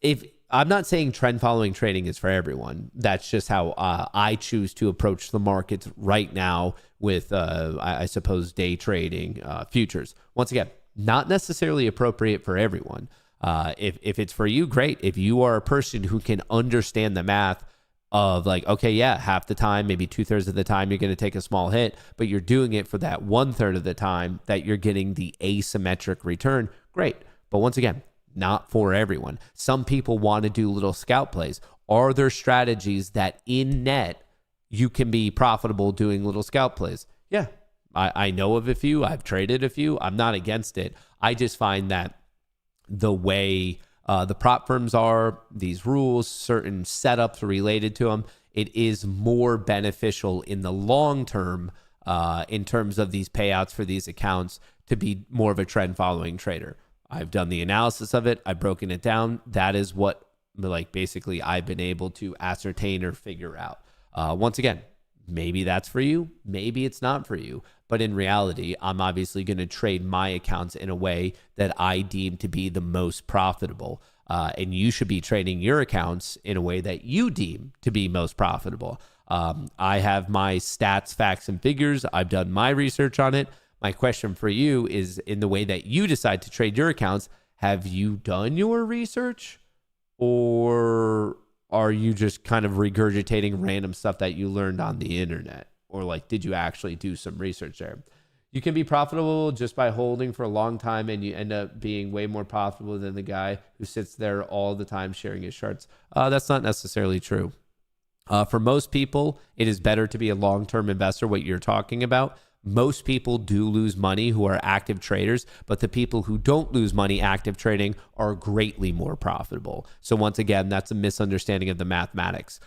if I'm not saying trend following trading is for everyone. That's just how I choose to approach the markets right now with, I suppose, day trading futures. Once again, not necessarily appropriate for everyone. If it's for you, great. If you are a person who can understand the math of like, okay, yeah, half the time, maybe 2/3 of the time, you're going to take a small hit, but you're doing it for that 1/3 of the time that you're getting the asymmetric return, great. But once again, not for everyone. Some people want to do little scalp plays. Are there strategies that in net you can be profitable doing little scalp plays? Yeah, I know of a few. I've traded a few. I'm not against it. I just find that the way the prop firms are, these rules, certain setups related to them, it is more beneficial in the long term in terms of these payouts for these accounts to be more of a trend following trader. I've done the analysis of it. I've broken it down. That is what like basically I've been able to ascertain or figure out. Once again, maybe that's for you. Maybe it's not for you. But in reality, I'm obviously going to trade my accounts in a way that I deem to be the most profitable. And you should be trading your accounts in a way that you deem to be most profitable. I have my stats, facts, and figures. I've done my research on it. My question for you is, in the way that you decide to trade your accounts, have you done your research, or are you just kind of regurgitating random stuff that you learned on the internet? Or like, did you actually do some research there? You can be profitable just by holding for a long time, and you end up being way more profitable than the guy who sits there all the time sharing his charts. That's not necessarily true. For most people, it is better to be a long-term investor, what you're talking about. Most people do lose money who are active traders, but the people who don't lose money active trading are greatly more profitable. So once again, that's a misunderstanding of the mathematics.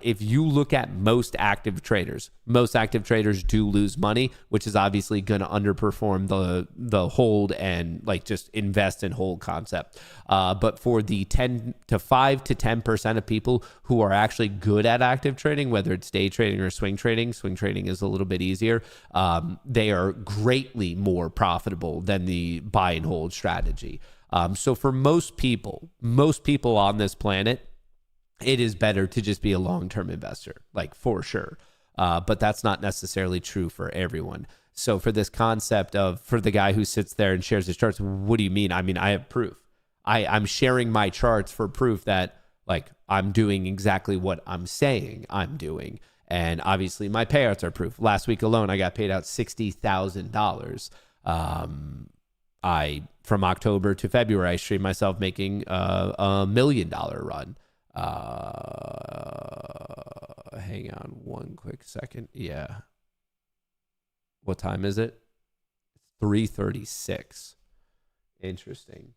If you look at most active traders do lose money, which is obviously going to underperform the hold and like just invest and hold concept. But for the 5 to 10% of people who are actually good at active trading, whether it's day trading or swing trading is a little bit easier. They are greatly more profitable than the buy and hold strategy. So for most people on this planet, it is better to just be a long-term investor, like for sure. But that's not necessarily true for everyone. So for this concept of, for the guy who sits there and shares his charts, what do you mean? I mean, I have proof. I'm sharing my charts for proof that like I'm doing exactly what I'm saying I'm doing. And obviously my payouts are proof. Last week alone, I got paid out $60,000. From October to February, I streamed myself making a $1 million run. Hang on one quick second. Yeah. What time is it? 3:36. Interesting.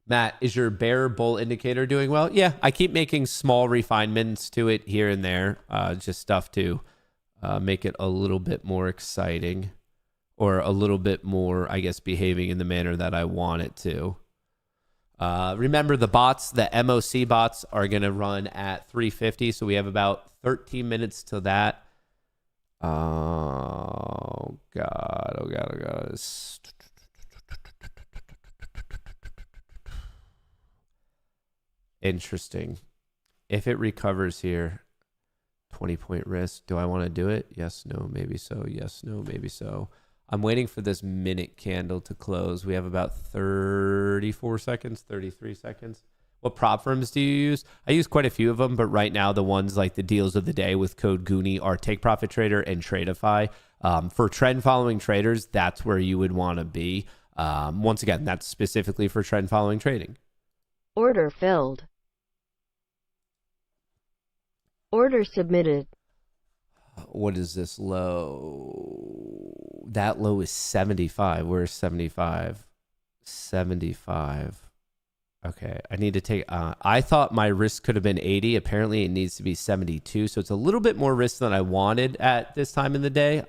Matt, is your bear bull indicator doing well? Yeah, I keep making small refinements to it here and there, just stuff to make it a little bit more exciting, or a little bit more, I guess, behaving in the manner that I want it to. Remember, the bots, the MOC bots, are going to run at 3:50, so we have about 13 minutes to that. Oh, God. Interesting. If it recovers here, 20-point risk. Do I want to do it? Yes, no, maybe so. Yes, no, maybe so. I'm waiting for this minute candle to close. We have about 34 seconds, 33 seconds. What prop firms do you use? I use quite a few of them, but right now the ones like the deals of the day with code Goonie are Take Profit Trader and Tradeify. For trend following traders, that's where you would want to be. Once again, that's specifically for trend following trading. Order filled. Order submitted. What is this low? That low is 75. Where's 75? 75. Okay, I need to take... I thought my risk could have been 80. Apparently, it needs to be 72. So it's a little bit more risk than I wanted at this time in the day.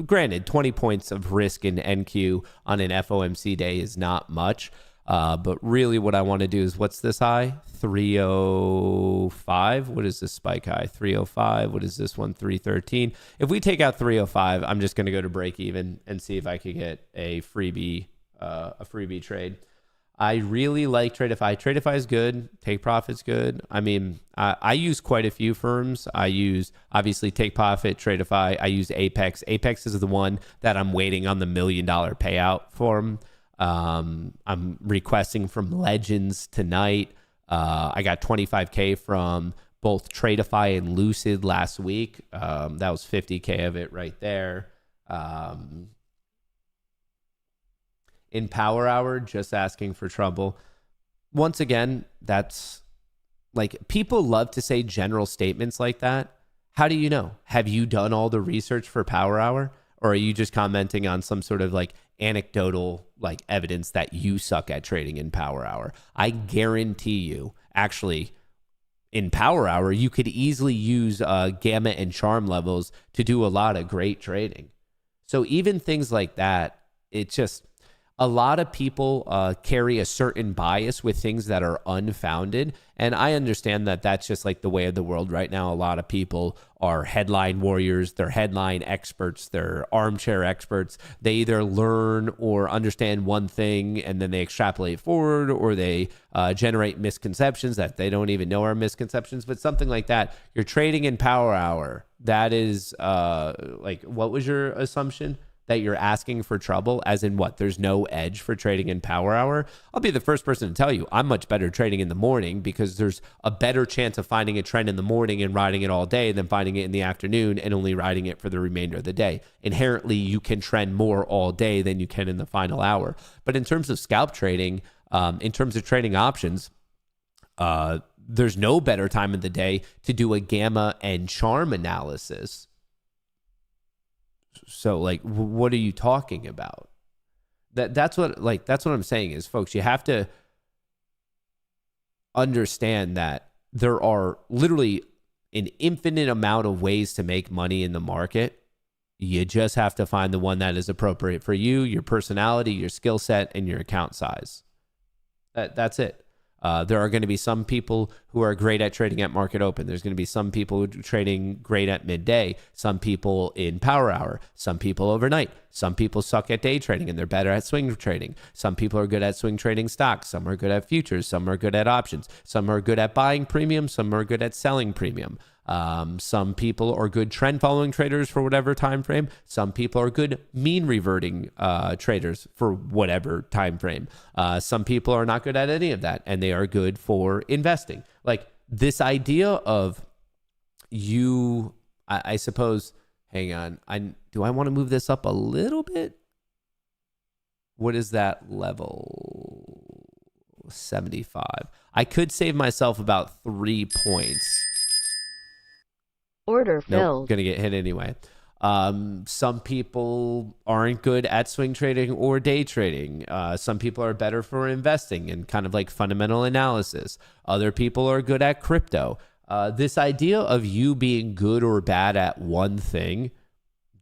Granted, 20 points of risk in NQ on an FOMC day is not much. But really what I want to do is, what's this high? 305. What is this spike high? 305. What is this one? 313. If we take out 305, I'm just going to go to break even and see if I could get a freebie trade. I really like Tradeify. Tradeify is good. Take Profit's good. I mean, I use quite a few firms. I use, obviously, Take Profit, Tradeify. I use Apex. Apex is the one that I'm waiting on the $1 million payout from. I'm requesting from Legends tonight. I got $25K from both Tradeify and Lucid last week. That was $50K of it right there. In Power Hour, just asking for trouble. Once again, that's like, people love to say general statements like that. How do you know? Have you done all the research for Power Hour? Or are you just commenting on some sort of like anecdotal like evidence that you suck at trading in Power Hour? I guarantee you, actually, in Power Hour, you could easily use gamma and charm levels to do a lot of great trading. So even things like that, it's just, a lot of people carry a certain bias with things that are unfounded. And I understand that that's just like the way of the world right now. A lot of people are headline warriors. They're headline experts. They're armchair experts. They either learn or understand one thing and then they extrapolate forward, or they generate misconceptions that they don't even know are misconceptions. But something like that, you're trading in Power Hour. That is like, what was your assumption? That you're asking for trouble, as in what? There's no edge for trading in Power Hour? I'll be the first person to tell you I'm much better trading in the morning, because there's a better chance of finding a trend in the morning and riding it all day than finding it in the afternoon and only riding it for the remainder of the day. Inherently, you can trend more all day than you can in the final hour. But in terms of scalp trading, in terms of trading options, there's no better time of the day to do a gamma and charm analysis. So like, what are you talking about? That's what I'm saying is, folks, you have to understand that there are literally an infinite amount of ways to make money in the market. You just have to find the one that is appropriate for you, your personality, your skill set, and your account size. That's it. There are going to be some people who are great at trading at market open. There's going to be some people trading great at midday, some people in Power Hour, some people overnight. Some people suck at day trading and they're better at swing trading. Some people are good at swing trading stocks. Some are good at futures. Some are good at options. Some are good at buying premium. Some are good at selling premium. Some people are good trend following traders for whatever time frame. Some people are good mean reverting traders for whatever time frame. Some people are not good at any of that, and they are good for investing. Like this idea of you, I suppose. Hang on, do I want to move this up a little bit? What is that level? 75. I could save myself about 3 points. Order filled. Nope, gonna get hit anyway. Some people aren't good at swing trading or day trading. Some people are better for investing and kind of like fundamental analysis. Other people are good at crypto. This idea of you being good or bad at one thing,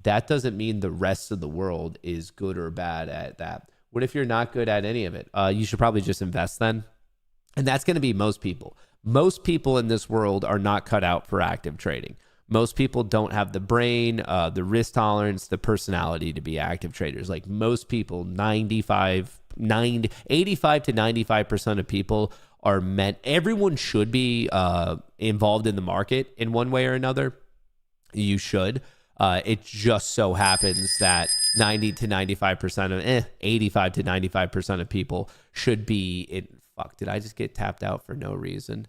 that doesn't mean the rest of the world is good or bad at that. What if you're not good at any of it? You should probably just invest then. And that's going to be most people. Most people in this world are not cut out for active trading. Most people don't have the brain, the risk tolerance, the personality to be active traders. Like most people, 85 to 95% of people are meant, everyone should be involved in the market in one way or another. You should. It just so happens that 85 to 95% of people should be in. Fuck, did I just get tapped out for no reason?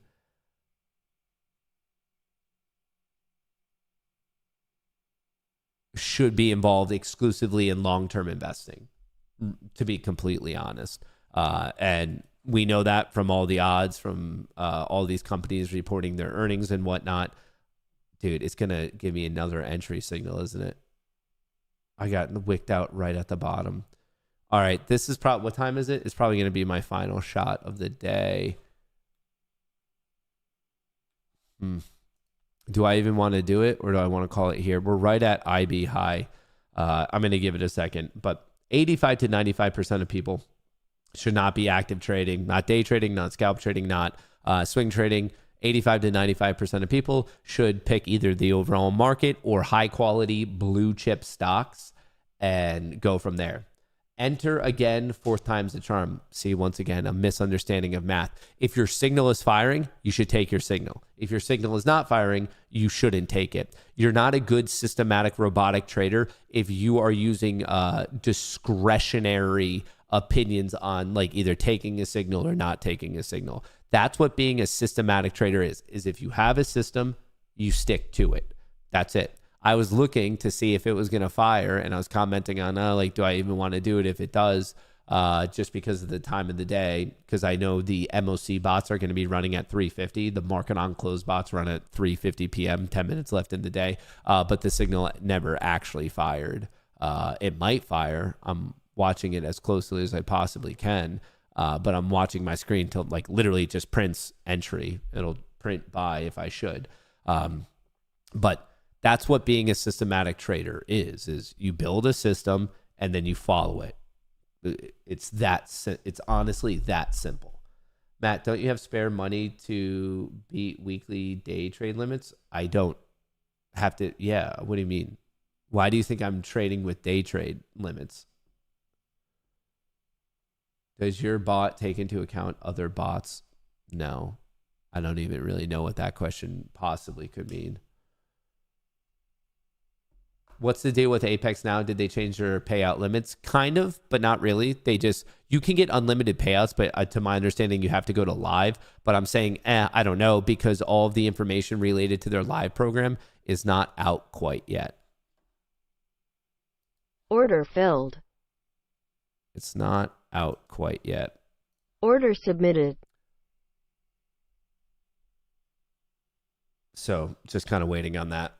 Should be involved exclusively in long-term investing, to be completely honest. And we know that from all the odds, from all these companies reporting their earnings and whatnot. Dude, it's going to give me another entry signal, isn't it? I got wicked out right at the bottom. All right, this is probably, what time is it? It's probably going to be my final shot of the day. Do I even want to do it, or do I want to call it here? We're right at IB high. I'm going to give it a second, but 85 to 95% of people should not be active trading, not day trading, not scalp trading, not swing trading. 85 to 95% of people should pick either the overall market or high quality blue chip stocks and go from there. enter again, fourth time's the charm. See, once again, a misunderstanding of math. If your signal is firing, you should take your signal. If your signal is not firing, you shouldn't take it. You're not a good systematic robotic trader if you are using discretionary opinions on like either taking a signal or not taking a signal. That's what being a systematic trader is if you have a system, you stick to it. That's it. I was looking to see if it was going to fire, and I was commenting on, like, do I even want to do it if it does, just because of the time of the day, because I know the MOC bots are going to be running at 3:50. The market on close bots run at 3:50 p.m., 10 minutes left in the day, but the signal never actually fired. It might fire. I'm watching it as closely as I possibly can, but I'm watching my screen till like literally just prints entry. It'll print buy if I should. But that's what being a systematic trader is you build a system and then you follow it. It's honestly that simple. Matt, don't you have spare money to beat weekly day trade limits? I don't have to. Yeah. What do you mean? Why do you think I'm trading with day trade limits? Does your bot take into account other bots? No. I don't even really know what that question possibly could mean. What's the deal with Apex now? Did they change their payout limits? Kind of, but not really. You can get unlimited payouts, but to my understanding, you have to go to live. But I'm saying, I don't know, because all of the information related to their live program is not out quite yet. Order filled. It's not out quite yet. Order submitted. So just kind of waiting on that.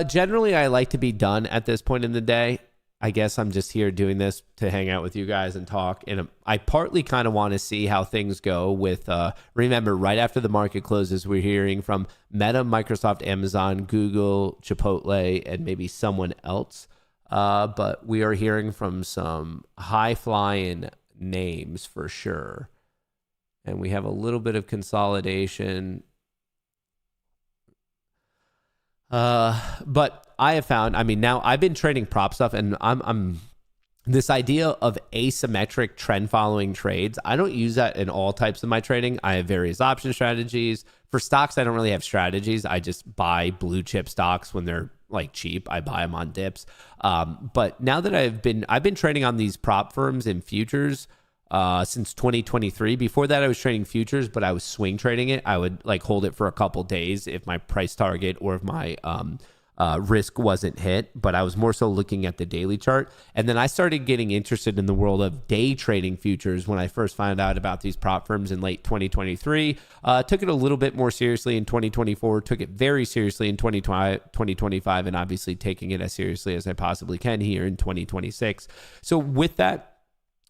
Generally, I like to be done at this point in the day. I guess I'm just here doing this to hang out with you guys and talk. And I partly kind of want to see how things go with, remember, right after the market closes, we're hearing from Meta, Microsoft, Amazon, Google, Chipotle, and maybe someone else. But we are hearing from some high-flying names for sure. And we have a little bit of consolidation. But I have found, now I've been trading prop stuff, and I'm this idea of asymmetric trend following trades. I don't use that in all types of my trading. I have various option strategies. For stocks, I don't really have strategies. I just buy blue chip stocks when they're like cheap. I buy them on dips. But now that I've been trading on these prop firms in futures since 2023. Before that, I was trading futures, but I was swing trading it. I would like hold it for a couple days if my price target or if my risk wasn't hit, but I was more so looking at the daily chart. And then I started getting interested in the world of day trading futures when I first found out about these prop firms in late 2023. Took it a little bit more seriously in 2024, took it very seriously in 2025, and obviously taking it as seriously as I possibly can here in 2026. So with that,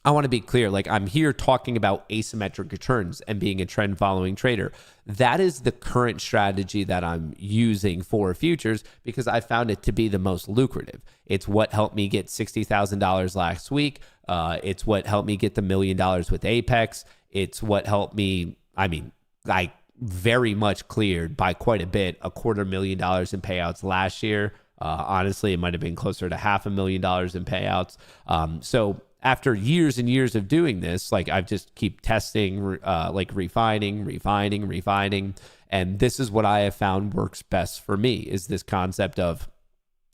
I want to be clear, like I'm here talking about asymmetric returns and being a trend following trader. That is the current strategy that I'm using for futures because I found it to be the most lucrative. It's what helped me get $60,000 last week. It's what helped me get the $1 million with Apex. It's what helped me, I very much cleared by quite a bit, $250,000 in payouts last year. Honestly, it might have been closer to $500,000 in payouts. So after years and years of doing this, like I've just keep testing, like refining. And this is what I have found works best for me is this concept of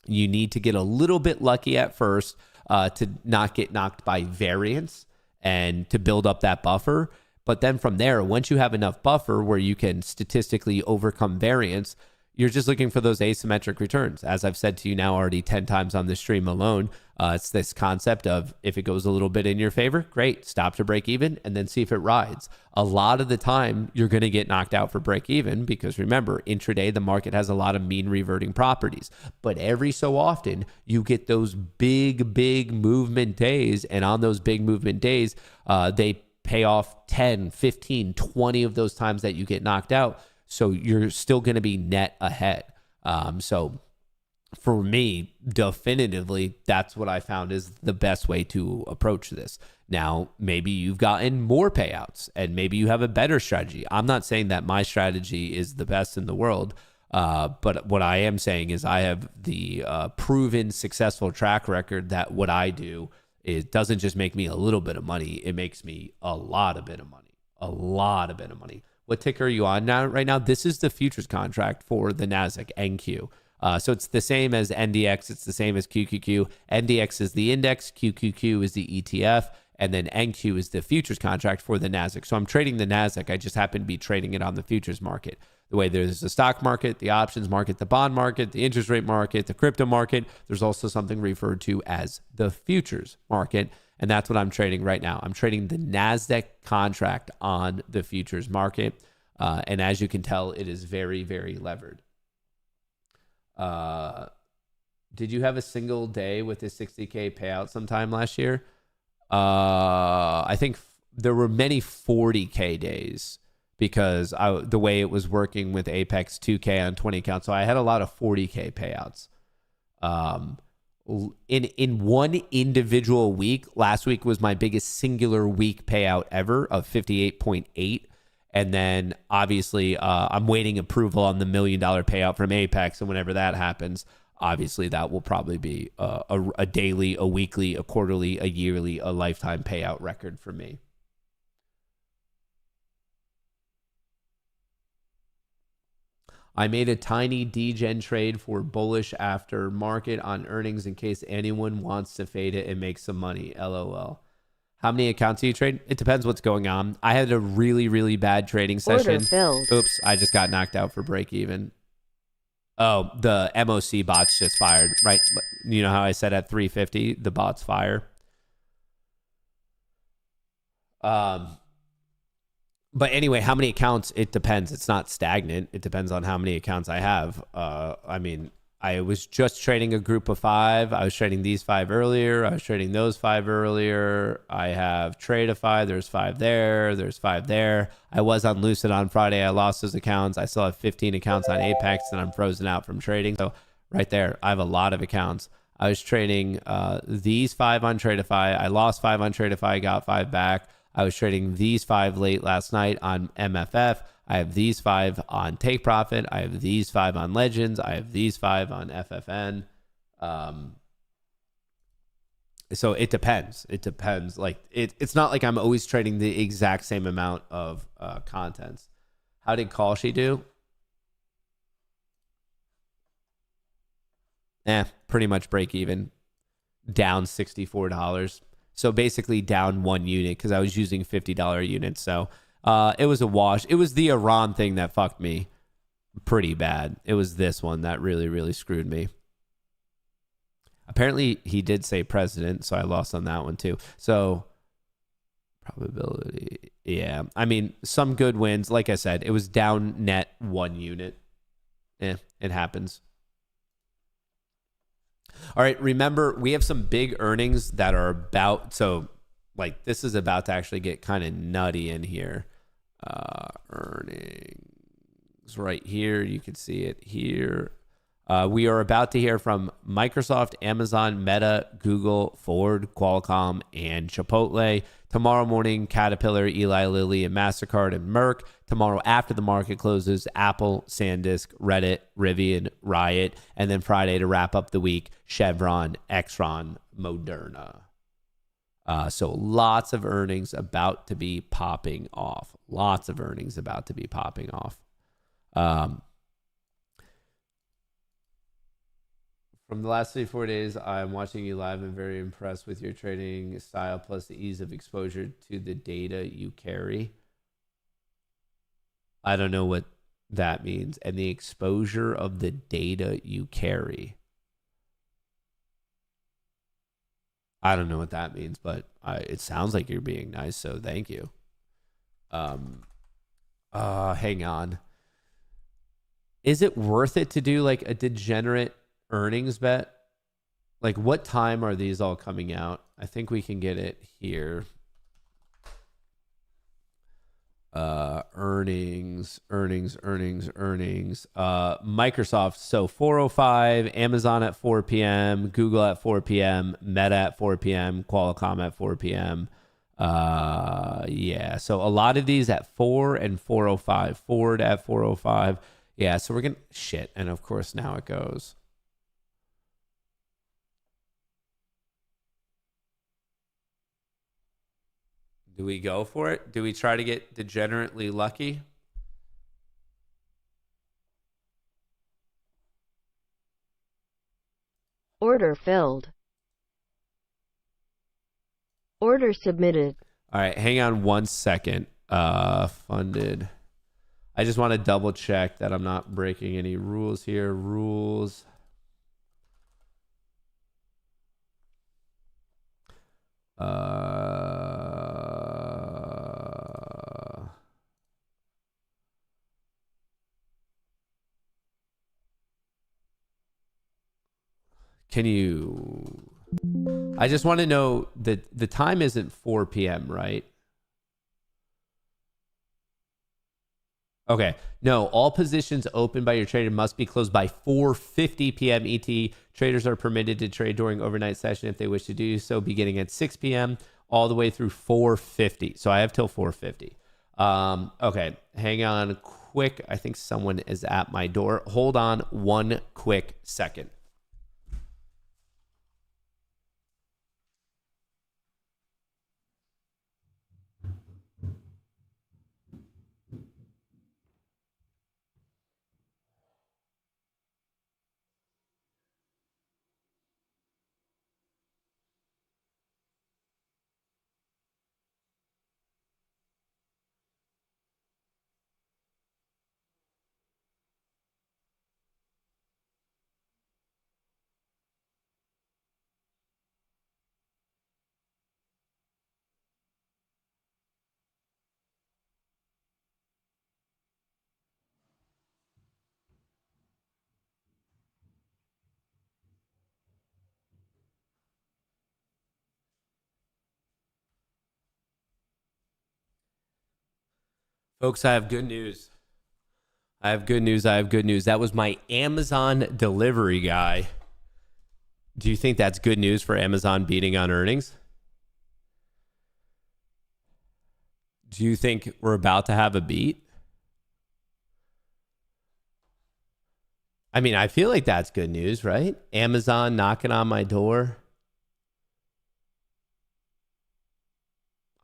you need to get a little bit lucky at first to not get knocked by variance and to build up that buffer. But then from there, once you have enough buffer where you can statistically overcome variance, you're just looking for those asymmetric returns. As I've said to you now already 10 times on this stream alone, it's this concept of if it goes a little bit in your favor, great, stop to break even and then see if it rides. A lot of the time, you're going to get knocked out for break even because remember, intraday, the market has a lot of mean reverting properties. But every so often, you get those big movement days. And on those big movement days, they pay off 10, 15, 20 of those times that you get knocked out. So you're still going to be net ahead. So for me, definitively, that's what I found is the best way to approach this. Now, maybe you've gotten more payouts and maybe you have a better strategy. I'm not saying that my strategy is the best in the world. But what I am saying is I have the proven successful track record that what I do, it doesn't just make me a little bit of money. It makes me a lot of bit of money. A lot of bit of money. What ticker are you on now? Right now, this is the futures contract for the NASDAQ, NQ. So it's the same as NDX. It's the same as QQQ. NDX is the index. QQQ is the ETF. And then NQ is the futures contract for the NASDAQ. So I'm trading the NASDAQ. I just happen to be trading it on the futures market. The way there's the stock market, the options market, the bond market, the interest rate market, the crypto market. There's also something referred to as the futures market. And that's what I'm trading right now. I'm trading the NASDAQ contract on the futures market. And as you can tell, it is very, very levered. Did you have a single day with a 60K payout sometime last year? I think there were many 40K days because the way it was working with Apex 2K on 20 accounts. So I had a lot of 40K payouts. In one individual week, last week was my biggest singular week payout ever of 58.8. And then obviously I'm waiting approval on the $1 million payout from Apex. And whenever that happens, obviously that will probably be a daily, a weekly, a quarterly, a yearly, a lifetime payout record for me. I made a tiny degen trade for bullish after market on earnings in case anyone wants to fade it and make some money. LOL. How many accounts do you trade? It depends what's going on. I had a really, really bad trading session. Order filled. Oops, I just got knocked out for break even. Oh, the MOC bots just fired, right? You know how I said at 350, the bots fire? But anyway, how many accounts? It depends. It's not stagnant. It depends on how many accounts I have. I mean, I was just trading a group of 5. I was trading these 5 earlier. I was trading those 5 earlier. I have Tradeify. There's 5 there. There's 5 there. I was on Lucid on Friday. I lost those accounts. I still have 15 accounts on Apex, and I'm frozen out from trading. So right there, I have a lot of accounts. I was trading these 5 on Tradeify. I lost 5 on Tradeify. Got 5 back. I was trading these 5 late last night on MFF. I have these 5 on Take Profit. I have these 5 on Legends. I have these 5 on FFN. So it depends. It depends. Like it's not like I'm always trading the exact same amount of contents. How did Kohrs do? Pretty much break even. Down $64. So basically down 1 unit because I was using $50 units. So it was a wash. It was the Iran thing that fucked me pretty bad. It was this one that really, really screwed me. Apparently he did say president, so I lost on that one too. So probability, yeah. I mean, some good wins. Like I said, it was down net 1 unit. It happens. All right, remember, we have some big earnings that are about, so like this is about to actually get kind of nutty in here. Earnings right here. You can see it here. We are about to hear from Microsoft, Amazon, Meta, Google, Ford, Qualcomm, and Chipotle. Tomorrow morning, Caterpillar, Eli Lilly, and MasterCard, and Merck. Tomorrow after the market closes, Apple, SanDisk, Reddit, Rivian, Riot. And then Friday to wrap up the week, Chevron, Exxon, Moderna. So lots of earnings about to be popping off. Lots of earnings about to be popping off. From the last 3-4 days, I'm watching you live and very impressed with your trading style plus the ease of exposure to the data you carry. I don't know what that means. And the exposure of the data you carry. I don't know what that means, but it sounds like you're being nice, so thank you. Hang on. Is it worth it to do like a degenerate earnings bet? Like what time are these all coming out? I think we can get it here. Earnings. Microsoft, so 4:05, Amazon at 4 p.m., Google at 4 p.m., Meta at 4 p.m., Qualcomm at 4 p.m. Yeah, so a lot of these at 4 and 4:05. Ford at 4:05. Yeah, so we're going to shit. And of course, now it goes. Do we go for it? Do we try to get degenerately lucky? Order filled. Order submitted. All right, hang on 1 second. Funded. I just want to double check that I'm not breaking any rules here. Rules. Can you... I just want to know that the time isn't 4 p.m., right? Okay. No, all positions opened by your trader must be closed by 4:50 p.m. ET. Traders are permitted to trade during overnight session if they wish to do so, beginning at 6 p.m. all the way through 4:50. So I have till 4:50. Okay. Hang on quick. I think someone is at my door. Hold on 1 quick second. Folks, I have good news. I have good news. That was my Amazon delivery guy. Do you think that's good news for Amazon beating on earnings? Do you think we're about to have a beat? I mean, I feel like that's good news, right? Amazon knocking on my door.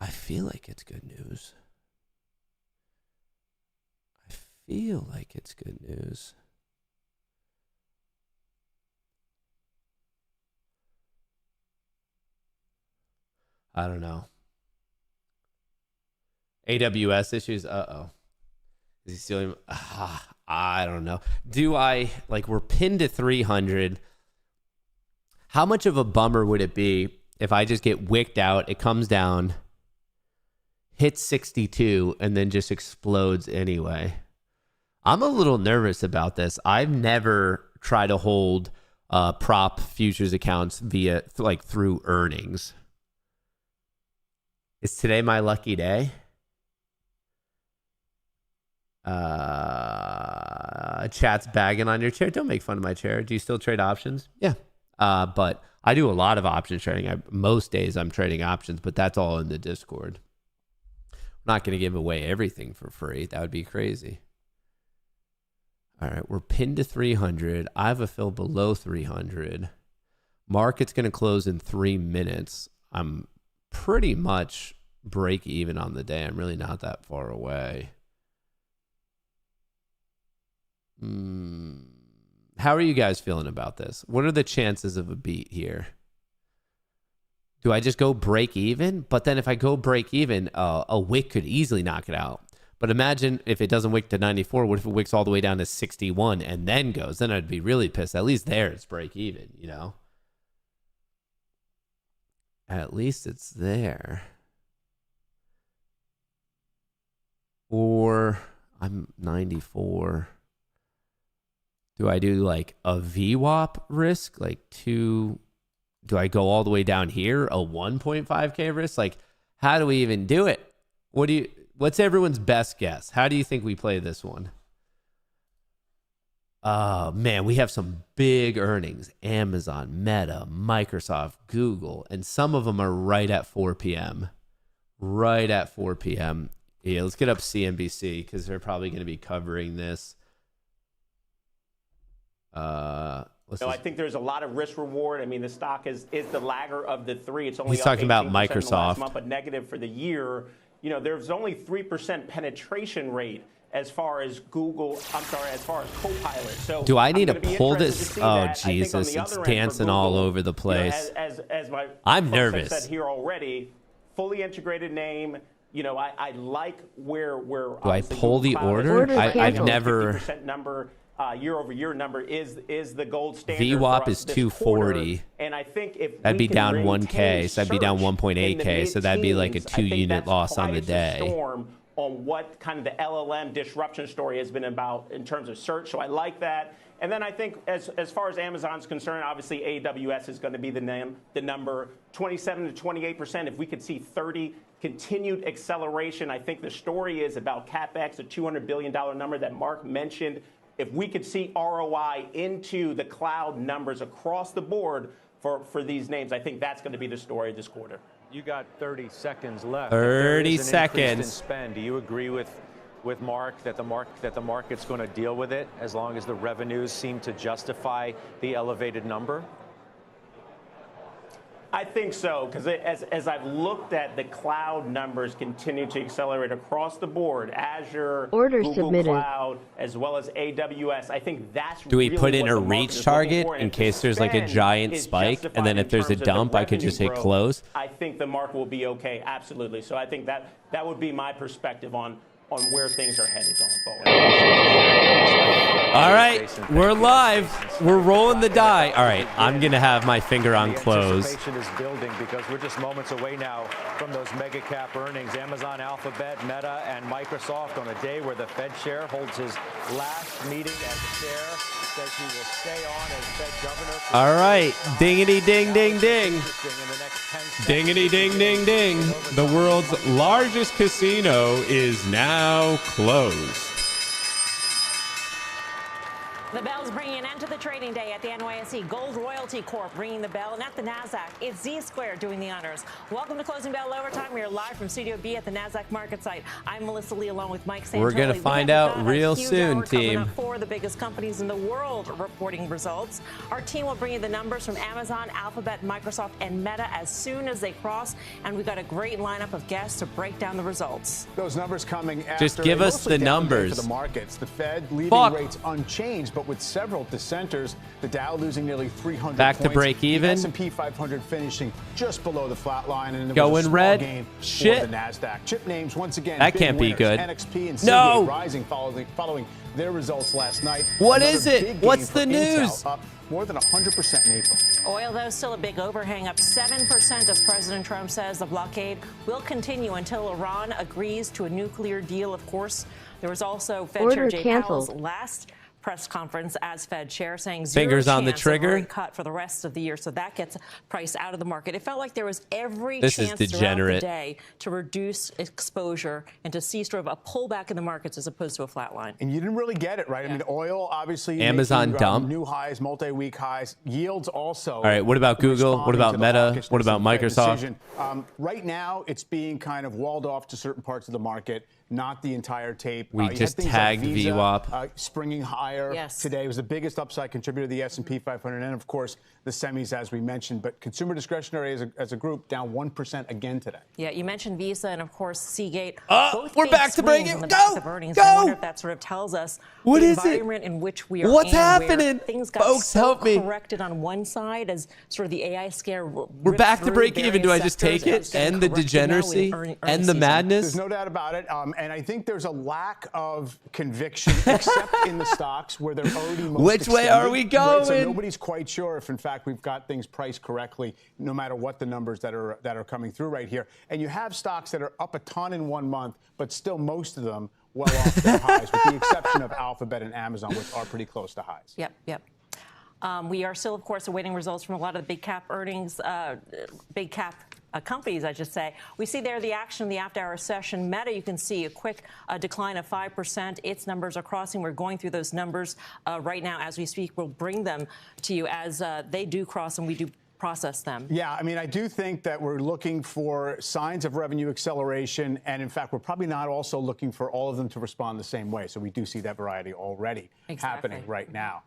I feel like it's good news. Feel like it's good news. I don't know. AWS issues. Uh-oh. Is he stealing? I don't know. Do I, like, we're pinned to 300. How much of a bummer would it be if I just get wicked out, it comes down, hits 62, and then just explodes anyway? I'm a little nervous about this. I've never tried to hold prop futures accounts via through earnings. Is today my lucky day? Chat's bagging on your chair. Don't make fun of my chair. Do you still trade options? Yeah. But I do a lot of option trading. Most days I'm trading options, but that's all in the Discord. I'm not going to give away everything for free. That would be crazy. All right, we're pinned to 300. I have a fill below 300. Market's going to close in 3 minutes. I'm pretty much break even on the day. I'm really not that far away. How are you guys feeling about this? What are the chances of a beat here? Do I just go break even? But then if I go break even, a wick could easily knock it out. But imagine if it doesn't wick to 94, what if it wicks all the way down to 61 and then goes? Then I'd be really pissed. At least there it's break even, you know? At least it's there. Or I'm 94. Do I do like a VWAP risk? Like do I go all the way down here? A 1.5K risk? Like, how do we even do it? What's everyone's best guess? How do you think we play this one? Man, we have some big earnings. Amazon, Meta, Microsoft, Google, and some of them are right at 4 p.m. Right at 4 p.m. Yeah, let's get up CNBC because they're probably going to be covering this. I think there's a lot of risk reward. I mean, the stock is the lagger of the three. It's only He's up talking about 18% in the Microsoft. last month, but negative for the year. There's only 3% penetration rate as far as as far as Copilot. So do I need to be pull interested to this? see Oh, that. Jesus. It's It's dancing all over the place. As my I'm folks have nervous. said here already, fully integrated name. I like where Do I obviously pull the Google Cloud is. order? I've The never. 50% number, year-over-year number is the gold standard. VWAP for is us this 240. quarter. And I think if That'd we be can down maintain 1K, so that'd be down search 1.8K, in so that'd be like a mid-teens, I think 2-unit that's loss on the quiets day. storm on what kind of the LLM disruption story has been about in terms of search. So I like that. And then I think as far as Amazon's concerned, obviously AWS is going to be the number 27 to 28%. If we could see 30 continued acceleration, I think the story is about CapEx, a $200 billion number that Mark mentioned. If we could see ROI into the cloud numbers across the board for these names, I think that's going to be the story this quarter. You got 30 seconds left. 30 If there is an increase seconds. in spend, do you agree with Mark that the market's going to deal with it as long as the revenues seem to justify the elevated number? I think so, because as I've looked at the cloud numbers continue to accelerate across the board, Azure, Order Google submitted. Cloud, as well as AWS, I think that's Do we really put in what a the market reach is looking target for. And in if the case there's like a spend giant is spike, and then justified if there's a in terms of the dump, I could just hit revenue close? growth, I think the market will be okay, absolutely. So I think that would be my perspective on where things are headed going forward. All right, we're live. We're rolling the die. All right, I'm going to have my finger on close. Anticipation is building because we're just moments away now from those mega cap earnings. Amazon, Alphabet, Meta, and Microsoft on a day where the Fed chair holds his last meeting as chair. Says he will stay on as Fed governor. All right, dingity ding ding ding. Dingity ding ding ding. The world's largest casino is now closed. The bell's bringing an end to the trading day at the NYSE. Gold Royalty Corp ringing the bell, and at the NASDAQ, it's Z-Square doing the honors. Welcome to Closing Bell Overtime. We are live from Studio B at the NASDAQ market site. I'm Melissa Lee along with Mike Santoli. We're going to find out real soon, team. Four of the biggest companies in the world reporting results. Our team will bring you the numbers from Amazon, Alphabet, Microsoft, and Meta as soon as they cross. And we've got a great lineup of guests to break down the results. Those numbers coming after Just give us the numbers. For the markets. The Fed leaving rates unchanged, but with several dissenters. The Dow losing nearly 300 Back points. to break even. The S&P 500 finishing just below the flat line, and it was a Going small red. gain Shit. for the Nasdaq. Chip names once again. That big can't be winners. good. NXP and No. Seagate rising following their results last night. What Another is it? big What's gain the for news? Intel, up more than 100% in April. Oil, though, still a big overhang, up 7% as President Trump says the blockade will continue until Iran agrees to a nuclear deal, of course. There was also Fed Chair Jay Powell's last press conference as Fed Chair saying zero Fingers on the chance of a trigger. rate cut for the rest of the year. So that gets priced out of the market. It felt like there was every This is chance throughout the degenerate. day to reduce exposure and to see sort of a pullback in the markets as opposed to a flat line. And you didn't really get it, right? I mean, oil obviously Amazon making, dump. new highs, multi-week highs. Yields also. All right, what about Google? What about Meta? What about Microsoft? Right now, it's being kind of walled off to certain parts of the market, not the entire tape. We You had just things like tagged Visa, VWAP. Springing higher today. It was the biggest upside contributor to the S&P 500, and of course, the semis, as we mentioned. But consumer discretionary as a group down 1% again today. Yeah, you mentioned Visa and, of course, Seagate. Oh, we're big back to break swings it. in the Go, back of earnings. go. I wonder if that sort of tells us What the is it? environment in which we are What's in, where happening? Things got Folks, so help me. corrected on one side as sort of the AI scare. We're back to break even. Do I just take it? And the degeneracy? And the madness? There's no doubt about it. And I think there's a lack of conviction, except in the stocks where they're already most Which way are extended, we right? going? So nobody's quite sure if, in fact, we've got things priced correctly, no matter what the numbers that are coming through right here. And you have stocks that are up a ton in 1 month, but still most of them well off their highs, with the exception of Alphabet and Amazon, which are pretty close to highs. Yep. We are still, of course, awaiting results from a lot of the big cap earnings, big cap companies, I should say. We see there the action in the after-hour session. Meta, you can see a quick decline of 5%. Its numbers are crossing. We're going through those numbers right now as we speak. We'll bring them to you as they do cross and we do process them. Yeah, I mean, I do think that we're looking for signs of revenue acceleration. And in fact, we're probably not also looking for all of them to respond the same way. So we do see that variety already happening right now.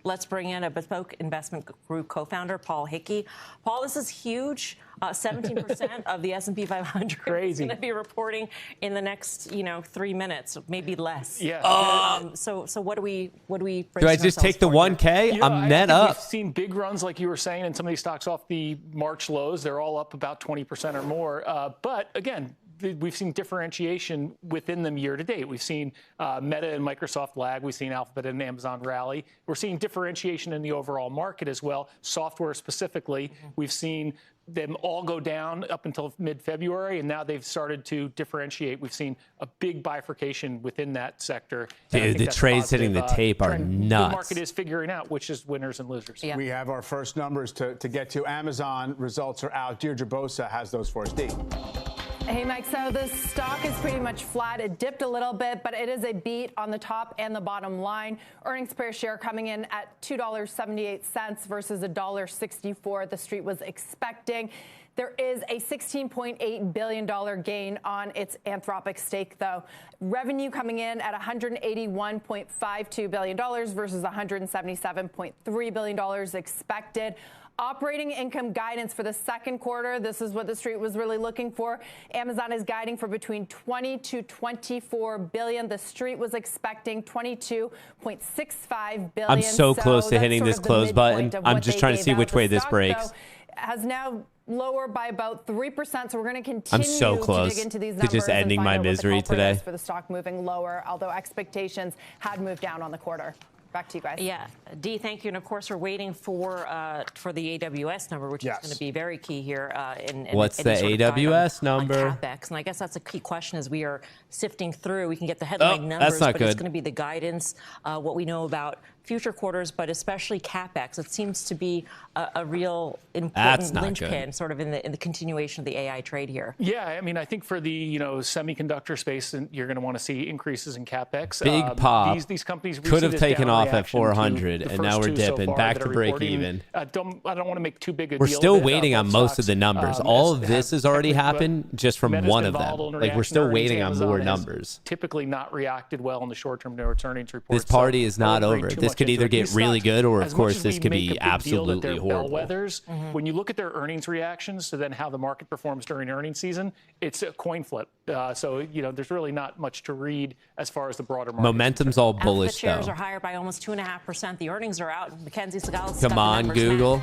Let's bring in a Bespoke Investment Group co-founder, Paul Hickey. Paul, this is huge. 17% of the S&P 500 is going to be reporting in the next, 3 minutes, maybe less. Yeah. So what do we? Do I just take the 1K? I'm net up. We've seen big runs, like you were saying, in some of these stocks off the March lows. They're all up about 20% or more. But again, we've seen differentiation within them year to date. We've seen Meta and Microsoft lag. We've seen Alphabet and Amazon rally. We're seeing differentiation in the overall market as well, software specifically. We've seen them all go down up until mid-February, and now they've started to differentiate. We've seen a big bifurcation within that sector. Dude, the trades hitting the tape are nuts. The market is figuring out which is winners and losers. We have our first numbers to get to. Amazon results are out. Deirdre Bosa has those for us. Dee. Hey, Mike, so the stock is pretty much flat. It dipped a little bit, but it is a beat on the top and the bottom line. Earnings per share coming in at $2.78 versus $1.64 the street was expecting. There is a $16.8 billion gain on its Anthropic stake, though. Revenue coming in at $181.52 billion versus $177.3 billion expected. Operating income guidance for the second quarter, this is what the street was really looking for. Amazon is guiding for between 20 to 24 billion. The street was expecting 22.65 billion. I'm so close to hitting this close button. I'm just trying to see which way this breaks. Has now lower by about 3%, so we're going to continue I'm so close to dig into these to numbers just ending and my find out what the misery culprit today. is for the stock moving lower, although expectations had moved down on the quarter. Back to you guys. Yeah, Dee, thank you. And of course, we're waiting for the AWS number, which is going to be very key here. What's the AWS number? CapEx, and I guess that's a key question as we are sifting through. We can get the headline numbers, that's not but good. it's going to be the guidance, what we know about future quarters, but especially CapEx. It seems to be a real important linchpin, sort of in the continuation of the AI trade here. Yeah, I mean, I think for the semiconductor space, you're going to want to see increases in CapEx. Big pop. These companies could have taken off at 400, and now we're dipping back to break even. I don't want to make too big a We're deal. still waiting on most of the numbers. All of this has already happened just from one of them. Like, we're still waiting on more numbers. Typically not reacted well in the short term to its earnings reports. This party is not over. This could either get really good, or of course this could be absolutely horrible. Bellwethers, when you look at their earnings reactions to then how the market performs during earnings season, it's a coin flip. So there's really not much to read as far as the broader market. Momentum's all bullish, shares though. are higher by almost 2.5%. The earnings are out. Mackenzie Segal. Come on, Google.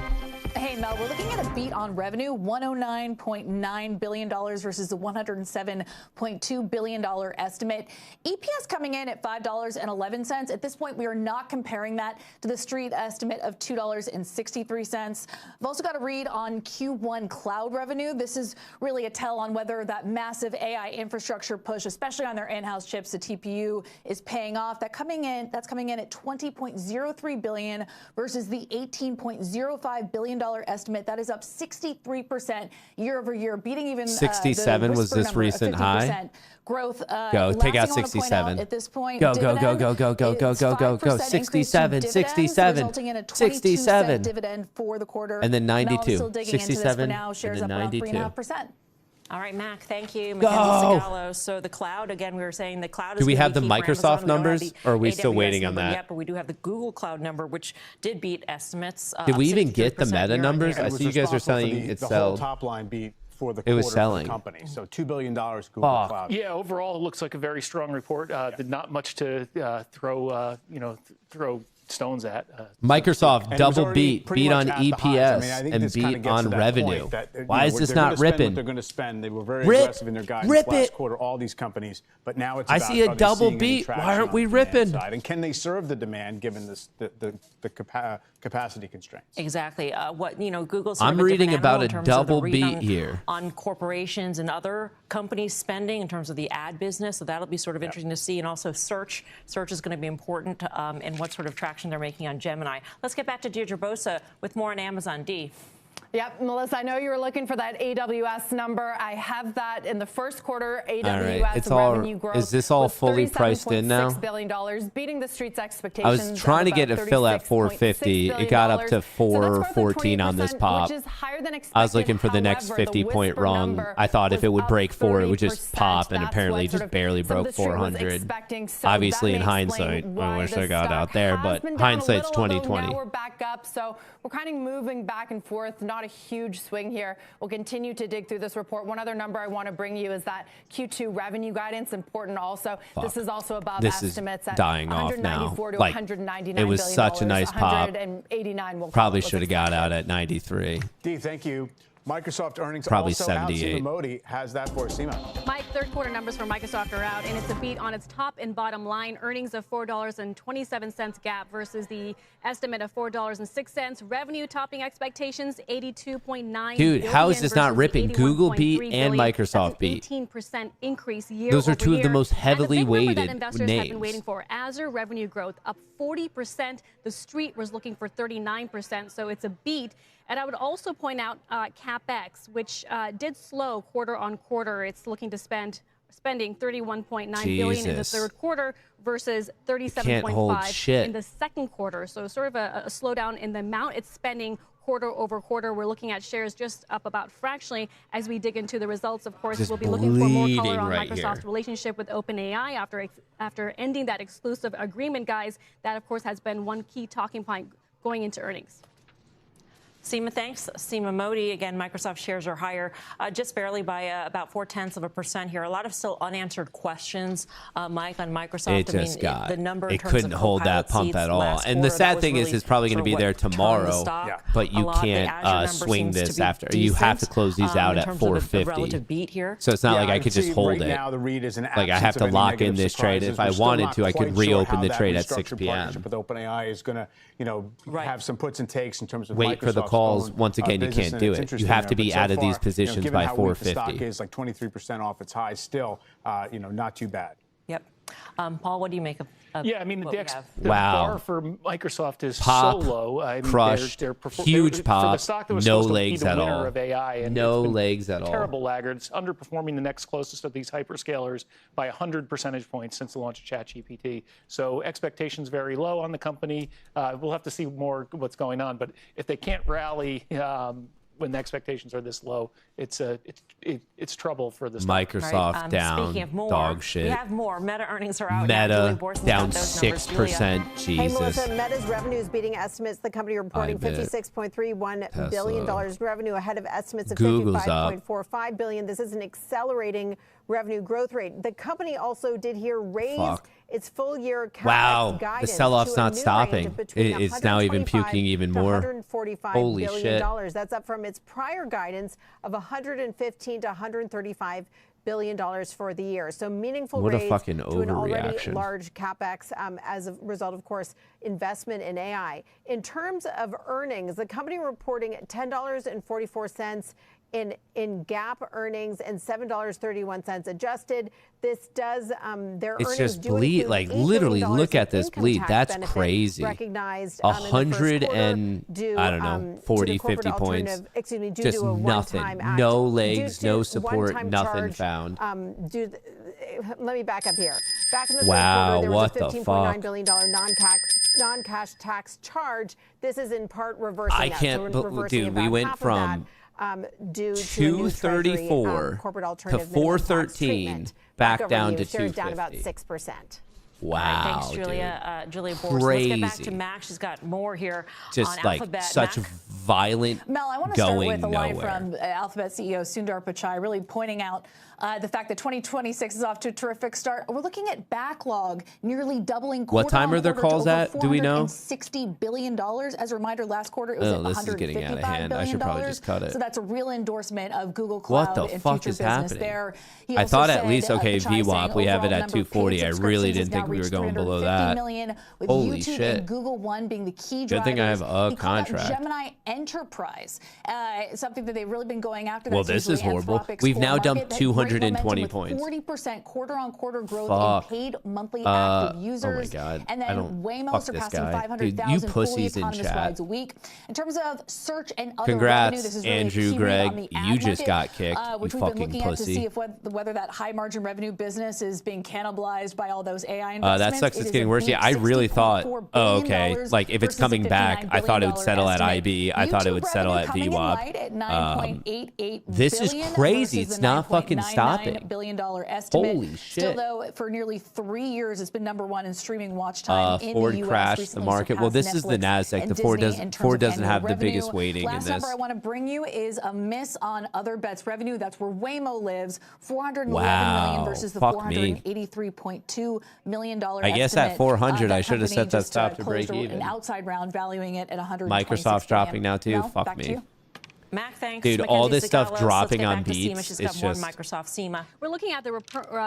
Hey, Mel, we're looking at a beat on revenue, $109.9 billion versus the $107.2 billion estimate. EPS coming in at $5.11. At this point, we are not comparing that to the street estimate of $2.63. I've also got a read on Q1 cloud revenue. This is really a tell on whether that massive AI infrastructure push, especially on their in-house chips, the TPU, is paying off. That's coming in at $20.03 billion versus the $18.05 billion estimate. That is up 63% year over year, beating even 67 was this recent high. Growth. Go, take out 67. At this point, go. 67, 67. Dividend for the quarter. And then 92. 67. Now shares up around 3.5%. All right, Mac, thank you. Go. Mackenzie Segallo. So the cloud, again, we were saying the cloud is. Do we have the key for Microsoft Amazon. numbers, or are we still waiting on that? Yet, but we do have the Google cloud number, which did beat estimates. Did we even get the Meta numbers? I see you guys are saying it the sells. whole top line beat for the It was quarter selling. for the company. So $2 billion Google Cloud. Yeah, overall, it looks like a very strong report. Did not much to throw stones at. Microsoft double beat on EPS and beat on revenue. Why is this not ripping? They're going to spend. They were very aggressive in their guidance last quarter, all these companies. But now it's I about see a double beat. Why aren't we ripping? And can they serve the demand given the capacity constraints? Exactly. Google's. I'm reading about a double beat here on corporations and other companies spending in terms of the ad business. So that'll be sort of interesting to see. And also search. Search is going to be important, and what sort of traction they're making on Gemini. Let's get back to Deirdre Bosa with more on Amazon. Dee. Yep, Melissa, I know you were looking for that AWS number. I have that in the first quarter. AWS right. It's all, revenue growth. is this all fully priced in now? $37.6 billion, beating the street's expectations. I was trying to get a fill at 450. It got up to 414 on this pop. I was looking for the next 50-point rung. I thought if it would break 4, it would just pop, and apparently it just barely broke 400. Obviously, in hindsight, I wish I got out there, but hindsight's 2020. Now we're back up, so we're kind of moving back and forth. Not a huge swing here. We'll continue to dig through this report. One other number I want to bring you is that Q2 revenue guidance. Important also. Fuck. This is also above This estimates is at dying off now. $194 to Like, $199 it was such a nice pop. $189 will Probably should have got out at 93. Dee, thank you. Microsoft earnings Probably also 78. out. Seema Modi has that for us. Seema. Mike, third quarter numbers for Microsoft are out, and it's a beat on its top and bottom line. Earnings of $4.27 gap versus the estimate of $4.06. Revenue topping expectations, $82.9 Dude, billion how is this not versus ripping? the Google beat $81.3 and billion. Microsoft That's an beat. 18% increase year Those are over two of the year. most heavily And the big number that weighted investors have been names. waiting for, Azure revenue growth up 40%. The street was looking for 39%, so it's a beat. And I would also point out CapEx, which did slow quarter on quarter. It's looking to spending $31.9 billion in the third quarter versus $37.5 in the second quarter. So sort of a slowdown in the amount it's spending quarter over quarter. We're looking at shares just up about fractionally as we dig into the results. Of course, Just we'll be looking for more color bleeding on right Microsoft's here. relationship with OpenAI after ending that exclusive agreement, guys. That, of course, has been one key talking point going into earnings. Seema, thanks. Seema Modi. Again, Microsoft shares are higher, just barely by about 0.4% here. A lot of still unanswered questions, Mike, on Microsoft. It just got, the number it couldn't hold that pump at all. And the sad thing is, it's probably going to be there tomorrow, but you can't swing this after. You have to close these out at 450. So it's not like I could just hold it. Now the read is an like I have to lock in this trade. If I wanted to, I could reopen the trade at 6 p.m. With OpenAI is going to, have some puts and takes in terms of wait for the calls. Once again, you can't do it. You have to be out of these positions by 450. The stock is like 23% off its high still, not too bad. Yep. Paul, what do you make of yeah, I mean, the wow. bar for Microsoft is Pop, so low. I mean, crushed, huge pop, for the stock that was no supposed legs to be the at winner all. Of AI, and no it's been legs at all. Terrible laggards, underperforming the next closest of these hyperscalers by 100 percentage points since the launch of ChatGPT. So expectations very low on the company. We'll have to see more what's going on, but if they can't rally when the expectations are this low, it's trouble for the stock. Microsoft right. down, Speaking of more, dog shit. We have more. Meta earnings are out. Meta down 6%. Jesus. Hey, Melissa, Meta's revenue is beating estimates. The company reporting $56.31 billion revenue ahead of estimates of $55.45 billion. This is an accelerating revenue growth rate. The company also did here raise its full year CapEx guidance. The sell-off's not stopping. It's now even puking even more. $145 Holy billion. shit. That's up from its prior guidance of $115 to $135 billion for the year. So meaningful What a raise fucking to an already overreaction. large CapEx as a result, of course, investment in AI. In terms of earnings, the company reporting $10.44 in GAAP earnings and $7.31 adjusted. This does their It's earnings just do bleed. include Like $8 literally, billion look at in this income bleed. tax That's benefit crazy. recognized 100 and I don't know, 40, 50 points. Due just to a nothing. one-time act. No Due legs, to no support, one-time nothing charge, found. Let me back up here. Back in the Wow, third quarter, there what the was a $15.9 fuck? billion non-cash tax charge. This is in part reversing I that. can't, So we're reversing dude, we about went half of from that, due to a new Treasury, 234 corporate to alternative minimum tax 413, treatment. back over down the to years, shares down about 250. 6%. Wow, Thanks, Julia. dude. Julia Bors. Let's get back to Crazy. Max. She's got more here Just on like Alphabet. such Max? violent Mel, I want to start going with a line nowhere. from Alphabet CEO Sundar Pichai, really pointing out the fact that 2026 is off to a terrific start. We're looking at backlog nearly doubling quarter What time are their calls at? Do we know? $60 billion. As a reminder, last quarter it was at this is getting out of hand. I should probably just cut it. So that's a real endorsement of Google Cloud What the and fuck future is business happening? there. He I also thought at said, least, okay, Pichai VWAP, saying we have it overall at number of paid 240. I really subscriptions didn't think think we were reached going below 350 that. million, with Holy YouTube shit. and Google One being the key Good drivers. thing I have a He called out contract. Gemini Enterprise, something that they've really been going after. Well, That's this is usually horrible. Anthropic's We've core now market. dumped They had great 220 momentum points. with 40% quarter-on-quarter growth Fuck. in paid monthly active users. Oh my God. And I then don't- Waymo fuck this surpassing guy. 500,000 Dude, you fully pussies in autonomous chat. rides a week. In terms of search and other Congrats, revenue, this is really Andrew a key read Gregg. on the You ad just market, got kicked, which you we've been fucking looking at to pussy. see if whether that high margin revenue business is being cannibalized by all those AI investments. That sucks. It It's is getting a worse. Yeah, beat, I really thought, $60.4 oh, billion okay. Like, if it's versus a coming back, $59 I thought it would billion settle at estimate. IB. I thought it would YouTube settle revenue at coming in VWAP. light at $9.88 This is billion crazy. versus It's the not fucking $9.99 stopping. billion estimate. Holy Still, shit. though, for nearly 3 years, it's been #1 in streaming watch time in Ford the U.S. crashed the recently market. Well, surpassed this is the Netflix NASDAQ. and The Ford Disney does- in terms Ford of doesn't annual have the revenue. biggest weighting in Last this. number I want to bring you is a miss on other bets revenue. That's where Waymo lives, $411 million versus the Fuck me. $483.2 million I guess at estimate. 400, That I should have company set that just, stop to closed break even. An outside round valuing it at $126 Microsoft's dropping now too. Mel, Fuck back to me. you. Mac, thanks. Dude, Mackenzie all this stuff Zagalos. dropping Let's on get back to Seema. beats, She's it's got more just- Microsoft. Seema. We're looking at the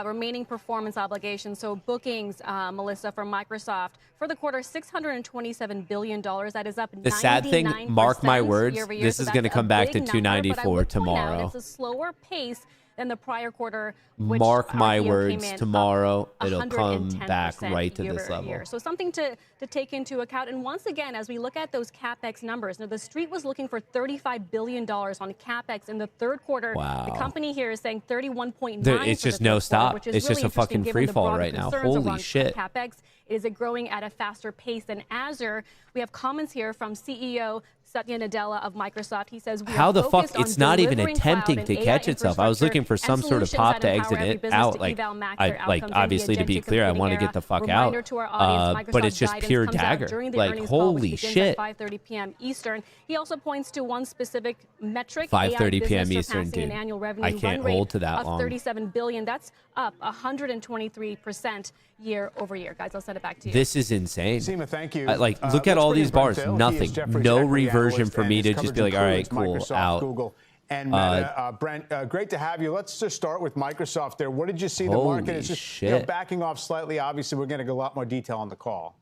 remaining performance obligations. So bookings, Melissa, from Microsoft for the quarter, $627 billion. That is up 99%. The sad thing, mark my words, year-over-year. this So is going to that's come a back to big number, but I would 294 point out tomorrow. It's a slower pace than the prior quarter. Which Mark my RPO came words, in tomorrow up it'll come 110% back right to this year-over-year. level. So something to take into account. And once again, as we look at those CapEx numbers, now the street was looking for $35 billion on CapEx in the third quarter. Wow. The company here is saying 31.9. It's for just the no third stop. quarter, which is It's just really a fucking interesting given free the fall broader right now. concerns Holy around shit. CapEx. Is it growing at a faster pace than Azure? We have comments here from CEO Satya Nadella of Microsoft. He says, we How are the fuck? focused on It's not even delivering attempting cloud to and catch AI itself. I was looking for some infrastructure sort of and pop to solutions exit that empower it every business out. to Like, eval max I their like outcomes in the obviously to be agentic clear, I want to computing get the fuck Reminder out. to our audience, But Microsoft's it's just guidance pure comes out dagger. during the Like earnings call, which holy begins shit. at 5:30 p.m. Eastern. He also points to one specific metric, 5:30 p.m. AI business Eastern, surpassing an dude. annual revenue I can't run rate hold to that of long. $37 billion. That's up 123% year over year. Guys, I'll send it back to you. This is insane. Seema, thank you. Look at let's all bring in these Brent bars. Thill. He is Nothing. Jefferies No equity reversion analyst, for and me his to just coverage be like, all right, includes cool, Microsoft, out. Google, and Meta. Brent, great to have you. Let's just start with Microsoft there. What did you see? The market is just shit. backing off slightly. Obviously, we're going to get a lot more detail on the call.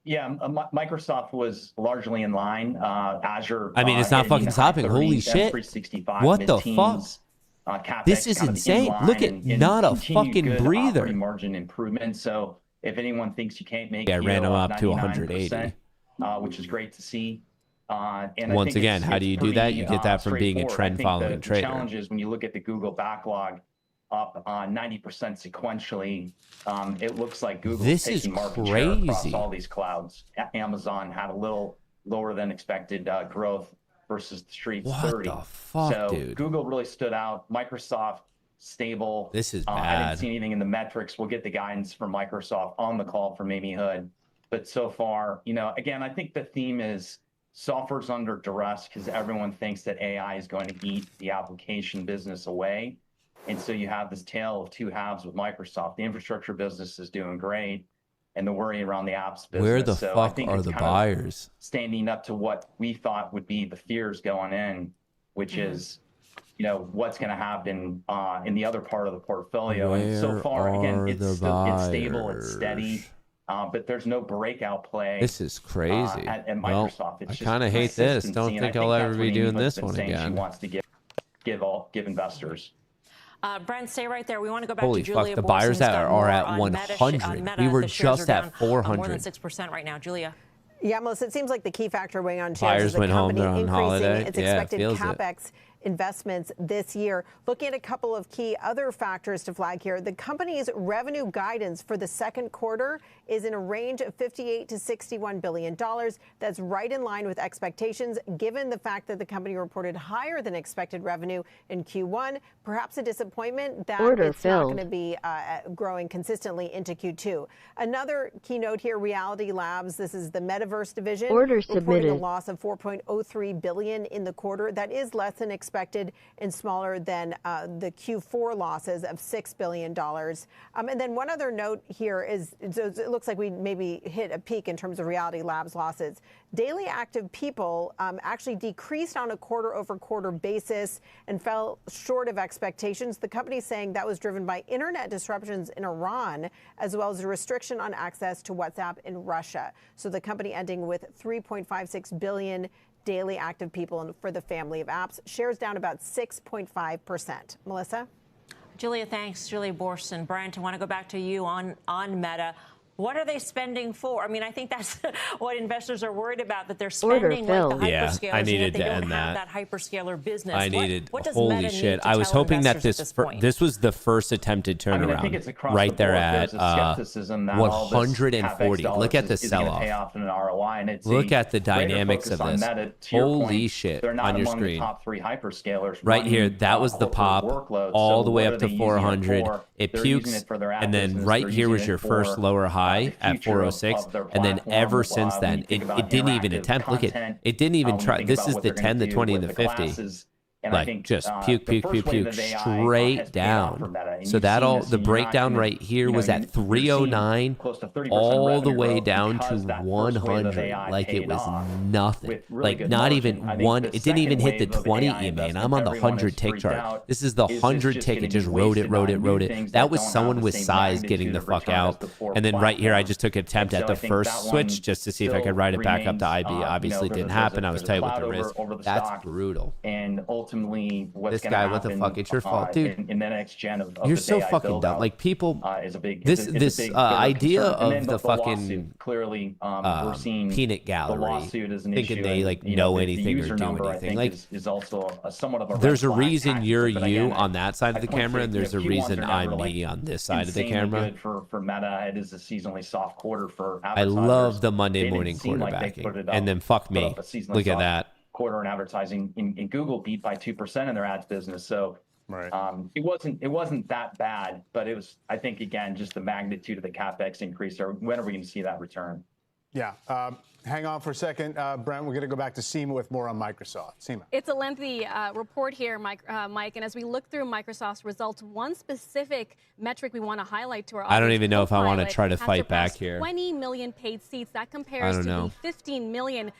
Yeah, Microsoft was largely in line. Azure. I mean, it's not fucking stopping. Holy shit. 365, What the fuck? mid-teens, CapEx This is kind of insane. in line Look at and not a continued fucking good breather. operating margin improvement. So if anyone thinks you can't make Yeah, it, ran them up to 99%, 180. which is great to see. And I Once think again, it's- how do you it's do that? pretty, You get that from being a straightforward. I think trend-following the trader. challenge is when you look at the Google backlog up 90% sequentially, it looks like Google's This is taking market share across crazy. all these clouds. Amazon had a little lower than expected growth versus the street's What 30. the fuck, so dude? Google really stood out. Microsoft stable. This is I bad. didn't see anything in the metrics. We'll get the guidance from Microsoft on the call from Amy Hood. But so far, again, I think the theme is software's under duress because everyone thinks that AI is going to eat the application business away. And so you have this tale of two halves with Microsoft. The infrastructure business is doing great, and the worry around the apps business. Where the So I fuck think are it's the kind of buyers? standing up to what we thought would be the fears going in, which is, what's going to happen in the other part of the portfolio. And so Where far, again, are it's the stable, it's steady. buyers? But there's no breakout play. This is crazy. At Well, Microsoft. It's I just kind of hate this. consistency, Don't and I think I'll ever that's be what doing Amy Hood's this been one saying again. She wants to give investors. Brent, stay right there. We want to go back Holy to fuck, Julia the Boorson's buyers that got are more at on 100. Meta. We were The shares just are at down, 400. more than 6% right now. Julia. Yeah, Melissa, it seems like the key factor weighing on shares Buyers is the went home, company they're on increasing holiday. its Yeah, expected feels it. CapEx investments this year. Looking at a couple of key other factors to flag here, the company's revenue guidance for the second quarter is in a range of $58 to $61 billion. That's right in line with expectations, given the fact that the company reported higher than expected revenue in Q1. Perhaps a disappointment that it's not going to be growing consistently into Q2. Another keynote here, Reality Labs. This is the metaverse division. Order reporting submitted. a loss of $4.03 billion in the quarter. That is less than expected. expected and smaller than the Q4 losses of $6 billion. And then one other note here is, it looks like we maybe hit a peak in terms of Reality Labs losses. Daily active people actually decreased on a quarter-over-quarter basis and fell short of expectations. The company saying that was driven by internet disruptions in Iran, as well as a restriction on access to WhatsApp in Russia. So the company ending with 3.56 billion daily active people for the family of apps. Shares down about 6.5%. Melissa? Julia, thanks. Julia Borsten. Brent, I want to go back to you on Meta. What are they spending for? I mean, I think that's what investors are worried about, that they're spending like the hyperscalers. Yeah, I needed to end that hyperscaler business. I needed. What does Holy Meta shit! Need to I was tell hoping that investors this was the first attempted turnaround. I think it's across right the there board. at There's a skepticism that all this 140. CapEx Look at the is gonna sell-off. pay off in an ROI, and it's Look a at the greater dynamics of focus this. on Meta. To your Holy point, shit! They're not On your among screen. the top 3 hyperscalers. Right here, running, that was the corporate pop, workloads. all So the way what up are to they using 400. for? It They're using pukes, it for their ad and then business. right They're here was using your it first for, lower high the at future 406, of their and then platform. ever since When then, you think it about didn't even interactive attempt. Look at content, it didn't even when you try. think This about is what the they're gonna 10, the do 20, and with the the 50. glasses. And I Like think just the puke, puke, first puke, wave puke, of AI straight has paid off for down. Meta. And So you've that seen all this, the and you're not breakdown gonna- right here you know, was at you're seeing 309, close to 30% all the revenue way growth down to because that first wave of 100. AI Like it paid was off nothing. with really Like good not margin. even I think one. the It didn't even second hit the wave of 20 AI E-man. investment, I'm on the everyone 100 is tick freaked chart. out. This is the Is this 100 just tick. gonna It be just rode it, wasted rode on it, new rode it. things That that was don't have someone the with same size getting magnitude the of fuck return as out. the core And then right here, I platforms? just took an attempt And at so the I think first that switch one just to see if I still could ride it back up to remains, IB. Obviously, because didn't there's happen. I was tight with cloud the risk. over the That's stock. brutal. And ultimately, what's This going to guy, happen? what the fuck? It's your fault, dude. In the next gen of You're the so AI fucking build-out, dumb. Like people, is a big. this it's a this bigger idea concern. And then of the lawsuit, fucking clearly, we're seeing peanut the gallery lawsuit as an thinking issue. they and, like you know the anything or user do number, I anything. think, Like is also somewhat of a. there's a red flag reason tactic. you're But you again, on that side of the I point camera, to, and there's a Q1s reason are I'm never, me like, on this side of the insanely camera. good for Meta. It is a seasonally soft quarter for I advertisers. love the They Monday didn't morning seem like they quarterbacking, put it up- and then fuck put me. up a seasonally Look at soft that. quarter in advertising. In Google beat by 2% in their ads business. So it wasn't that bad, but it was, I think, again, just the magnitude of the CapEx increase. Or when are we going to see that return? Yeah. Hang on for a second, Brent. We're going to go back to Seema with more on Microsoft. Seema. It's a lengthy report here, Mike. And as we look through Microsoft's results, one specific metric we want to highlight to our audience, I don't even know if I want to Copilot try to has fight back surpassed here. 20 million paid seats. That compares to the 15 million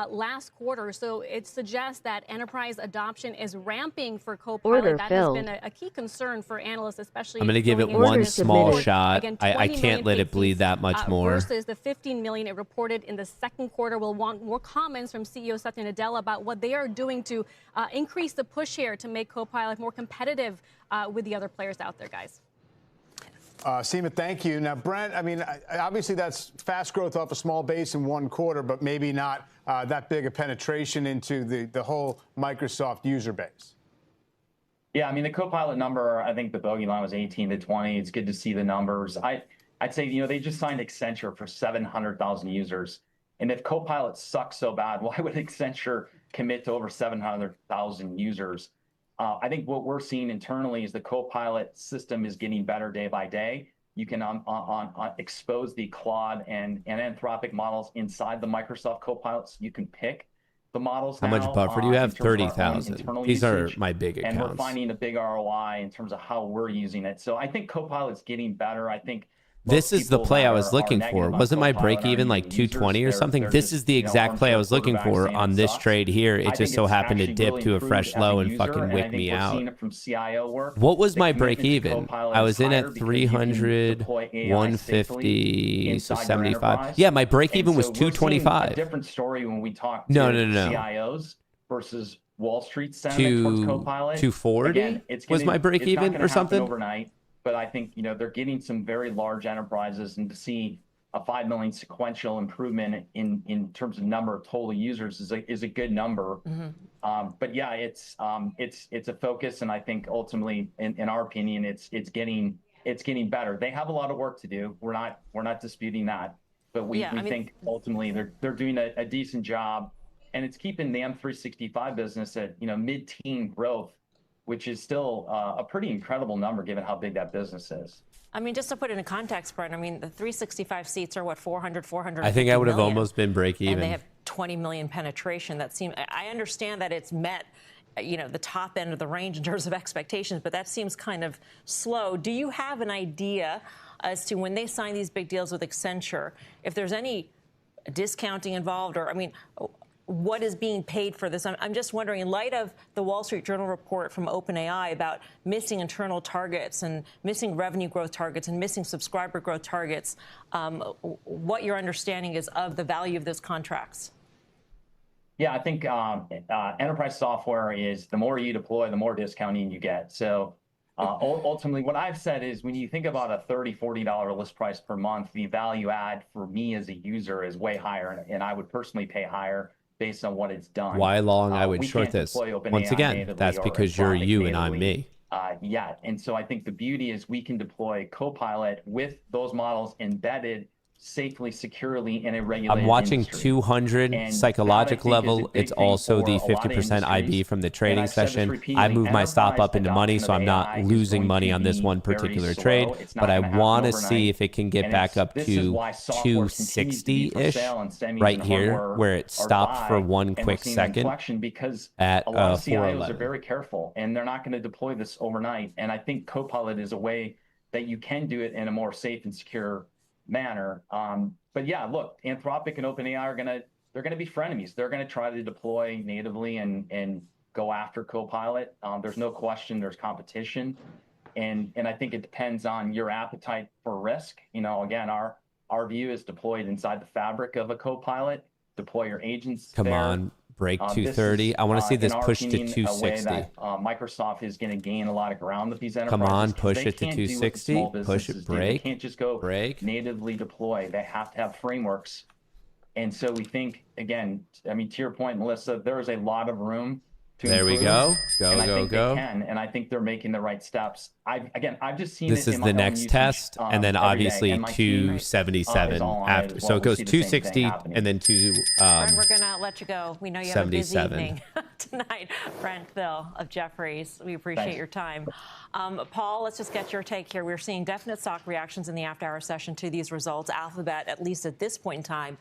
last quarter. So it suggests that enterprise adoption is ramping for Copilot. That has been a key concern for analysts, especially. I'm going to give it going into one this small report. shot. Again, I 20 can't million let paid it bleed seats, that much more. versus the 15 million it reported in the second quarter. We'll want more comments from CEO Satya Nadella about what they are doing to increase the push here to make Copilot more competitive with the other players out there, guys. Seema, thank you. Now, Brent, I mean, obviously that's fast growth off a small base in one quarter, but maybe not that big a penetration into the whole Microsoft user base. Yeah, I mean, the Copilot number, I think the bogey line was 18 to 20. It's good to see the numbers. I'd say, they just signed Accenture for 700,000 users. And if Copilot sucks so bad, why would Accenture commit to over 700,000 users? I think what we're seeing internally is the Copilot system is getting better day by day. You can expose the Claude and Anthropic models inside the Microsoft Copilots. You can pick the models. How much buffer do you have? 30,000. These are my big accounts. And we're finding a big ROI in terms of how we're using it. So I think Copilot's getting better. I think this is the play I was looking for. Wasn't my break even like 220 or something? This is the exact play I was looking for on this trade here. It just so happened to dip to a fresh low and fucking wick me out. What was my break even? I was in at 300, 150, so 75. Yeah, my break even was 225. A different story when we talk to No. CIOs versus Wall Street sentiment towards Copilot. 240 Again, was my break even or something? Overnight. But I think, they're getting some very large enterprises, and to see a 5 million sequential improvement in terms of number of total users is a good number. But yeah, it's a focus, and I think ultimately, in our opinion, it's getting better. They have a lot of work to do. We're not disputing that, but we think ultimately they're doing a decent job, and it's keeping the M365 business at mid-teen growth, which is still a pretty incredible number given how big that business is. I mean, just to put it in context, Brent, I mean, the 365 seats are what, 400. I think I would have almost been break even. And they have 20 million penetration. I understand that it's met the top end of the range in terms of expectations, but that seems kind of slow. Do you have an idea as to when they sign these big deals with Accenture, if there's any discounting involved, or, what is being paid for this? I'm just wondering, in light of the Wall Street Journal report from OpenAI about missing internal targets and missing revenue growth targets and missing subscriber growth targets, what your understanding is of the value of those contracts? Yeah, I think enterprise software is the more you deploy, the more discounting you get. So ultimately, what I've said is when you think about a $30, $40 list price per month, the value add for me as a user is way higher, and I would personally pay higher based on what it's done. Why long I would short this? Once again, that's because you're you and I'm me. Yeah, and so I think the beauty is we can deploy Copilot with those models embedded safely, securely in a regulated I'm watching industry. 200 And psychological that, I think, is a level. big It's thing also for the a lot of 50% IB industries. from the And trading I've said this session. I repeatedly, move my stop enterprise up into money, so I'm adoption of not AI losing is money going on to this be one very particular slow. trade. It's not But I gonna happen want to overnight. see if it can get And back up this is to why software continues to be for 260-ish sale, and semis right and here, hardware where it are stopped buy, for one and we're quick seeing second inflection because at a lot of CIOs 411. are very careful, and they're not going to deploy this overnight. And I think Copilot is a way that you can do it in a more safe and secure manner. But yeah, look, Anthropic and OpenAI are they're going to be frenemies. They're going to try to deploy natively and go after Copilot. There's no question there's competition. And I think it depends on your appetite for risk. Again, our view is deployed inside the fabric of a Copilot, deploy your agents Come there. on, break This 230. is, I want to see this in our push to opinion, a way 260. that Microsoft is going to gain a lot of ground with these Come enterprises. on, 'cause push they it to can't do what the 260. small Push businesses it, do. They break, can't just go break. natively deploy. They have to have frameworks. And so we think, again, to your point, Melissa, there is a lot of room to There we improve, go. Go, and I go, think go. They can, and I think they're making the right steps. I've just seen This it is in my the own next usage, test, and then every day, obviously and my team, 277 is all on it after. as So well. it We goes see the same thing 260 happening. and then to Brent, we're going to let you go. We know you have a busy 77. evening tonight. Brent Thill of Jefferies, we appreciate Thanks. your time. Paul, let's just get your take here. We're seeing definite stock reactions in the after-hour session to these results. Alphabet, at least at this point in time,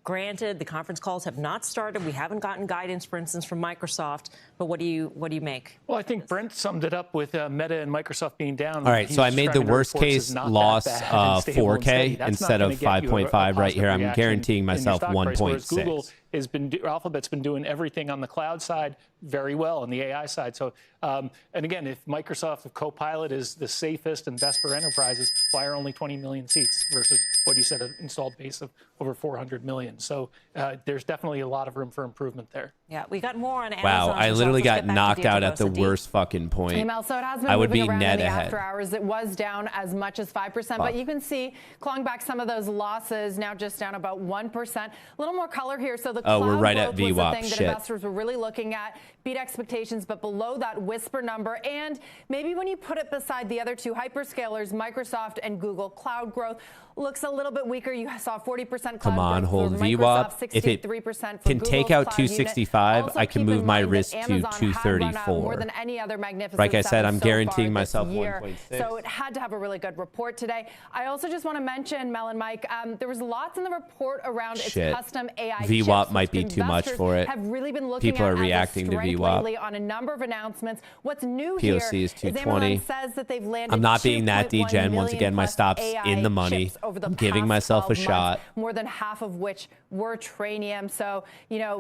granted, the conference calls have not started. We haven't gotten guidance, for instance, from Microsoft. But what do you make? Well, I think Brent summed it up with Meta and Microsoft being down. All right, so I made the worst case loss 4K instead of 5.5 right here. I'm guaranteeing myself 1.6. Google Alphabet's been doing everything on the cloud side very well, on the AI side. So, and again, if Microsoft Copilot is the safest and best for enterprises, why are only 20 million seats versus what you said, an installed base of over 400 million? So there's definitely a lot of room for improvement there. Yeah, we got more on Amazon. Wow, I literally got knocked out at the worst fucking point. So it has been I would moving be around net in the ahead. after hours. It was down as much as 5%, but you can see clawing back some of those losses, now just down about 1%. A little more color here. So the cloud we're right at growth was the VWAP. thing that Shit. investors were really looking at, beat expectations, but below that whisper number. And maybe when you put it beside the other two hyperscalers, Microsoft and Google, cloud growth looks a little bit weaker. You saw 40% cloud Come on, growth hold for VWAP. Microsoft, If it 63% for can Google's take out cloud unit. 265, Also, I can keep move in my mind that risk to Amazon had run out 234. more than any other Magnificent Like I said, Seven I'm so guaranteeing far myself this year. 1.6. So it had to have a really good report today. I also just want to mention, Mel and Mike, there was lots in the report around its Shit. custom AI VWAP chips, might which be too much investors for it. have really been looking People at are as a reacting to strength VWAP. lately on a number of announcements. What's new POC here is 220. Amazon says that they've landed I'm not being that 2.1 degen. Once million again, my plus stop's AI in the money. chips over the I'm giving past myself a 12 months, shot. more than half of which were Tranium. So,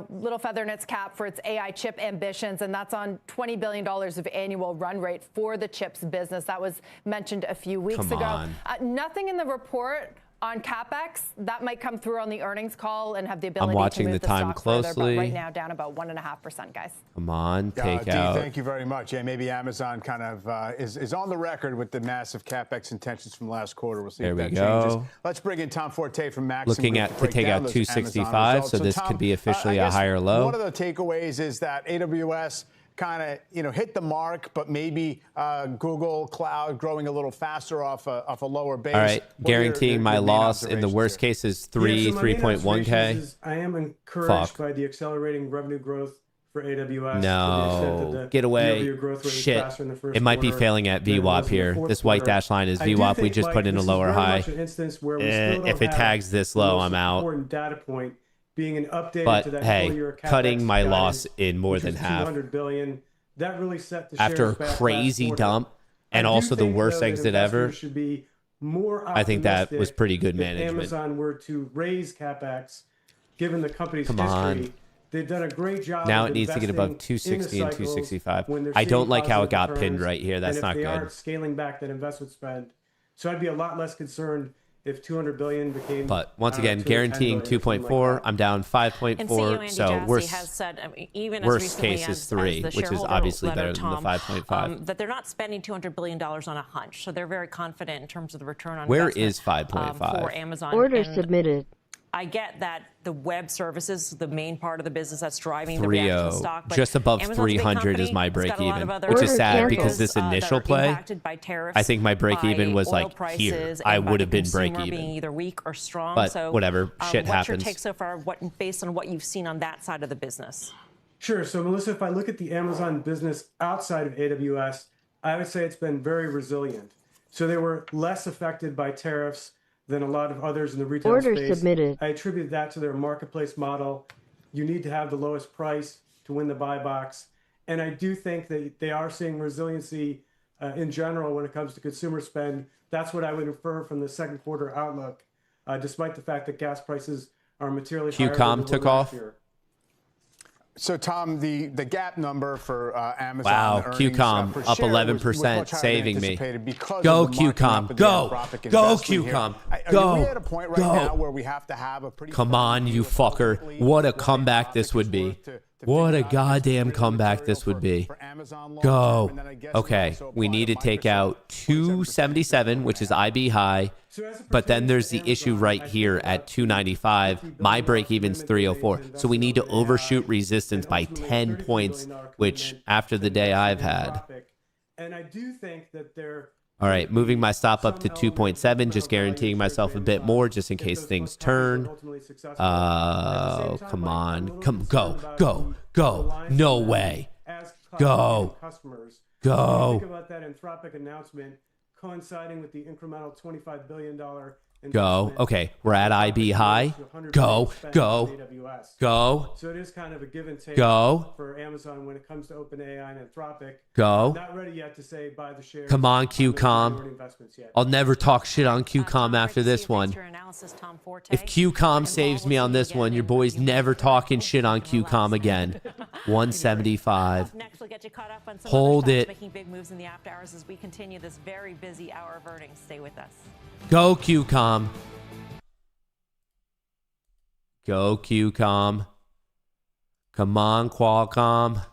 little feather in its cap for its AI chip ambitions, and that's on $20 billion of annual run rate for the chips business. That was mentioned a few weeks Come ago. on. Nothing in the report on CapEx. That might come through on the earnings call and have the ability watching to move the time stock further, closely. but right now down about 1.5%, guys. Come on, take Dee, out. thank you very much. Yeah, maybe Amazon kind of is on the record with the massive CapEx intentions from last quarter. We'll see There if we that go. changes. Let's bring in Tom Forte from Maxim Looking Group at to break take down out those 265, Amazon results. so this Tom, could be officially I a guess higher low. One of the takeaways is that AWS kind of hit the mark, but maybe Google Cloud growing a little faster off a lower base. All right, What are guaranteeing your my main loss in the observations worst here? case is 3.1K. I am encouraged Fuck. by the accelerating revenue growth for AWS. No, get away. Shit. It might be failing at VWAP here. This white dash line is VWAP. We just put in a lower high. If it tags this low, I'm out. Important data point being an update But to that hey, full-year CapEx cutting my guidance, loss in more which than was half $200 billion. That really set the after shares a back last crazy quarter. dump and I do also the think, worst though, that exit ever. investors should be more I think that was optimistic pretty good if management. Amazon were to raise CapEx, given the company's Come history. on. They've done a great job. Now of it needs to get above investing in the 260 and cycles 265. when they're I seeing don't like how it positive got returns, pinned right here. That's and not if they good. aren't scaling back that investment spend. So I'd be a lot less concerned if 200 billion became. But once I don't know, again, 210 guaranteeing billion or something 2.4. like that. I'm down And CEO 5.4. Andy So Jassy has said, I mean, even as worst recently case is as 3, the which is shareholder obviously letter, better than the Tom, 5.5. that they're not spending $200 billion on a hunch. So they're very confident in terms of the return on Where investment is 5.5? for Amazon. Order And submitted. I get that the web services, the main part of the business that's driving the reaction to 3.0. stock. But Just above Amazon's a big 300 is company. my It's break got a lot even, of other which is Order sad canceled. because this that are initial play, impacted by tariffs, I think my break even was by like oil here. prices, I and by would the have been break consumer even. being either weak or strong. But so, whatever, shit what's happens. your take so far, based on what you've seen on that side of the business? Sure. So, Melissa, if I look at the Amazon business outside of AWS, I would say it's been very resilient. So they were less affected by tariffs than a lot of others in the retail Order space. submitted. I attribute that to their marketplace model. You need to have the lowest price to win the buy box. And I do think that they are seeing resiliency in general when it comes to consumer spend. That's what I would infer from the second quarter outlook, despite the fact that gas prices are materially higher than QCOM they were took last off. year. So, Tom, the gap number for Amazon Wow, earnings, QCOM per up share 11%, was much higher than saving me. anticipated because Go of the marking QCOM, up of the go. Anthropic Go investment here. QCOM, Are go. we at a point right Go. now where we have to have a pretty Come firm on, view you of how fucker. quickly What a what comeback Anthropic this would is be. worth to What figure a out if it's goddamn really comeback material this would be. for Amazon long Go. term? And then I guess Okay, also we apply need to take Microsoft, out 277, which is IB high. But then there's the issue right here at 295. My break even's 304. So we need to overshoot resistance by 10 points, which after the day I've had. And I do think that they're All right, moving my stop up to 2.7, just guaranteeing myself a bit more just in case things turn. Oh, come on. Go. No way. Go. Go. Think about that Anthropic announcement coinciding with the incremental $25 billion Go. Okay, we're at IB high. Go. Go. So it is kind of a give and take Go. for Amazon when it comes to OpenAI and Anthropic. Go. Not ready yet to say buy the shares. Come on, those QCOM. minority investments yet. I'll never talk shit on QCOM after this one. If QCOM saves me on this one, your boy's never talking shit on QCOM again. 175. Next, we'll get you caught up on some Hold other it. stocks making big moves in the after hours as we continue this very busy hour of earnings. Stay with us. Go QCOM. Go QCOM. Come on, Qualcomm.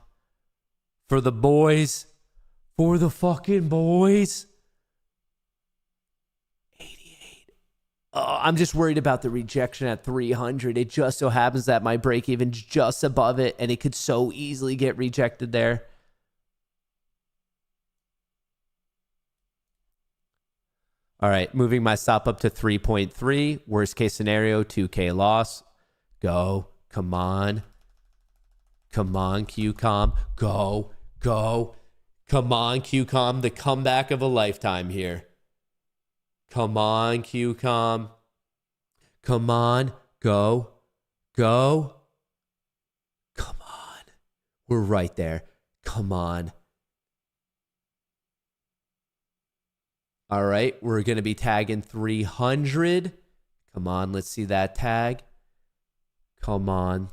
For the boys. For the fucking boys. 88. Oh, I'm just worried about the rejection at 300. It just so happens that my break even's just above it, and it could so easily get rejected there. All right, moving my stop up to 3.3. Worst case scenario, 2K loss. Go. Come on. Come on, QCOM. Go. Come on, QCOM. The comeback of a lifetime here. Come on, QCOM. Come on. Go. Come on. We're right there. Come on. All right, we're going to be tagging 300. Come on, let's see that tag. Come on.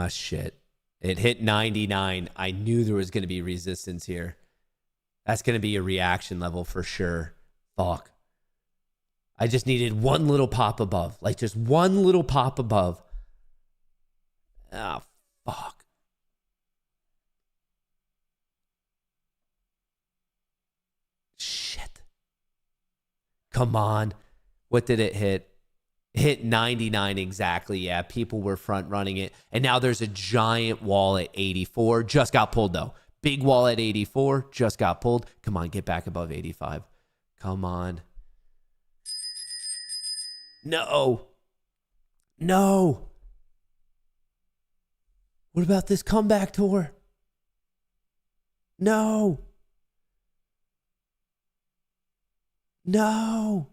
Shit. It hit 99. I knew there was going to be resistance here. That's going to be a reaction level for sure. Fuck. I just needed one little pop above. Like just one little pop above. Oh, fuck. Shit. Come on. What did it hit? It hit 99 exactly. Yeah, people were front running it. And now there's a giant wall at 84. Just got pulled though. Big wall at 84. Just got pulled. Come on, get back above 85. Come on. No. What about this comeback tour? No. No.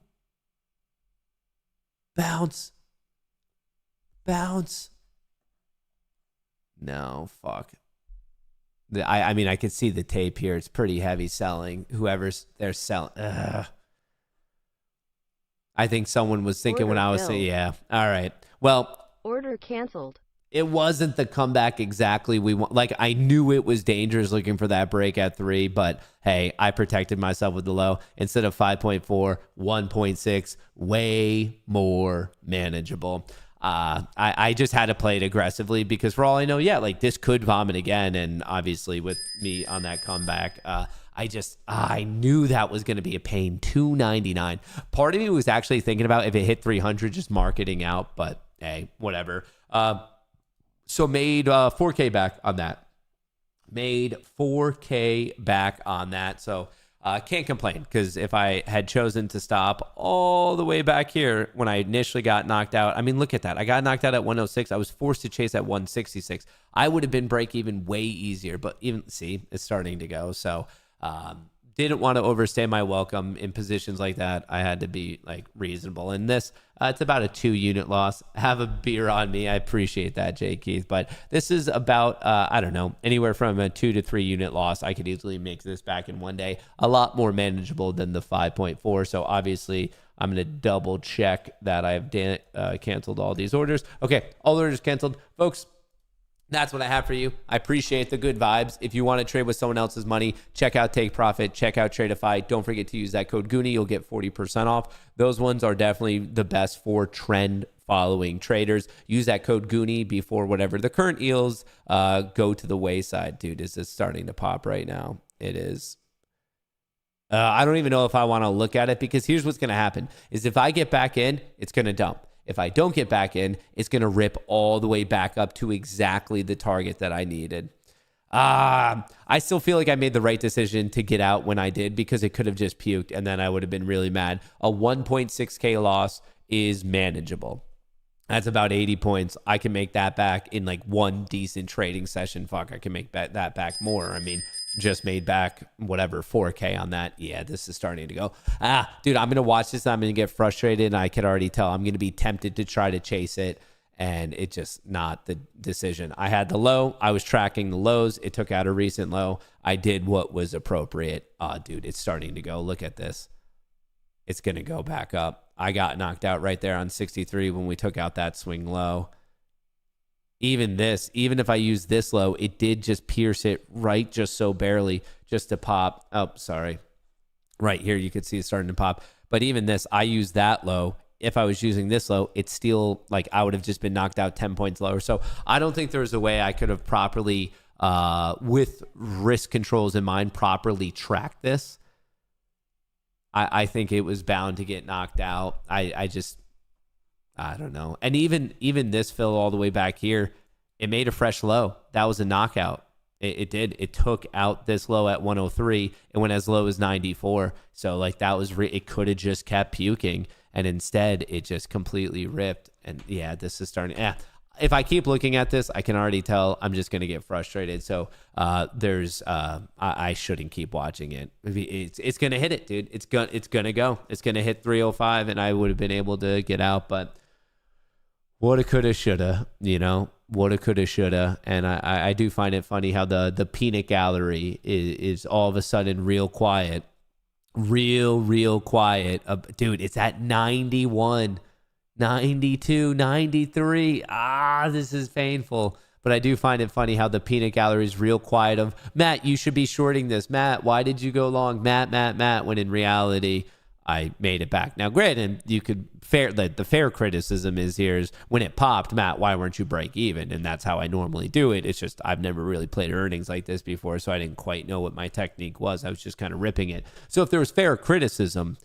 Bounce. Bounce. No, fuck. I mean, I could see the tape here. It's pretty heavy selling. Whoever's they're selling. Ugh. I think someone was thinking Order when I was filled. saying, yeah. All right. Well, Order canceled. it wasn't the comeback exactly we want. Like, I knew it was dangerous looking for that break at 3, but hey, I protected myself with the low. Instead of 5.4, 1.6, way more manageable. I just had to play it aggressively because for all I know, yeah, like this could vomit again. And obviously with me on that comeback, I knew that was going to be a pain. 299. Part of me was actually thinking about if it hit 300, just marketing out, but hey, whatever. So made 4K back on that. Made 4K back on that. So can't complain because if I had chosen to stop all the way back here when I initially got knocked out, I mean, look at that. I got knocked out at 106. I was forced to chase at 166. I would have been break even way easier, but even see, it's starting to go. So didn't want to overstay my welcome in positions like that. I had to be like reasonable. And this, it's about a 2-unit loss. Have a beer on me. I appreciate that, Jay Keith. But this is about, I don't know, anywhere from a 2 to 3 unit loss. I could easily make this back in one day. A lot more manageable than the 5.4. So obviously, I'm going to double check that I've canceled all these orders. Okay, all orders canceled. Folks, that's what I have for you. I appreciate the good vibes. If you want to trade with someone else's money, check out Take Profit, check out Tradeify. Don't forget to use that code Goonie. You'll get 40% off. Those ones are definitely the best for trend following traders. Use that code Goonie before whatever the current yields go to the wayside. Dude, is this starting to pop right now? It is. I don't even know if I want to look at it because here's what's going to happen is if I get back in, it's going to dump. If I don't get back in, it's going to rip all the way back up to exactly the target that I needed. I still feel like I made the right decision to get out when I did because it could have just puked and then I would have been really mad. A 1.6K loss is manageable. That's about 80 points. I can make that back in like one decent trading session. Fuck, I can make that back more. I mean, just made back whatever 4K on that. Yeah, this is starting to go. Dude, I'm going to watch this. I'm going to get frustrated. And I can already tell I'm going to be tempted to try to chase it. And it's just not the decision. I had the low. I was tracking the lows. It took out a recent low. I did what was appropriate. Dude, it's starting to go. Look at this. It's going to go back up. I got knocked out right there on 63 when we took out that swing low. Even if I use this low, it did just pierce it right just so barely just to pop. Oh, sorry. Right here, you could see it starting to pop. But even this, I used that low. If I was using this low, it's still like I would have just been knocked out 10 points lower. So I don't think there was a way I could have properly, with risk controls in mind, properly tracked this. I think it was bound to get knocked out. I don't know. And even this fill all the way back here, it made a fresh low. That was a knockout. It did. It took out this low at 103. It went as low as 94. So like that was, it could have just kept puking. And instead it just completely ripped. And yeah, this is starting. If I keep looking at this, I can already tell I'm just going to get frustrated. So I shouldn't keep watching it. It's going to hit it, dude. It's going to go. It's going to hit 305 and I would have been able to get out. But woulda, coulda, shoulda, woulda, coulda, shoulda. And I do find it funny how the peanut gallery is all of a sudden real quiet. Real quiet. Dude, it's at 91. 92, 93. This is painful. But I do find it funny how the peanut gallery is real quiet of, Matt, you should be shorting this. Matt, why did you go long? Matt, when in reality, I made it back. Now, granted, you could the fair criticism is when it popped, Matt, why weren't you break even? And that's how I normally do it. It's just I've never really played earnings like this before, so I didn't quite know what my technique was. I was just kind of ripping it. So if there was fair criticism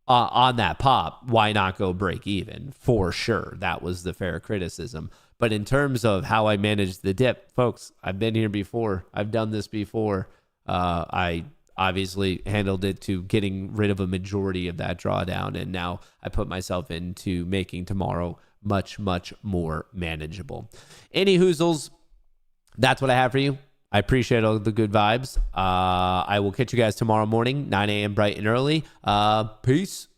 on that pop, why not go break even? For sure. That was the fair criticism. But in terms of how I managed the dip, folks, I've been here before. I've done this before. I obviously handled it to getting rid of a majority of that drawdown. And now I put myself into making tomorrow much, much more manageable. Any hoozles, that's what I have for you. I appreciate all the good vibes. I will catch you guys tomorrow morning, 9 a.m. bright and early. Peace.